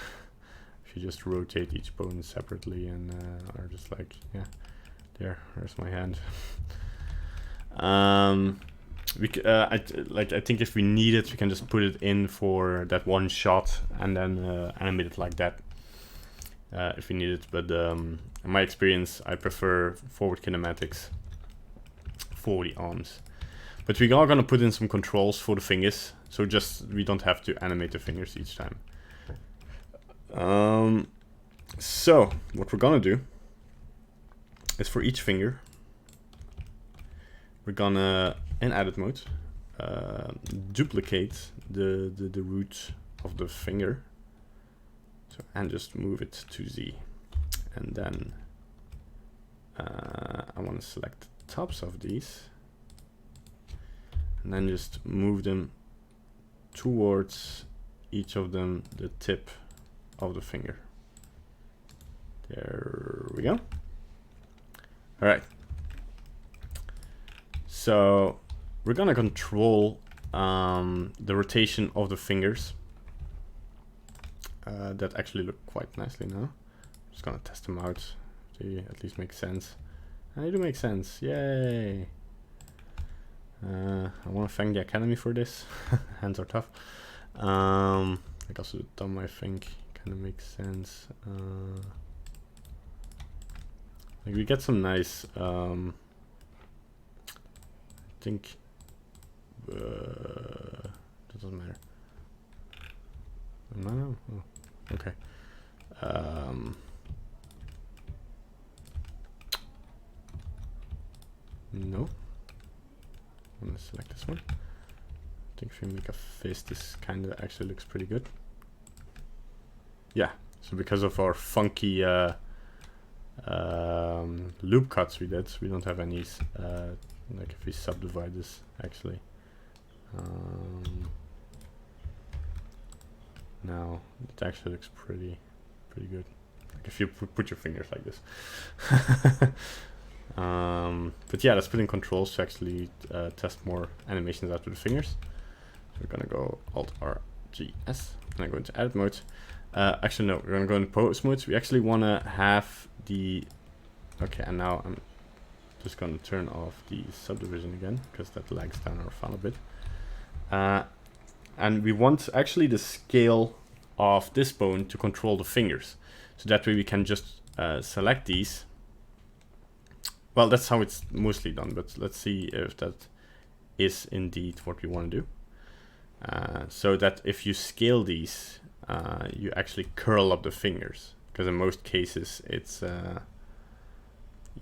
If you just rotate each bone separately and are just like, yeah, there's my hand. I think if we need it, we can just put it in for that one shot and then animate it like that. If we need it, but in my experience, I prefer forward kinematics for the arms. But we are gonna put in some controls for the fingers, so just we don't have to animate the fingers each time. So what we're gonna do is for each finger, we're gonna in edit mode duplicate the root of the finger. So, and just move it to Z, and then I want to select the tops of these and then just move them towards each of them the tip of the finger. There we go. All right. So we're gonna control the rotation of the fingers. That actually look quite nicely now. Just gonna test them out. They at least make sense. And they do make sense. Yay! I want to thank the Academy for this. Hands are tough. Like also the thumb, I think, kind of makes sense. Like we get some nice. I think that doesn't matter. No. Oh, okay. No. I'm gonna select this one. I think if we make a fist, this kind of actually looks pretty good. Yeah. So because of our funky loop cuts we did, we don't have any. Like if we subdivide this, actually. Now it actually looks pretty good. Like if you put your fingers like this. But yeah, let's put in controls to actually test more animations out with the fingers. So we're gonna go Alt-R-G-S and then go into edit mode. Actually no, we're gonna go into pose mode. We actually wanna have the, okay, and now I'm just gonna turn off the subdivision again because that lags down our file a bit. And we want actually the scale of this bone to control the fingers. So that way we can just select these. Well, that's how it's mostly done, but let's see if that is indeed what we want to do. So that if you scale these, you actually curl up the fingers. Because in most cases, it's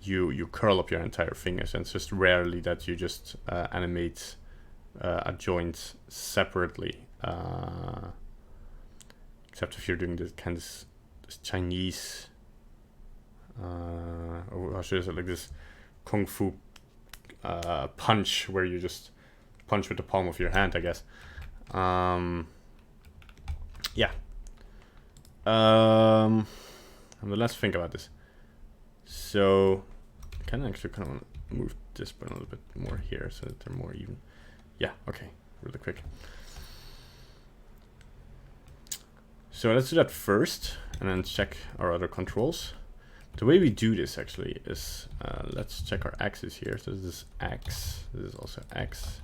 you curl up your entire fingers, and it's just rarely that you just animate a joint separately, except if you're doing this kind of this Chinese, or how should I say, like this kung fu punch where you just punch with the palm of your hand, I guess. Yeah. But let's think about this. So I kind of want to move this button a little bit more here so that they're more even. Yeah, okay, really quick. So let's do that first and then check our other controls. The way we do this actually is, let's check our axes here. So this is X, this is also X,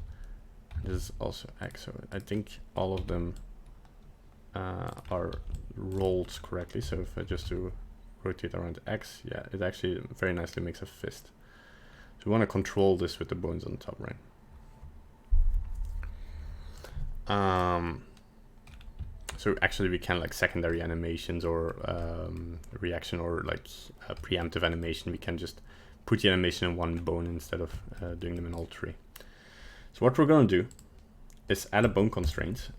this is also X. So I think all of them are rolled correctly. So if I just do rotate around X, yeah, it actually very nicely makes a fist. So we want to control this with the bones on the top, right? So actually we can like secondary animations or reaction or like preemptive animation. We can just put the animation in one bone instead of doing them in all three. So what we're going to do is add a bone constraint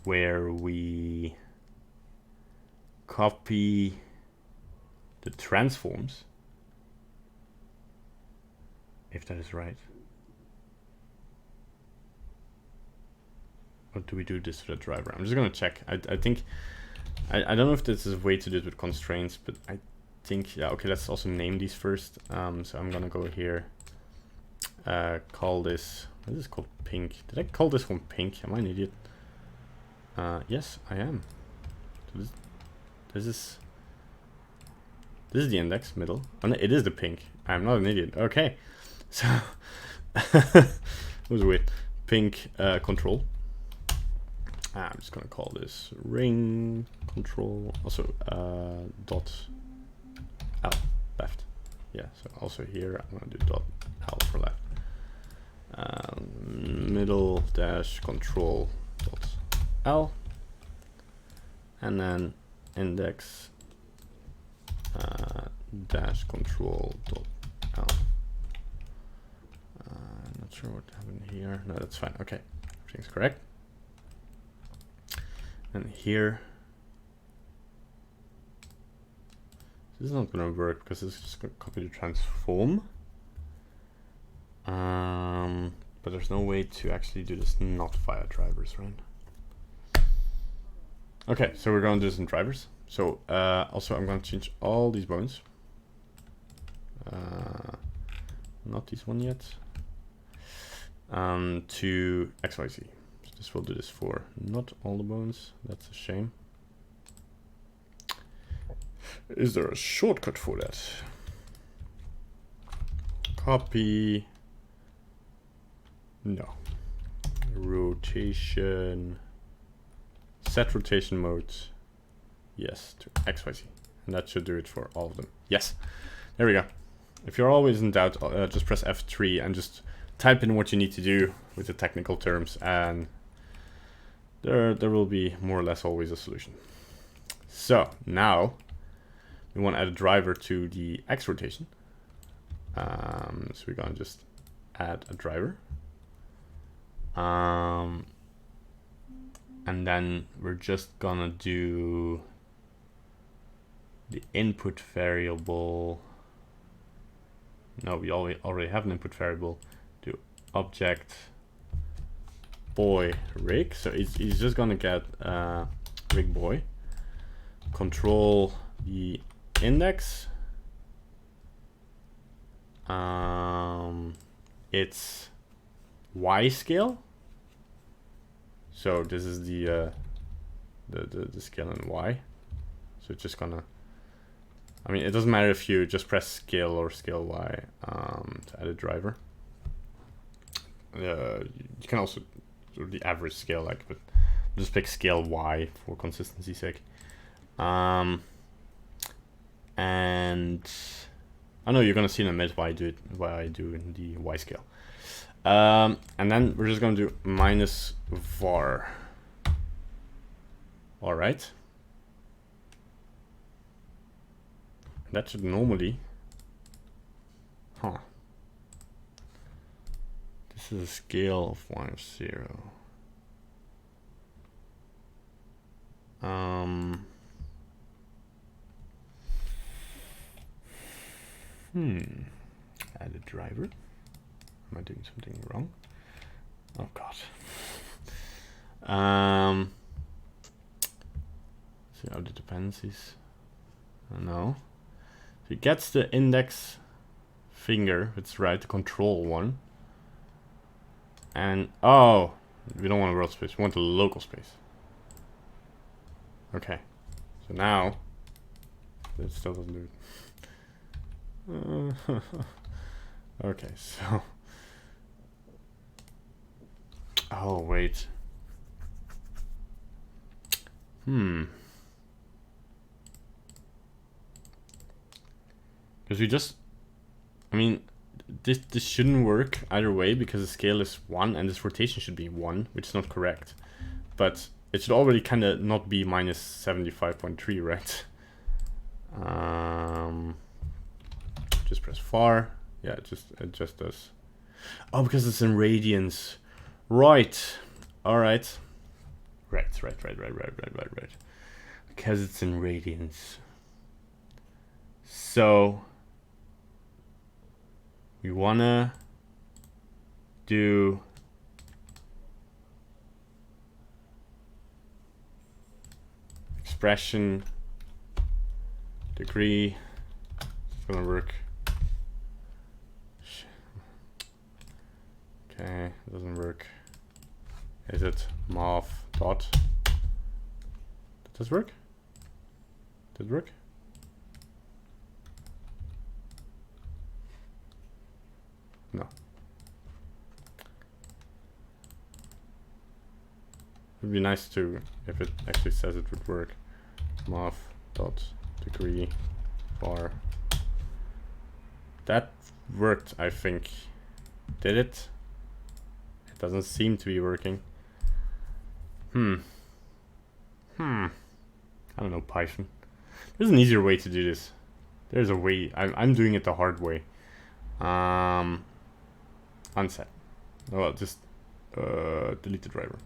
where we copy the transforms, if that is right. Or do we do this to the driver? I'm just gonna check. I think I don't know if this is a way to do it with constraints, but I think, yeah, okay, let's also name these first. So I'm gonna go here, call this, what is this called? Pink. Did I call this one pink? Am I an idiot? Yes, I am. So this is the index, middle. Oh, no, it is the pink. I'm not an idiot. Okay. So it was weird. Pink control. I'm just gonna call this ring control. Also dot L left. Yeah. So also here I'm gonna do dot L for left. Middle dash control dot L, and then index dash control dot L. Not sure what happened here. No, that's fine. Okay, everything's correct. And here, This is not gonna work because it's just gonna copy the transform. But there's no way to actually do this not via drivers, right? Okay, so we're gonna do this in drivers. So also I'm gonna change all these bones. Not this one yet. To XYZ. So this will do this for not all the bones. That's a shame. Is there a shortcut for that? Copy. No. Rotation. Set rotation mode. Yes, to XYZ. And that should do it for all of them. Yes. There we go. If you're always in doubt, just press F3 and just type in what you need to do with the technical terms, and there will be more or less always a solution. So now we want to add a driver to the X rotation. So we're gonna just add a driver. And then we're just gonna do the input variable. No, we already have an input variable. Do object boy rig. So he's just gonna get rig boy. Control the index. It's Y scale. So this is the scale in Y. So it's just gonna, I mean, it doesn't matter if you just press scale or scale Y to add a driver. You can also do the average scale, like, but just pick scale Y for consistency's sake. And I know you're gonna see in a minute why I do in the Y scale. And then we're just gonna do minus var. All right. That should normally, this is a scale of 1 of 0. Add a driver. Am I doing something wrong? Oh god. See how the dependencies. No. So he gets the index finger, it's right, the control one. And oh, we don't want a world space, we want a local space. Okay. So now it still doesn't do it. Okay, so oh wait. Because we just, I mean, this shouldn't work either way because the scale is 1 and this rotation should be 1, which is not correct. But it should already kind of not be minus 75.3, right? Just press var. Yeah, it just does. Oh, because it's in radians. Right. All right. Right. Because it's in radians. So we wanna do expression degree. It's gonna work. Okay, it doesn't work. Is it math dot? Does this work? Did it work? No. It would be nice to, if it actually says it would work. Math dot degree var. That worked, I think. Did it? It doesn't seem to be working. I don't know, Python. There's an easier way to do this. There's a way. I'm doing it the hard way. Unset. Well, just delete the driver.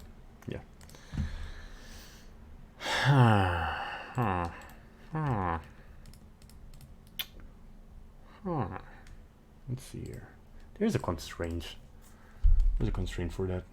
Yeah. Let's see here. There's a constraint. There's a constraint for that.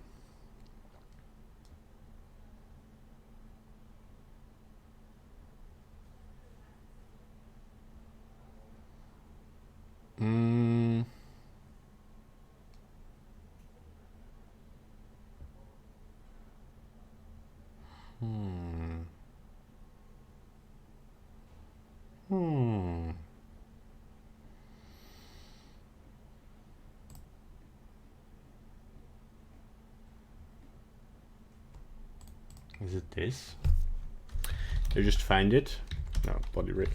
Is it this? They just find it. No, body rig.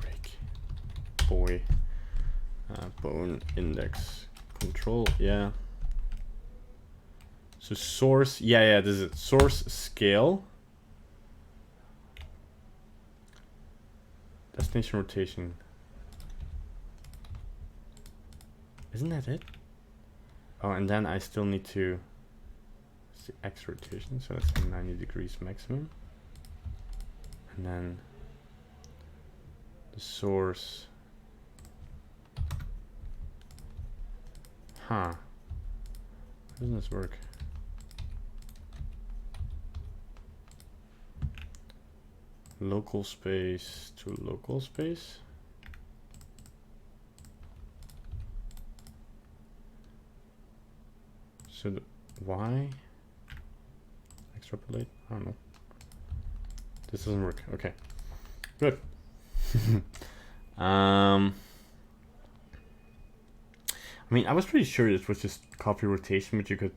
Rig. Boy. Bone index control. Yeah. So source. Yeah. This is it. Source scale. Destination rotation. Isn't that it? Oh, and then I still need to. The X rotation, so that's 90 degrees maximum, and then the source. How doesn't this work? Local space to local space. So the Y. Extrapolate? I don't know. This doesn't work. Okay. Good. I mean, I was pretty sure this was just copy rotation, but you could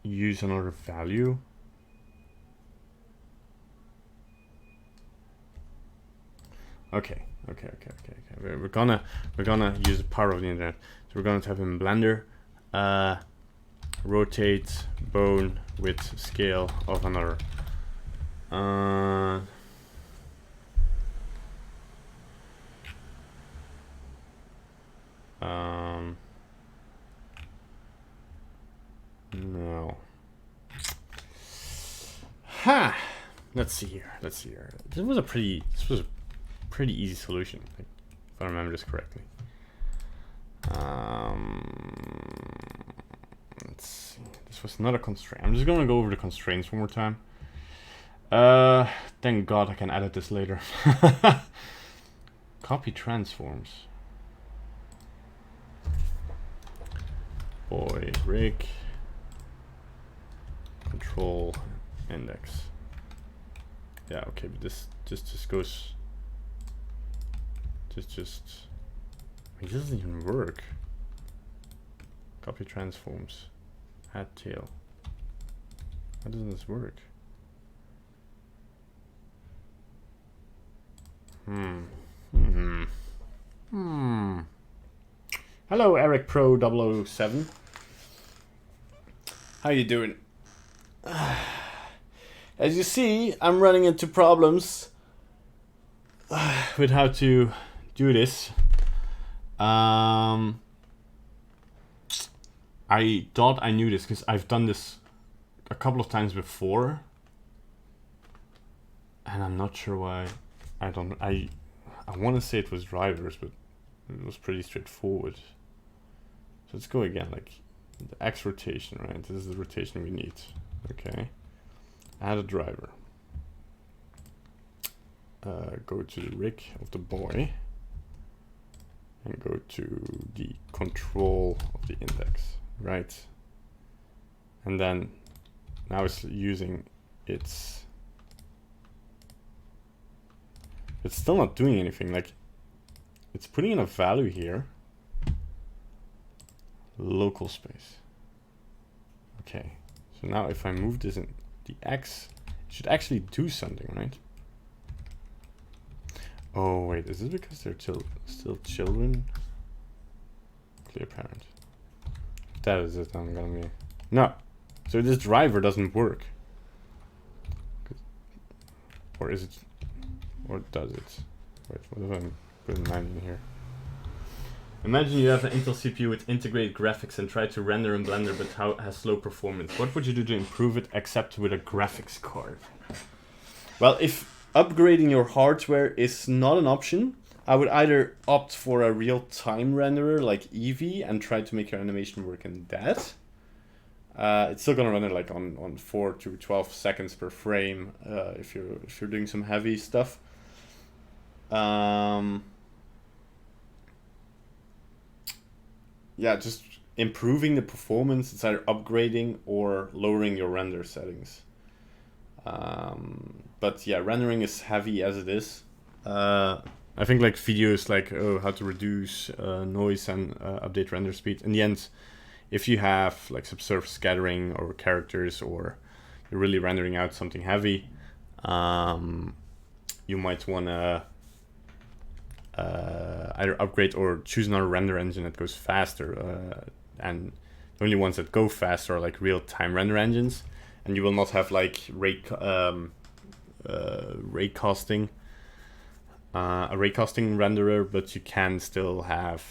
use another value. Okay. We're gonna use the power of the internet. So we're gonna type in Blender. Rotate bone with scale of another. No. Ha! Let's see here. This was a pretty easy solution, if I remember this correctly. Let's see. This was not a constraint. I'm just gonna go over the constraints one more time. Thank God I can edit this later. Copy transforms. Boy rig. Control index. Yeah, okay, but this just goes. It doesn't even work. Copy transforms. Add tail. How doesn't this work? Hello, Eric Pro 007. How you doing? As you see, I'm running into problems with how to do this. I thought I knew this because I've done this a couple of times before, and I'm not sure why. I want to say it was drivers, but it was pretty straightforward. So let's go again, like the X rotation, right? This is the rotation we need. Okay, add a driver. Go to the rig of the boy and go to the control of the index, right? And then now it's using its. It's still not doing anything. Like, it's putting in a value here. Local space. Okay. So now if I move this in the X, it should actually do something, right? Oh wait, is this because they're still children? Clear parent. That is it. I'm gonna be no. So this driver doesn't work. Or is it? Or does it? Wait, what if I put 9 in here? Imagine you have an Intel CPU with integrated graphics and try to render in Blender but has slow performance. What would you do to improve it except with a graphics card? Well, if upgrading your hardware is not an option. I would either opt for a real-time renderer like Eevee and try to make your animation work in that. It's still gonna render like on 4 to 12 seconds per frame if you're doing some heavy stuff. Yeah, just improving the performance. It's either upgrading or lowering your render settings. But yeah, rendering is heavy as it is. I think like videos like how to reduce noise and update render speed. In the end, if you have like subsurface scattering or characters, or you're really rendering out something heavy, you might want to either upgrade or choose another render engine that goes faster. And the only ones that go faster are like real-time render engines, and you will not have like raycasting, a raycasting renderer, but you can still have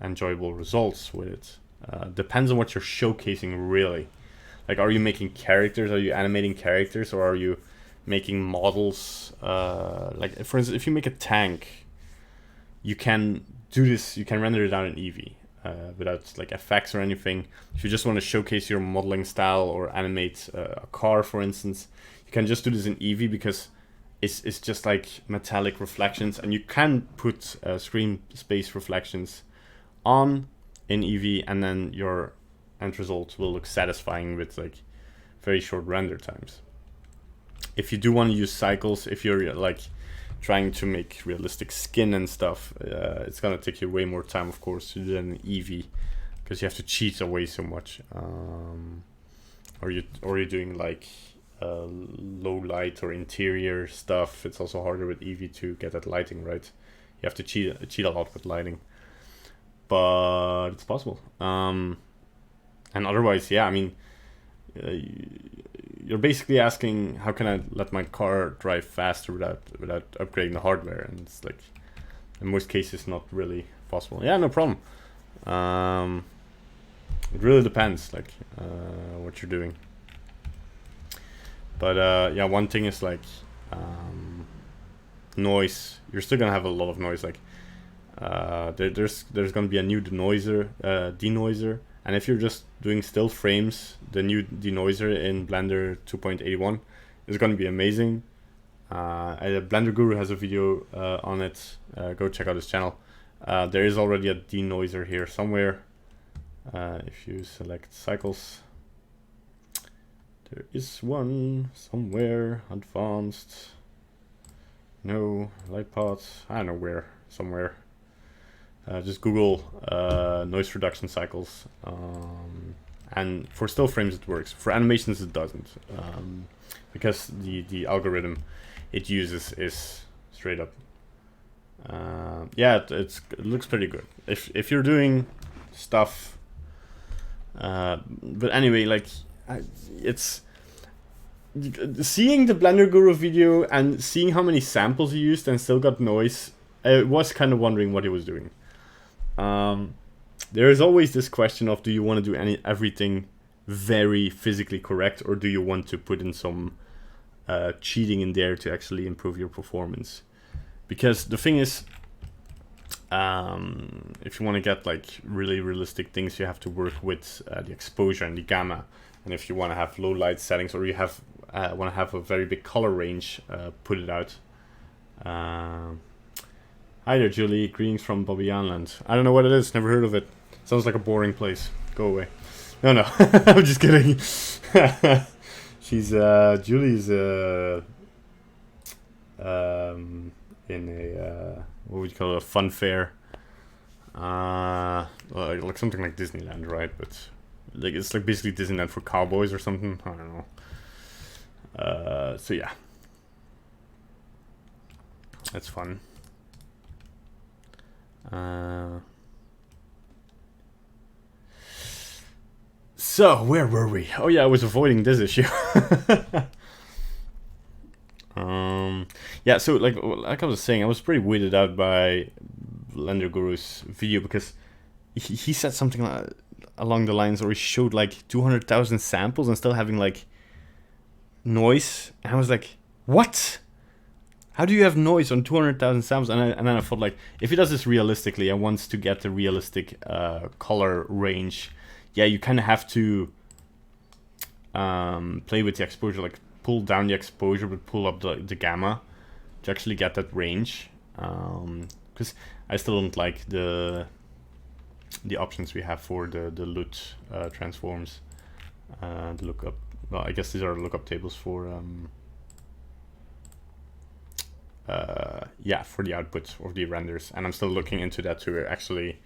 enjoyable results with it. Depends on what you're showcasing, really. Like, are you making characters? Are you animating characters, or are you making models? Like, for instance, if you make a tank, you can do this. You can render it out in Eevee without like effects or anything. If you just want to showcase your modeling style or animate a car, for instance, you can just do this in Eevee, because it's just like metallic reflections, and you can put screen space reflections on in Eevee, and then your end result will look satisfying with like very short render times. If you do want to use cycles, if you're like trying to make realistic skin and stuff, it's gonna take you way more time, of course, to do that in Eevee, because you have to cheat away so much. Or you're doing like low light or interior stuff. It's also harder with Eevee to get that lighting right. You have to cheat a lot with lighting, but it's possible. And otherwise, yeah, I mean, you're basically asking, how can I let my car drive faster without upgrading the hardware? And it's like, in most cases, not really possible. Yeah, no problem. It really depends, like what you're doing. But yeah, one thing is like noise. You're still gonna have a lot of noise. Like there's gonna be a new denoiser, and if you're just doing still frames, the new denoiser in Blender 2.81 is gonna be amazing. Blender Guru has a video on it. Go check out his channel. There is already a denoiser here somewhere. If you select cycles, there is one somewhere. Advanced. No, light paths. I don't know where. Somewhere. Just Google noise reduction cycles. And for still frames it works. For animations it doesn't. Because the algorithm it uses is straight up. Yeah, it looks pretty good. If you're doing stuff. But anyway, like it's seeing the Blender Guru video and seeing how many samples he used and still got noise. I was kind of wondering what he was doing. There is always this question of, do you want to do everything very physically correct, or do you want to put in some cheating in there to actually improve your performance? Because the thing is, if you want to get like really realistic things, you have to work with the exposure and the gamma. And if you want to have low light settings, or you have want to have a very big color range, put it out. Hi there, Julie. Greetings from Bobby Island. I don't know what it is. Never heard of it. Sounds like a boring place. Go away. No. I'm just kidding. She's Julie's in a what would you call it, a fun fair, like something like Disneyland, right? But like it's like basically Disneyland for cowboys or something. I don't know. So yeah, that's fun. So where were we? Oh yeah, I was avoiding this issue. Yeah, so like I was saying, I was pretty weirded out by Blender Guru's video, because he said something along the lines, or he showed like 200,000 samples and still having like noise, and I was like, what? How do you have noise on 200,000 samples? And then I thought, like, if he does this realistically and wants to get the realistic color range, yeah, you kind of have to play with the exposure, like pull down the exposure but pull up the gamma to actually get that range. Because I still don't like the options we have for the LUT transforms, the lookup. Well, I guess these are lookup tables for yeah, for the output of the renders, and I'm still looking into that to actually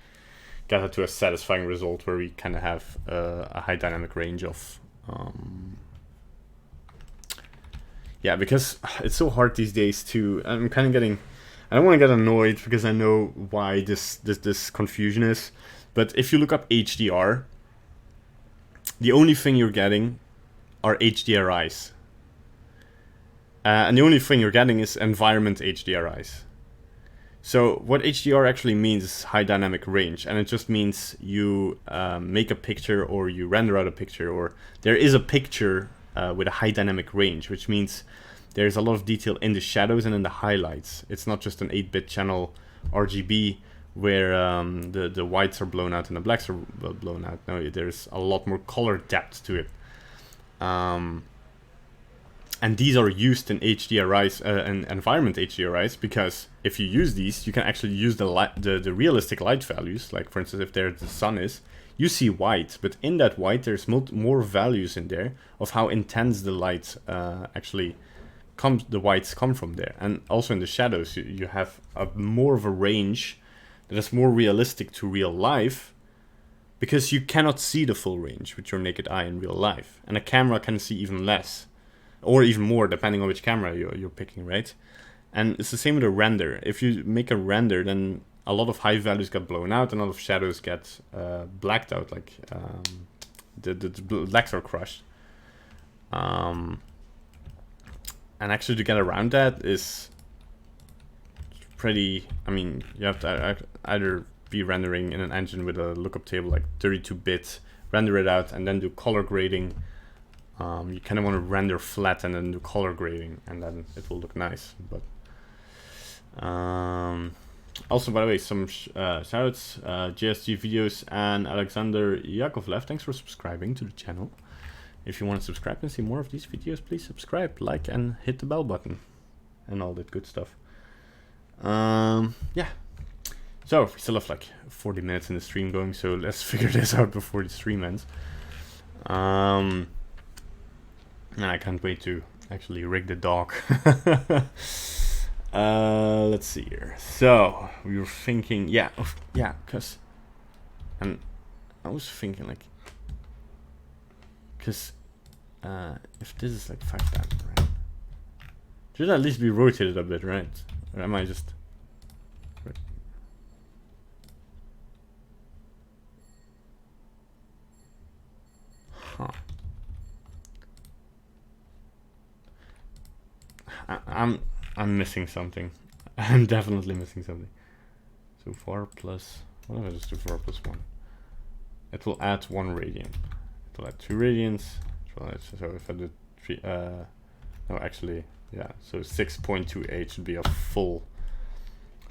get it to a satisfying result where we kind of have a high dynamic range of yeah, because it's so hard these days to, I'm kind of getting, I don't want to get annoyed because I know why this confusion is, but if you look up HDR, the only thing you're getting are HDRIs. And the only thing you're getting is environment HDRIs. So what HDR actually means is high dynamic range, and it just means you make a picture or you render out a picture, or there is a picture with a high dynamic range, which means there's a lot of detail in the shadows and in the highlights. It's not just an 8-bit channel RGB where the whites are blown out and the blacks are blown out. No, there's a lot more color depth to it. And these are used in HDRIs and environment HDRIs, because if you use these, you can actually use the realistic light values. Like, for instance, if there the sun is, you see white, but in that white there's more values in there of how intense the light actually comes. The whites come from there, and also in the shadows you have more of a range that is more realistic to real life, because you cannot see the full range with your naked eye in real life, and a camera can see even less. Or even more, depending on which camera you're picking, right? And it's the same with a render. If you make a render, then a lot of high values get blown out, and a lot of shadows get blacked out, like the blacks are crushed. And actually to get around that is pretty, I mean, you have to either be rendering in an engine with a lookup table like 32-bit, render it out, and then do color grading. You kind of want to render flat and then do color grading, and then it will look nice. But also, by the way, some shoutouts, JSG Videos and Alexander Yakovlev. Thanks for subscribing to the channel. If you want to subscribe and see more of these videos, please subscribe, like, and hit the bell button, and all that good stuff. Yeah. So we still have like 40 minutes in the stream going, so let's figure this out before the stream ends. And I can't wait to actually rig the dog. Let's see here. So we were thinking, yeah, cause, and I was thinking like, cause if this is like 5,000, right? Should at least be rotated a bit, right? Or am I just? Huh. I'm missing something. I'm definitely missing something. So 4 plus, what if I just do 4 plus 1? It will add 1 radian. It will add 2 radians. So if I do 3, no, actually, yeah. So 6.28 should be a full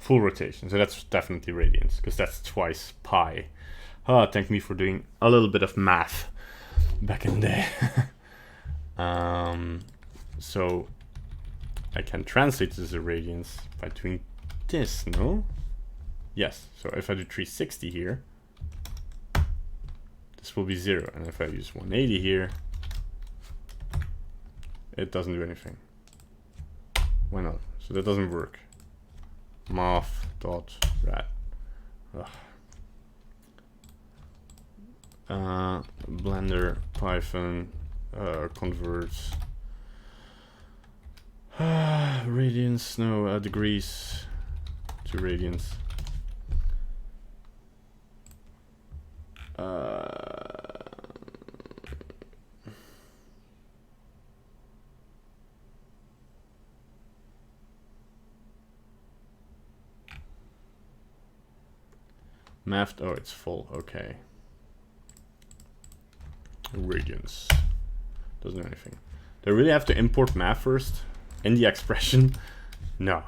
rotation. So that's definitely radians, because that's twice pi. Thank me for doing a little bit of math back in the day. So I can translate this as radians by doing this, no? Yes, so if I do 360 here, this will be 0. And if I use 180 here, it doesn't do anything. Why not? So that doesn't work. Math.rat. Blender Python converts radians, no, degrees to radians. Math, oh, it's full, okay. Radians. Doesn't do anything. Do I really have to import math first in the expression? No.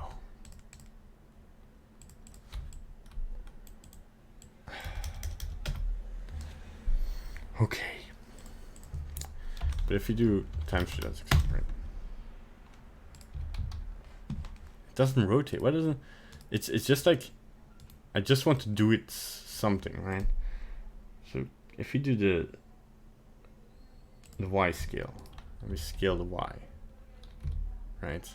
Okay. But if you do times 3, that's right. It doesn't rotate. Why doesn't? It's just like, I just want to do it something, right? So if you do the Y scale, let me scale the Y, right?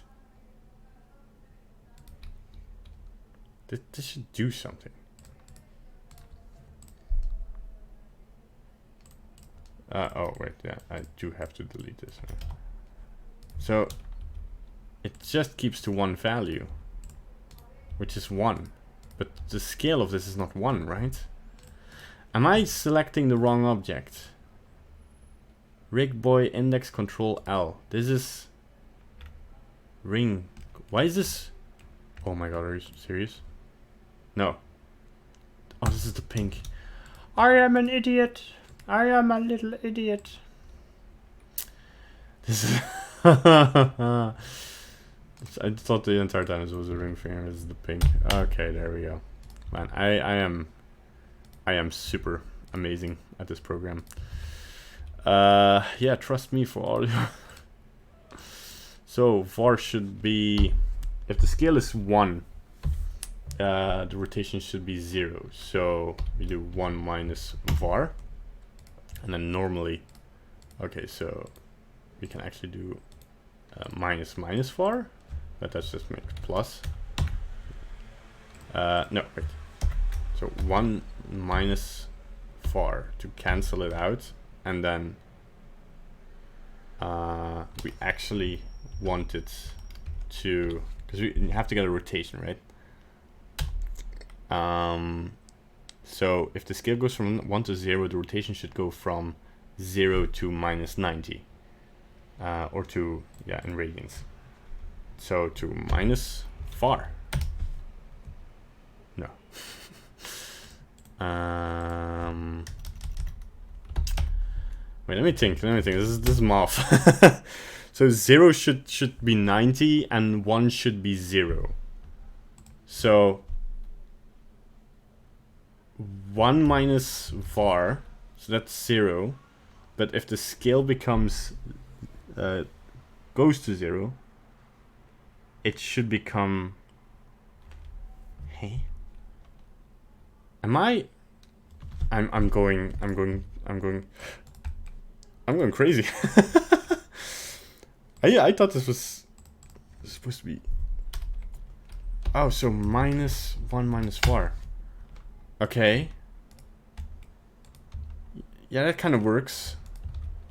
This should do something. Oh wait, yeah, I do have to delete this. Right? So it just keeps to one value, which is 1. But the scale of this is not 1, right? Am I selecting the wrong object? Rig boy index control L. This is ring. Why is this? Oh my god, are you serious? No. Oh, this is the pink. I am an idiot. I am a little idiot. This is. I thought the entire time this was a ring finger. This is the pink. Okay, there we go. Man, I am super amazing at this program. Yeah, trust me for all your. So var should be, if the scale is 1, the rotation should be 0. So we do 1 minus var, and then normally, okay, so we can actually do minus var, but that's just make plus. No, wait. So 1 minus var to cancel it out, and then we actually want it to, because we have to get a rotation, right? So if the scale goes from 1 to 0, the rotation should go from 0 to minus 90, or to, yeah, in radians. So to minus var. No. Wait, let me think. This is math. So 0 should be 90 and 1 should be 0. So 1 minus var, so that's 0. But if the scale becomes goes to 0, it should become. Hey, am I? I'm going crazy. I thought this was supposed to be. Oh, so minus 1 minus var. Okay. Yeah, that kind of works.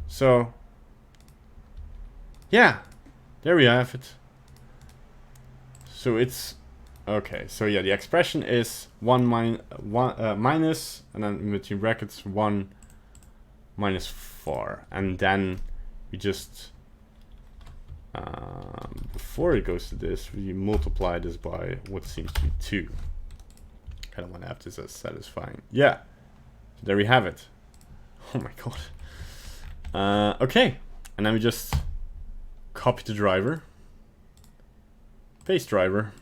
So, yeah, there we have it. So it's okay. So yeah, the expression is 1 minus, and then in between brackets 1 minus 4, and then we just before it goes to this, we multiply this by what seems to be 2. Kind of want to have this as satisfying. Yeah, so there we have it. Oh my god. Okay, and then we just copy the driver, paste driver,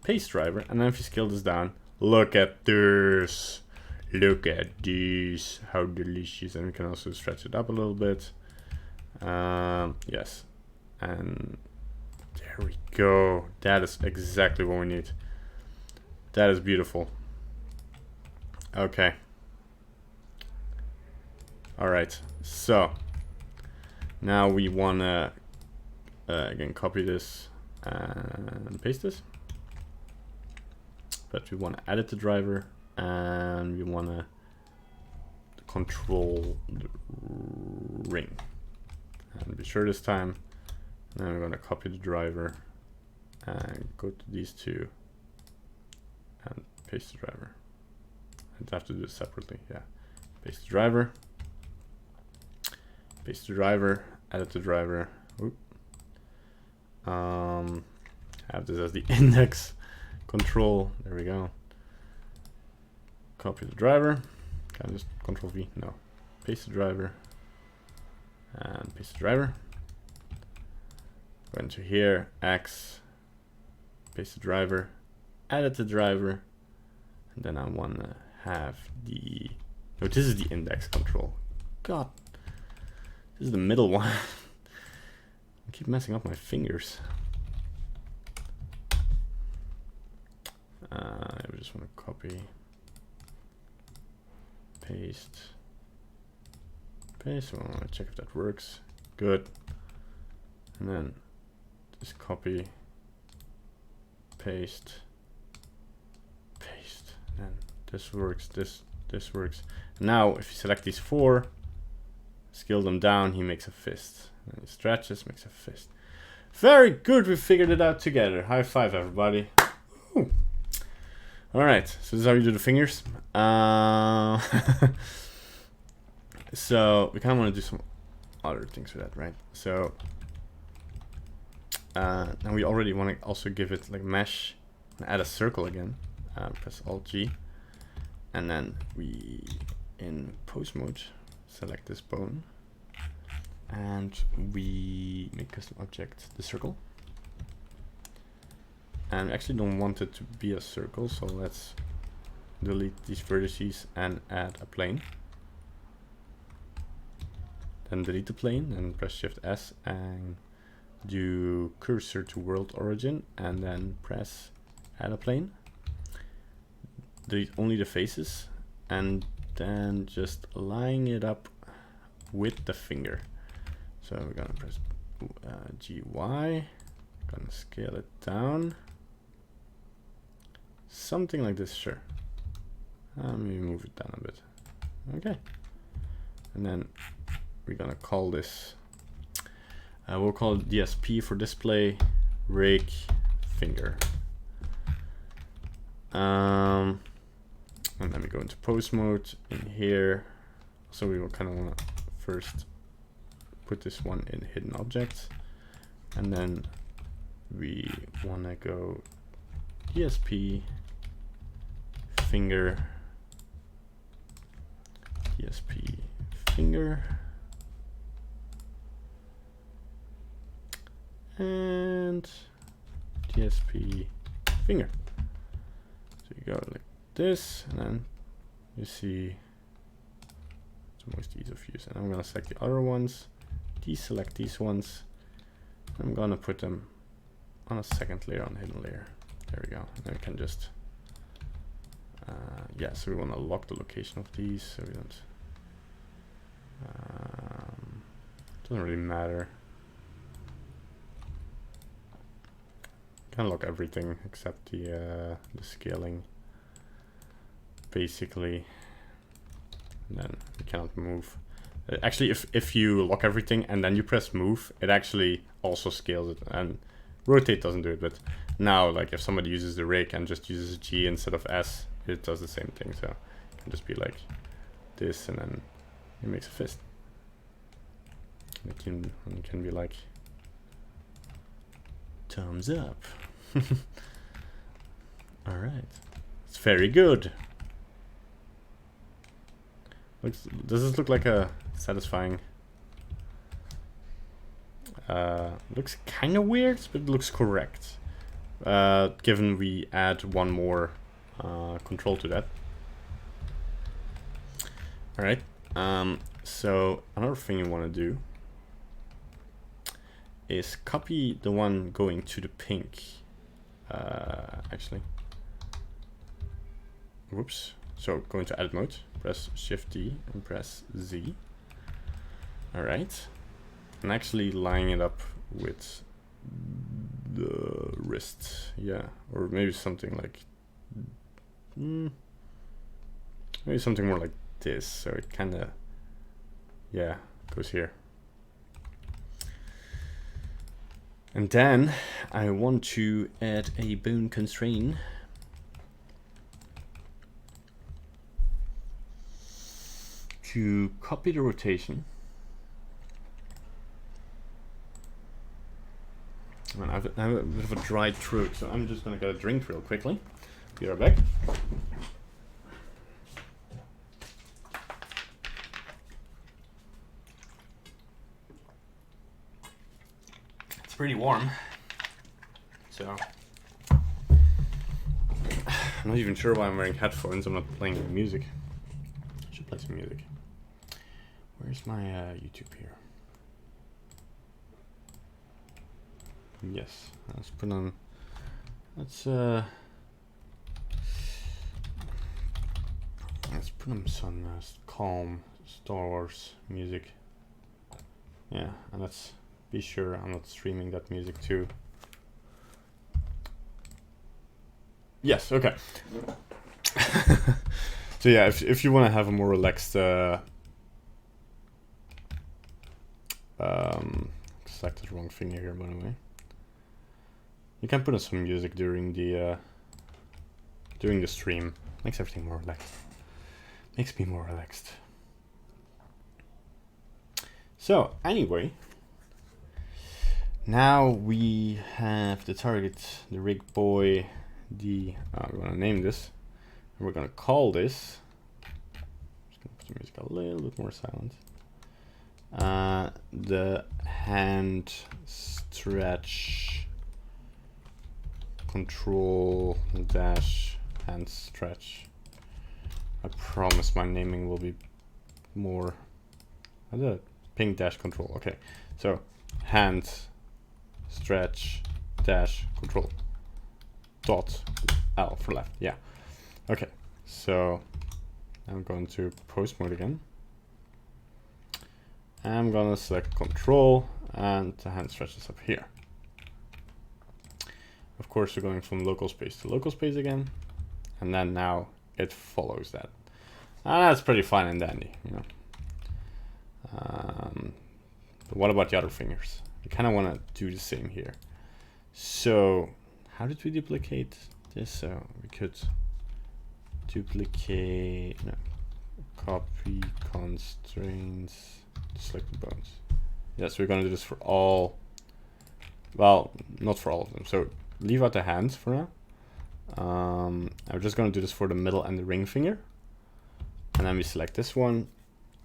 and then if you scale this down, look at this. Look at this, how delicious. And we can also stretch it up a little bit. Yes, and there we go. That is exactly what we need. That is beautiful. Okay. All right, so now we want to again copy this and paste this, but we want to edit the driver, and we want to control the ring, and be sure this time. And then we're going to copy the driver and go to these two and paste the driver. I'd have to do this separately. Yeah, paste the driver, edit the driver. Oop. Have this as the index control. There we go. Copy the driver. Can I just Control V? No. Paste the driver and paste the driver. go into here, X, paste the driver, edit the driver, and then I want to have the, oh, this is the index control. God, this is the middle one. I keep messing up my fingers. I just want to copy, paste, paste. So I want to check if that works. Good. And then just copy, paste, paste. And this works. This works. Now, if you select these four, scale them down, he makes a fist. And he stretches, makes a fist. Very good. We figured it out together. High five, everybody. Ooh. All right, so this is how you do the fingers. So we kind of want to do some other things with that, right? So now we already want to also give it like mesh and add a circle again. Press Alt G, and then we in pose mode select this bone, and we make custom object the circle. And I actually don't want it to be a circle, so let's delete these vertices and add a plane. Then delete the plane and press Shift S and do cursor to world origin, and then press add a plane. Delete only the faces, and then just line it up with the finger. So we're gonna press GY, gonna scale it down. Something like this, sure. Maybe move it down a bit. Okay. And then we're gonna call this, we'll call it DSP for display rake finger. And then we go into pose mode in here. So we will kind of want to first put this one in hidden objects, and then we want to go DSP finger, DSP finger, and DSP finger. So you go like this, and then you see it's most ease of use. And I'm gonna select the other ones, deselect these ones. I'm gonna put them on a second layer, on the hidden layer. There we go. And then we can just yeah, so we want to lock the location of these, so we don't doesn't really matter. Can lock everything except the scaling, basically. And then we cannot move. Actually, if you lock everything and then you press move, it actually also scales it, and rotate doesn't do it. But now, like if somebody uses the rake and just uses G instead of S, it does the same thing. So it can just be like this, and then it makes a fist. It can be like thumbs up. All right, it's very good. Does this look like a satisfying? Looks kind of weird, but it looks correct. Given we add one more control to that. All right. So another thing you want to do is copy the one going to the pink. Actually, whoops. So go into edit mode, press Shift D and press Z. All right, and actually line it up with the wrist, yeah, or maybe something like, maybe something more like this. So it kind of, yeah, goes here. And then I want to add a bone constraint. To copy the rotation. I have a bit of a dry throat, so I'm just gonna get a drink real quickly. Be right back. pretty warm. So I'm not even sure why I'm wearing headphones. I'm not playing music. I should play some music. Where's my YouTube here? Yes, let's put on. Let's put on some calm Star Wars music. Yeah, and let's be sure I'm not streaming that music too. Yes, okay. So yeah, if you want to have a more relaxed selected wrong finger here, by the way. You can put on some music during the stream. Makes everything more relaxed. Makes me more relaxed. So anyway, now we have the target, the rig boy. We're gonna name this. And we're gonna call this. Just gonna put the music a little bit more silent. The hand stretch control dash hand stretch. I promise my naming will be more. I did it. Ping dash control. Okay, so hand stretch dash control dot L for left. Yeah. Okay, so I'm going to post mode again. I'm gonna select control and the hand stretch is up here. Of course, we're going from local space to local space again, and then now it follows that. And that's pretty fine and dandy, you know. But what about the other fingers? We kind of want to do the same here. So how did we duplicate this? So we could duplicate, no, copy constraints, select the bones. Yes, we're going to do this for all, well, not for all of them. So leave out the hands for now. I'm just going to do this for the middle and the ring finger. And then we select this one,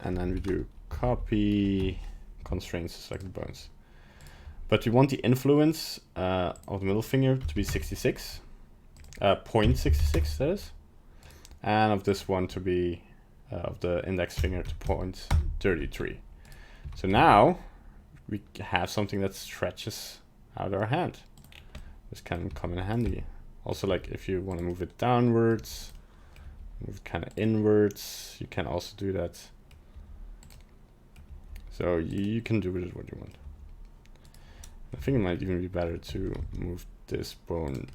and then we do copy constraints to select the bones. But we want the influence of the middle finger to be 66, 0.66 that is, and of this one to be of the index finger to 0.33. So now we have something that stretches out our hand. This can come in handy. Also, like if you want to move it downwards, move it kind of inwards, you can also do that. So you can do with it what you want. I think it might even be better to move this bone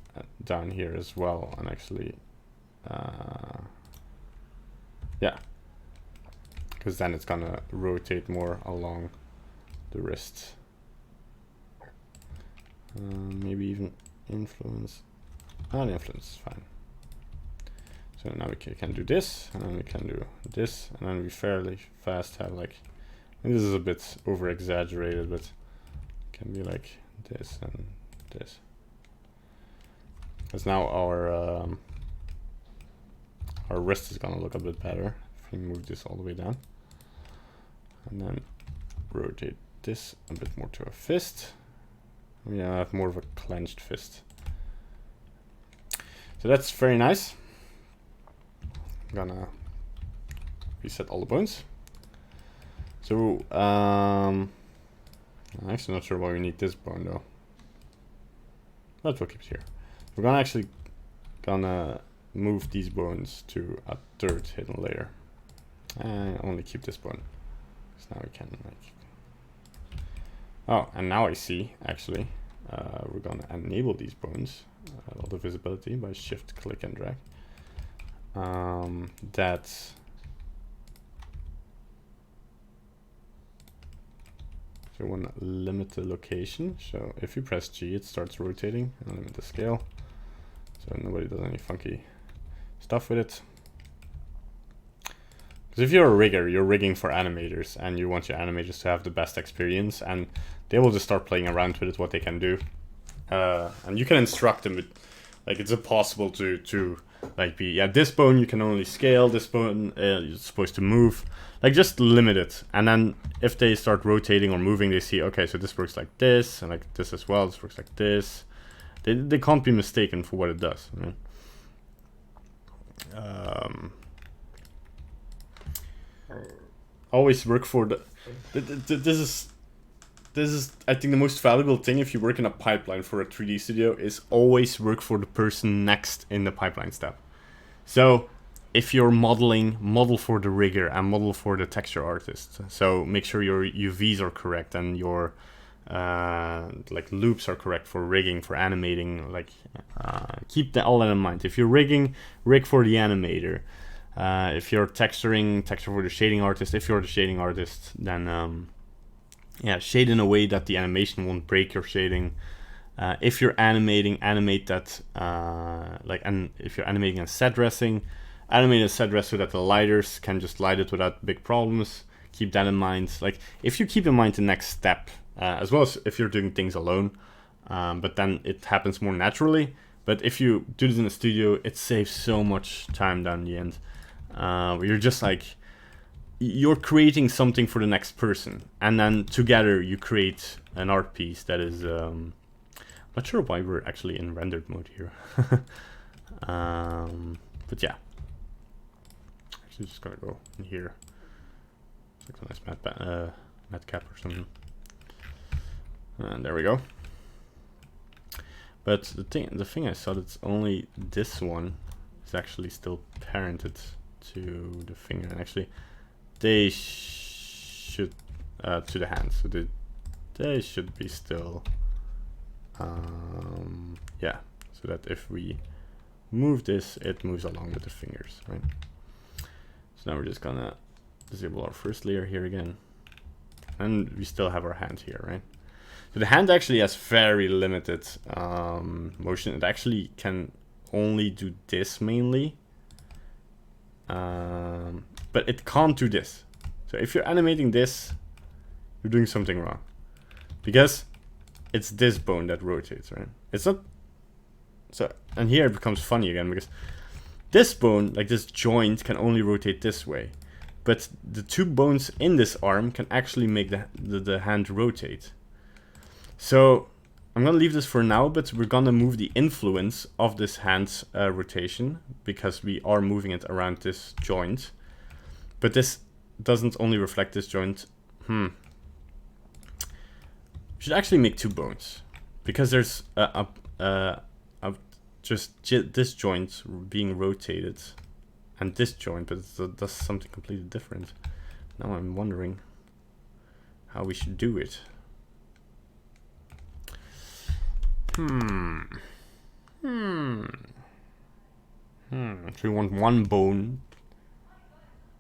down here as well, and actually, yeah, because then it's gonna rotate more along the wrist. Maybe even influence. Oh, the influence is fine. So now we can do this, and then we can do this, and then we fairly fast have like, and this is a bit over exaggerated, but it can be like this and this. Because now our wrist is gonna look a bit better if we move this all the way down, and then rotate this a bit more to a fist. We have more of a clenched fist. So that's very nice. I'm gonna reset all the bones. So I'm actually not sure why we need this bone though. But we'll keep it here. We're gonna move these bones to a third hidden layer. And only keep this bone. So now we can like. Oh, and now I see actually we're gonna enable these bones, all the visibility by shift, click, and drag. That's so we want to limit the location. So if you press G, it starts rotating, and limit the scale, so nobody does any funky stuff with it. Because if you're a rigger, you're rigging for animators, and you want your animators to have the best experience, and they will just start playing around with it, what they can do, and you can instruct them with, like, it's impossible to like this bone you can only scale, this bone you're supposed to move. Like just limit it, and then if they start rotating or moving, they see, okay, so this works like this, and like this as well, this works like this. They can't be mistaken for what it does. I mean, always work for the this is I think the most valuable thing if you work in a pipeline for a 3D studio is always work for the person next in the pipeline step. So if you're modeling, model for the rigger and model for the texture artist. So make sure your UVs are correct and your like loops are correct for rigging, for animating. Like keep all that in mind. If you're rigging, rig for the animator. If you're texturing, texture for the shading artist. If you're the shading artist, then yeah, shade in a way that the animation won't break your shading. If you're animating, animate that and if you're animating a set dressing, animate a set dress so that the lighters can just light it without big problems. Keep that in mind. Like if you keep in mind the next step, as well as if you're doing things alone, but then it happens more naturally. But if you do this in a studio, it saves so much time down the end. You're just like, you're creating something for the next person, and then together you create an art piece that is I'm not sure why we're actually in rendered mode here. But yeah, actually just gonna go in here. It's like a nice matte cap or something, and there we go. But the thing I saw, that's only this one is actually still parented to the finger, and actually they should to the hand, so they should be still yeah, so that if we move this, it moves along with the fingers, right? So now we're just gonna disable our first layer here again, and we still have our hand here, right? So the hand actually has very limited motion. It actually can only do this mainly, but it can't do this. So if you're animating this, you're doing something wrong, because it's this bone that rotates, right? It's not. So, and here it becomes funny again, because this bone, like this joint, can only rotate this way, but the two bones in this arm can actually make the hand rotate. So I'm gonna leave this for now, but we're gonna move the influence of this hand's rotation, because we are moving it around this joint. But this doesn't only reflect this joint. We should actually make two bones, because there's just this joint being rotated and this joint, but it does something completely different. Now I'm wondering how we should do it. So we want one bone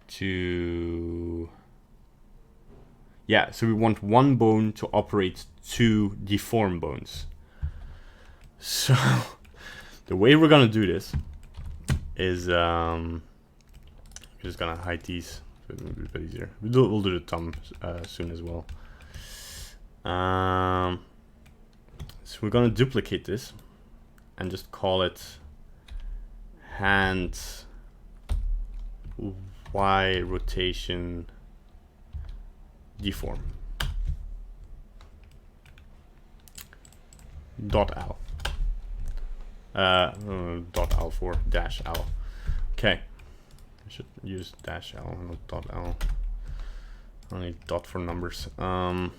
to... Yeah, so we want one bone to operate two deformed bones. So the way we're gonna do this is we're just gonna hide these, so it'll be a bit easier. We'll do the thumb soon as well. So we're gonna duplicate this and just call it hand Y rotation deform .l .l for -l. Okay, I should use -l, not .l. Only dot for numbers. Don't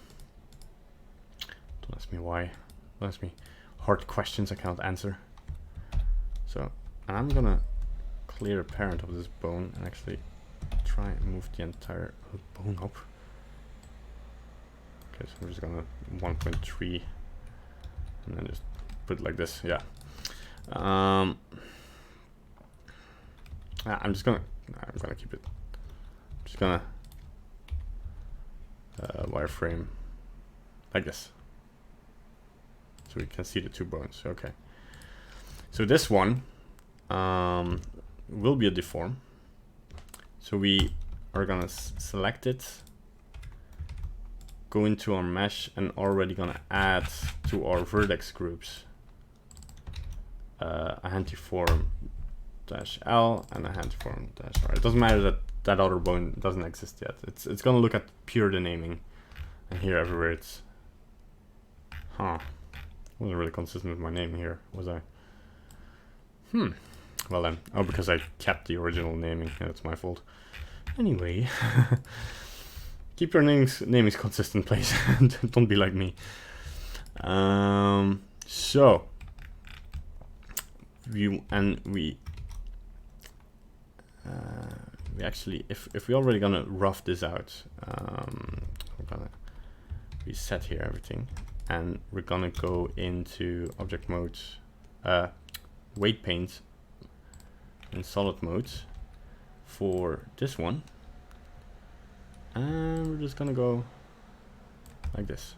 ask me why. Don't ask me hard questions I cannot answer. So, and I'm gonna clear a parent of this bone and actually try and move the entire bone up. Okay, so we're just gonna 1.3 and then just put it like this. Yeah. I'm gonna keep it. I'm just gonna wireframe like this, so we can see the two bones. Okay. So this one will be a deform. So we are gonna select it, go into our mesh, and already gonna add to our vertex groups a hand deform dash L and a hand form dash R. It doesn't matter that that other bone doesn't exist yet. It's gonna look at pure the naming, and here everywhere it's wasn't really consistent with my name here, was I? Well then, because I kept the original naming. Yeah, that's my fault. Anyway, keep your namings consistent, please. Don't be like me. So we actually, if we're already gonna rough this out, we're gonna reset here everything, and we're gonna go into object mode, weight paint in solid mode for this one, and we're just gonna go like this.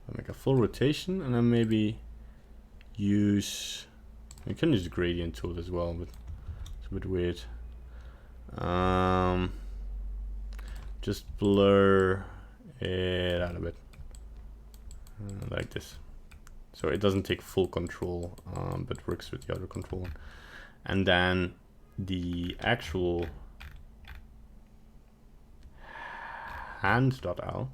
I'll make a full rotation, and then maybe use, you can use the gradient tool as well, but it's a bit weird. Just blur it out a bit, like this, so it doesn't take full control, but works with the other control. And then the actual hand.l,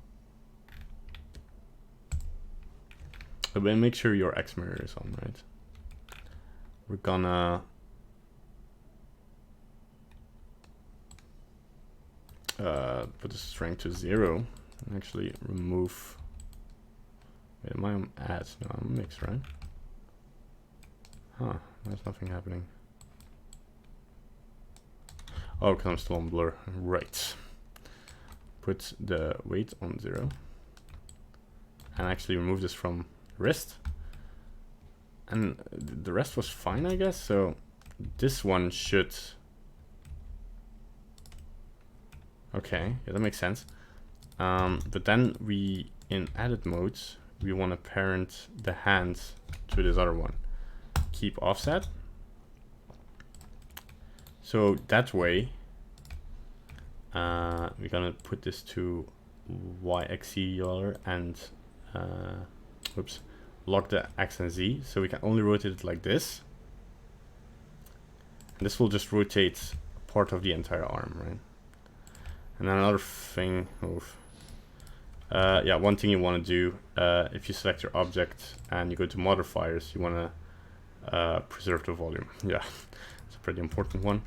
but make sure your X mirror is on, right? We're gonna put the strength to 0 and actually remove. Wait, am I on add? No, I'm mixed, right? There's nothing happening. Oh, because I'm still on blur. Right. Put the weight on 0 and actually remove this from wrist. And the rest was fine, I guess. So this one should. Okay, yeah, that makes sense. But then we, in edit modes, we want to parent the hand to this other one. Keep offset. So that way, we're gonna put this to YXZ and lock the X and Z, so we can only rotate it like this. And this will just rotate part of the entire arm, right? And then another thing, one thing you want to do, if you select your object and you go to modifiers, you want to preserve the volume. Yeah, it's a pretty important one,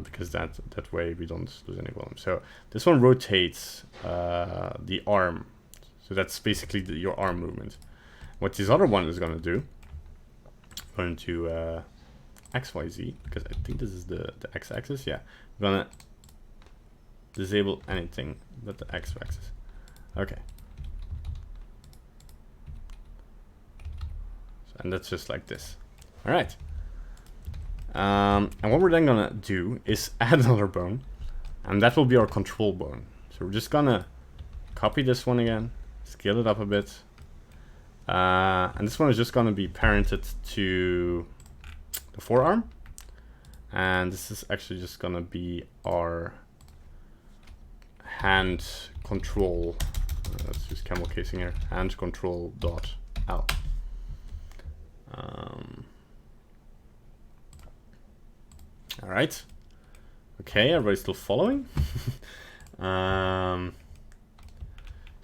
because that way we don't lose any volume. So this one rotates the arm, so that's basically your arm movement. What this other one is going to do, going to XYZ, because I think this is the X-axis. Yeah, we're gonna disable anything but the X-axis. Okay. So, and that's just like this. All right. And what we're then gonna do is add another bone, and that will be our control bone. So we're just gonna copy this one again, scale it up a bit, and this one is just gonna be parented to the forearm, and this is actually just gonna be our hand control. Let's use camel casing here. Hand control dot L. All right. Okay, everybody's still following.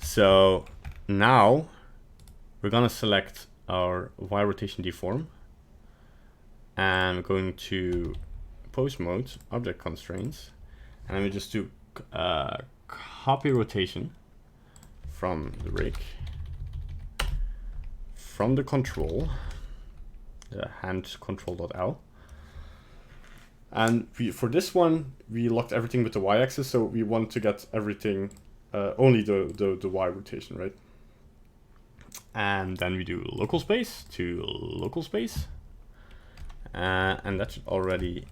So now we're gonna select our Y rotation deform, and we're going to pose mode, object constraints, and then we just do copy rotation from the rig, from the control, the hand control.l. And for this one, we locked everything with the Y-axis, so we want to get everything, only the Y rotation, right? And then we do local space to local space, and that should already.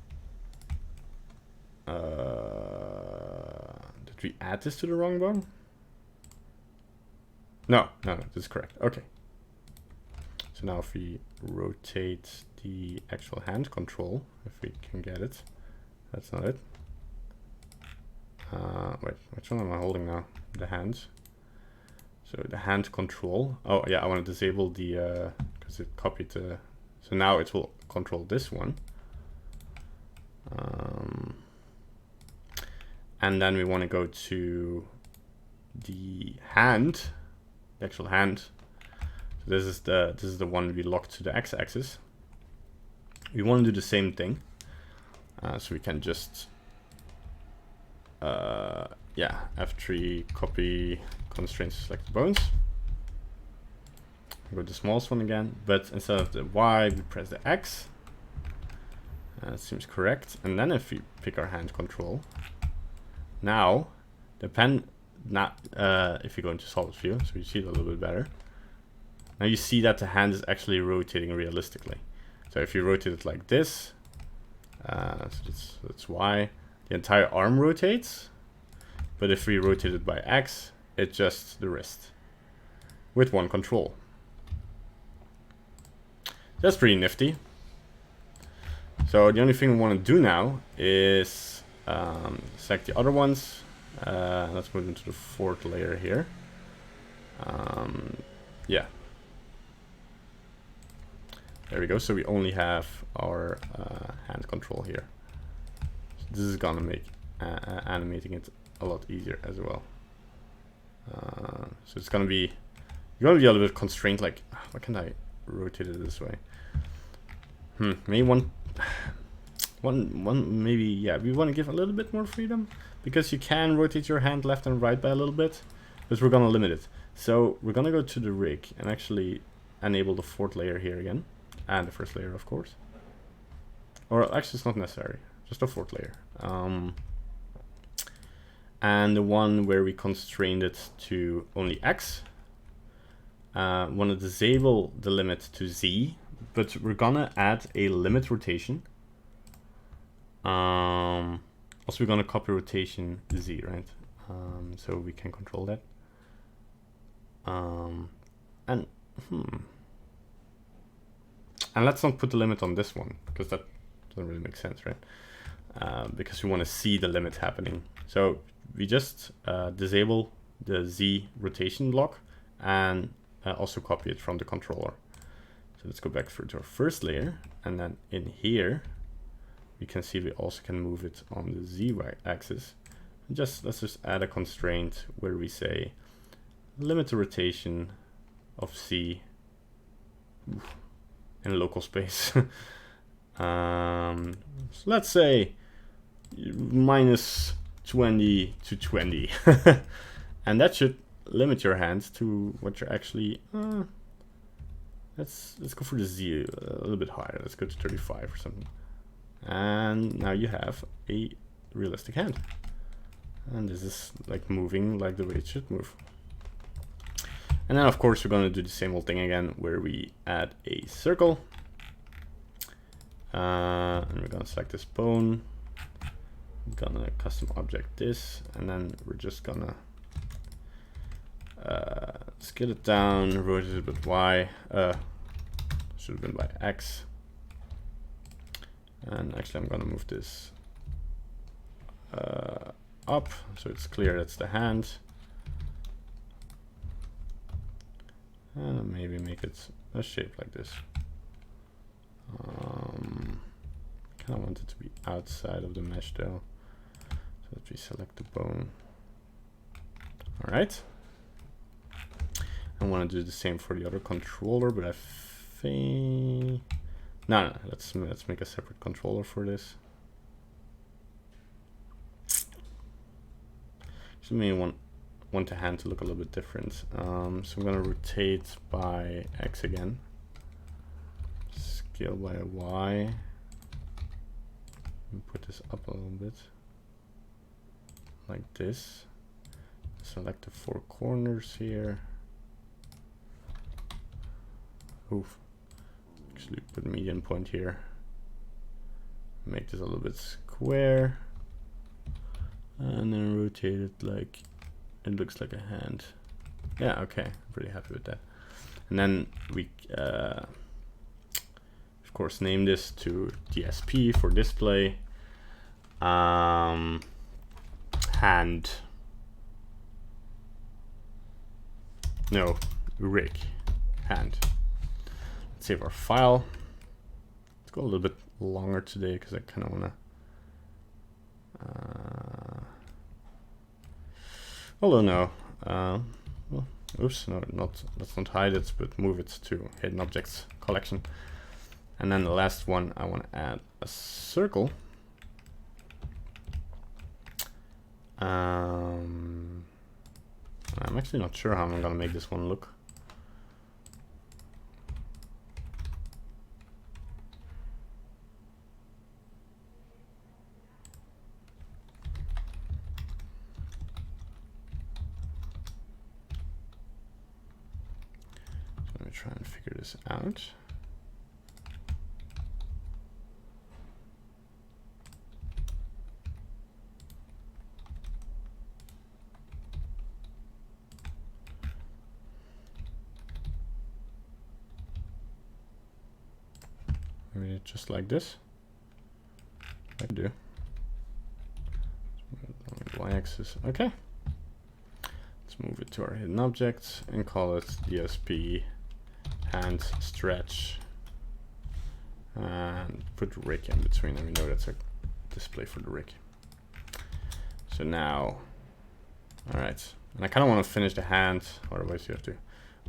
Did we add this to the wrong bone? No, this is correct. Okay. So now if we rotate the actual hand control, if we can get it, that's not it. Wait, which one am I holding now? The hands. So the hand control. Oh yeah, I want to disable the because it copied the. So now it will control this one. And then we want to go to the hand, the actual hand. So this is the one we locked to the x-axis. We want to do the same thing. So we can just yeah, F3 copy constraints, select the bones. Go to the smallest one again, but instead of the Y, we press the X. That seems correct. And then if we pick our hand control, now the pen, if you go into solid view, so you see it a little bit better. Now you see that the hand is actually rotating realistically. So if you rotate it like this, so that's Y, the entire arm rotates. But if we rotate it by X, it's just the wrist with one control. That's pretty nifty. So the only thing we want to do now is select the other ones. Let's move into the fourth layer here. Yeah. There we go. So we only have our hand control here. So this is gonna make animating it a lot easier as well. So it's gonna be, you're gonna be a little bit constrained. Like, why can't I rotate it this way? Maybe maybe, yeah, we want to give a little bit more freedom, because you can rotate your hand left and right by a little bit, but we're gonna limit it. So we're gonna go to the rig and actually enable the fourth layer here again, and the first layer, of course. Or actually, it's not necessary, just the fourth layer. And the one where we constrained it to only X. Want to disable the limit to Z, but we're gonna add a limit rotation. Also, we're gonna copy rotation to Z, right? So we can control that. And let's not put the limit on this one, because that doesn't really make sense, right? Because we want to see the limit happening. So we just disable the Z rotation block and also copy it from the controller. So let's go back to our first layer, and then in here we can see we also can move it on the Z axis. And let's just add a constraint where we say limit the rotation of C in local space. So let's say -20 to 20. And that should limit your hand to what you're actually let's go for the Z a little bit higher. Let's go to 35 or something. And now you have a realistic hand. And this is like moving like the way it should move. And then of course we're going to do the same old thing again, where we add a circle. And we're going to select this bone. We're gonna custom object this, and then we're just gonna scale it down, rotate it with Y. Should have been by X. And actually I'm gonna move this up, so it's clear that's the hand. And maybe make it a shape like this. Kind of want it to be outside of the mesh though. So let me select the bone. All right. I want to do the same for the other controller, but I think no. Let's make a separate controller for this. So maybe want the hand to look a little bit different. So I'm gonna rotate by X again. Scale by Y. And put this up a little bit, like this. Select the 4 corners here. Oof. Actually put median point here. Make this a little bit square. And then rotate it like it looks like a hand. Yeah, okay. I'm pretty happy with that. And then we of course name this to DSP for display. Hand. No, rig hand. Let's save our file. Let's go a little bit longer today because I kind of want to. Although no, well, oops, no, let's not hide it, but move it to hidden objects collection. And then the last one, I want to add a circle. I'm actually not sure how I'm gonna make this one look. So let me try and figure this out. Maybe just like this. I do. Y-axis. Okay. Let's move it to our hidden objects and call it DSP hand stretch and put rig in between, and we know that's a display for the rig. So now, all right, and I kind of want to finish the hand, otherwise you have to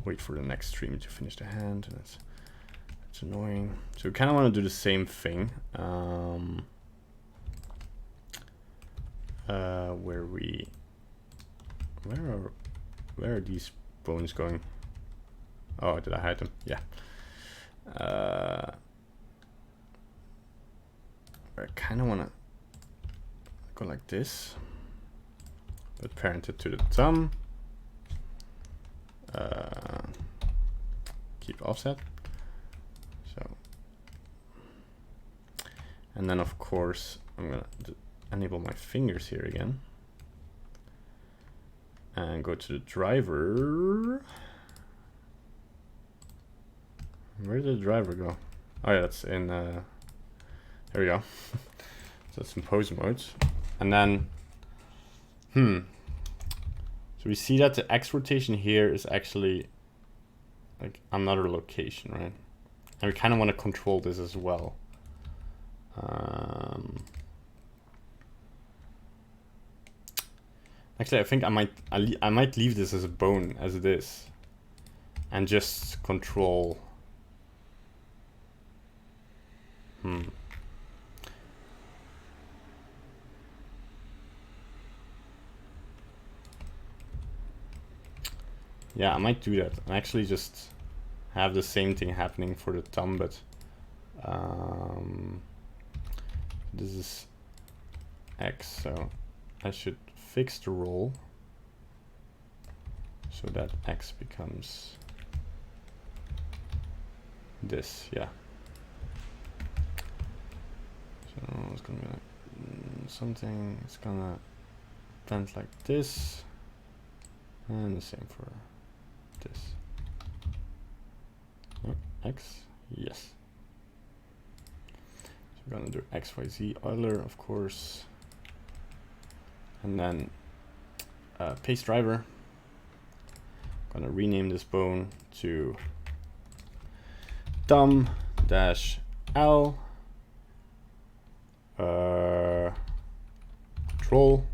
wait for the next stream to finish the hand, and it's annoying. So we kind of want to do the same thing. Where are these bones going? Oh, did I hide them? Yeah. I kind of want to go like this, but parent it to the thumb. Keep offset. So, and then of course I'm gonna enable my fingers here again and go to the driver. Where did the driver go? Oh yeah, that's in there we go. So it's in pose mode. And then so we see that the X rotation here is actually like another location, right? And we kind of want to control this as well. Actually, I think I might leave this as a bone as it is, and just control. Yeah, I might do that and actually just have the same thing happening for the thumb, but this is X, so I should fix the roll so that X becomes this, yeah. So it's gonna be like something, it's gonna bend like this, and the same for this. Oh, X, yes. So we're gonna do XYZ Euler, of course, and then paste driver. I'm gonna rename this bone to thumb-L control.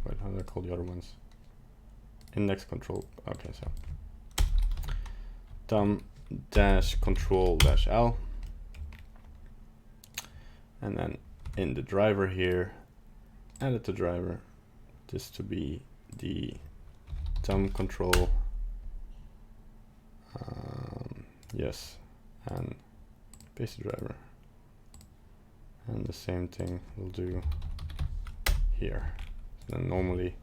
Wait, how do I call the other ones? Index control. Okay, so thumb-control-L, and then in the driver here, edit the driver, this to be the thumb control, yes, and paste the driver, and the same thing we'll do here. So then normally,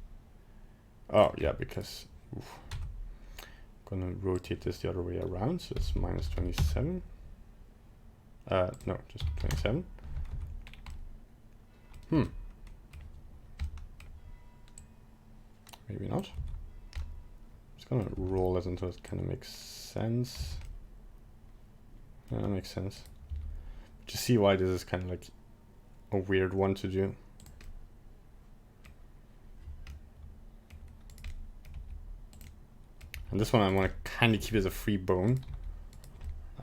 oh yeah, because I'm gonna rotate this the other way around, so it's minus 27. No, just 27. Maybe not. I'm just gonna roll it until it kind of makes sense. Yeah, that makes sense. But you see why this is kind of like a weird one to do. And this one I want to kind of keep as a free bone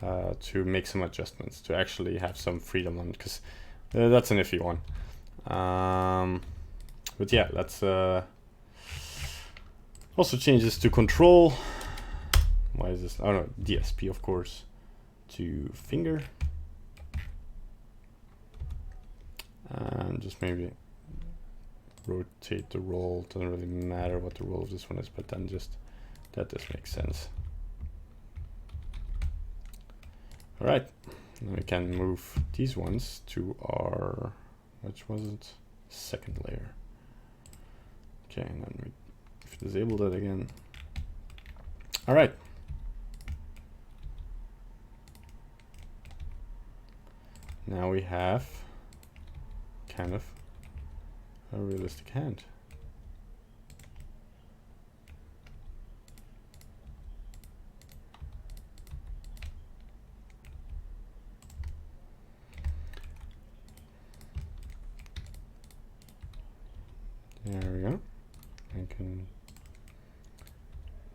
to make some adjustments, to actually have some freedom on, because that's an iffy one. But yeah, let's also change this to control. Why is this? Oh no, DSP of course, to finger. And just maybe rotate the roll. Doesn't really matter what the roll of this one is, but then just that does make sense. All right, then we can move these ones to our, which was it? Second layer. Okay, and then we disable that again. All right. Now we have kind of a realistic hand. There we go. I can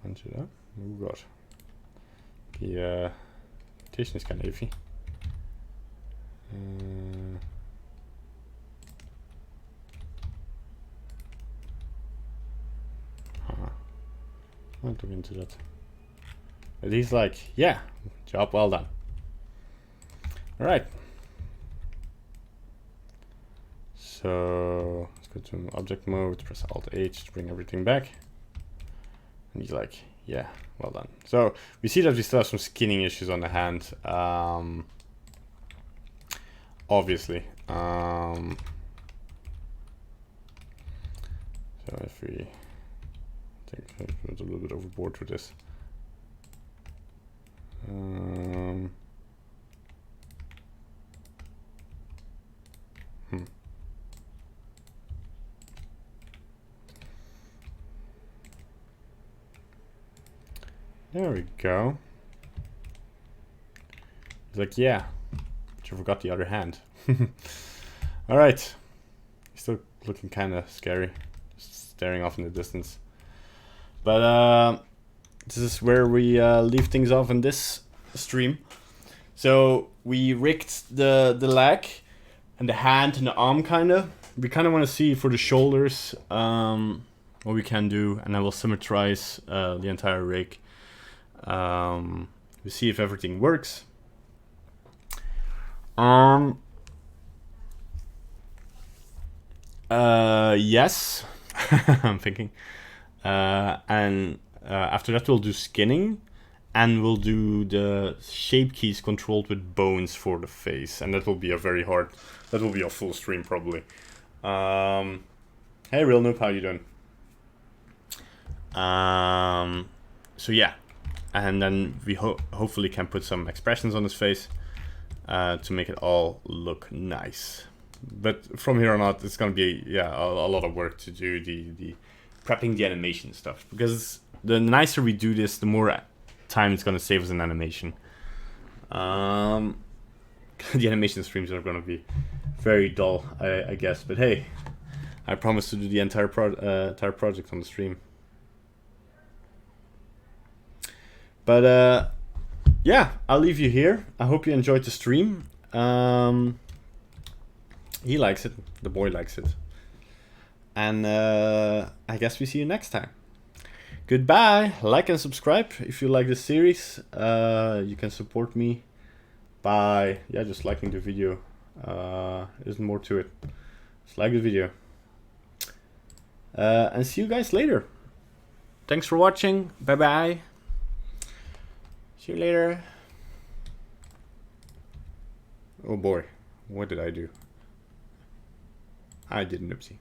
punch it up. Oh god. The rotation is kind of iffy. I'll look into that. But he's like, yeah, job well done. All right. So let's go to object mode, press Alt H to bring everything back. And he's like, yeah, well done. So we see that we still have some skinning issues on the hand. Obviously. So if we, I think I went a little bit overboard with this. There we go. He's like, yeah, but you forgot the other hand. All right. He's still looking kind of scary, just staring off in the distance. But this is where we leave things off in this stream. So we rigged the leg and the hand and the arm kind of. We kind of want to see for the shoulders what we can do, and I will symmetrize the entire rig. We see if everything works. Yes, I'm thinking. And after that we'll do skinning, and we'll do the shape keys controlled with bones for the face, and that will be a very hard, that will be a full stream probably. Hey Real Noob, how you doing? So yeah, and then we hopefully can put some expressions on his face to make it all look nice. But from here on out, it's gonna be a lot of work to do the prepping the animation stuff, because the nicer we do this, the more time it's gonna save us in animation. The animation streams are gonna be very dull, I guess. But hey, I promise to do the entire project on the stream. But yeah, I'll leave you here. I hope you enjoyed the stream. He likes it. The boy likes it. And I guess we see you next time. Goodbye. Like and subscribe if you like this series. You can support me by just liking the video. There's more to it. Just like the video. And see you guys later. Thanks for watching. Bye bye. See you later. Oh boy, what did I do? I did an oopsie.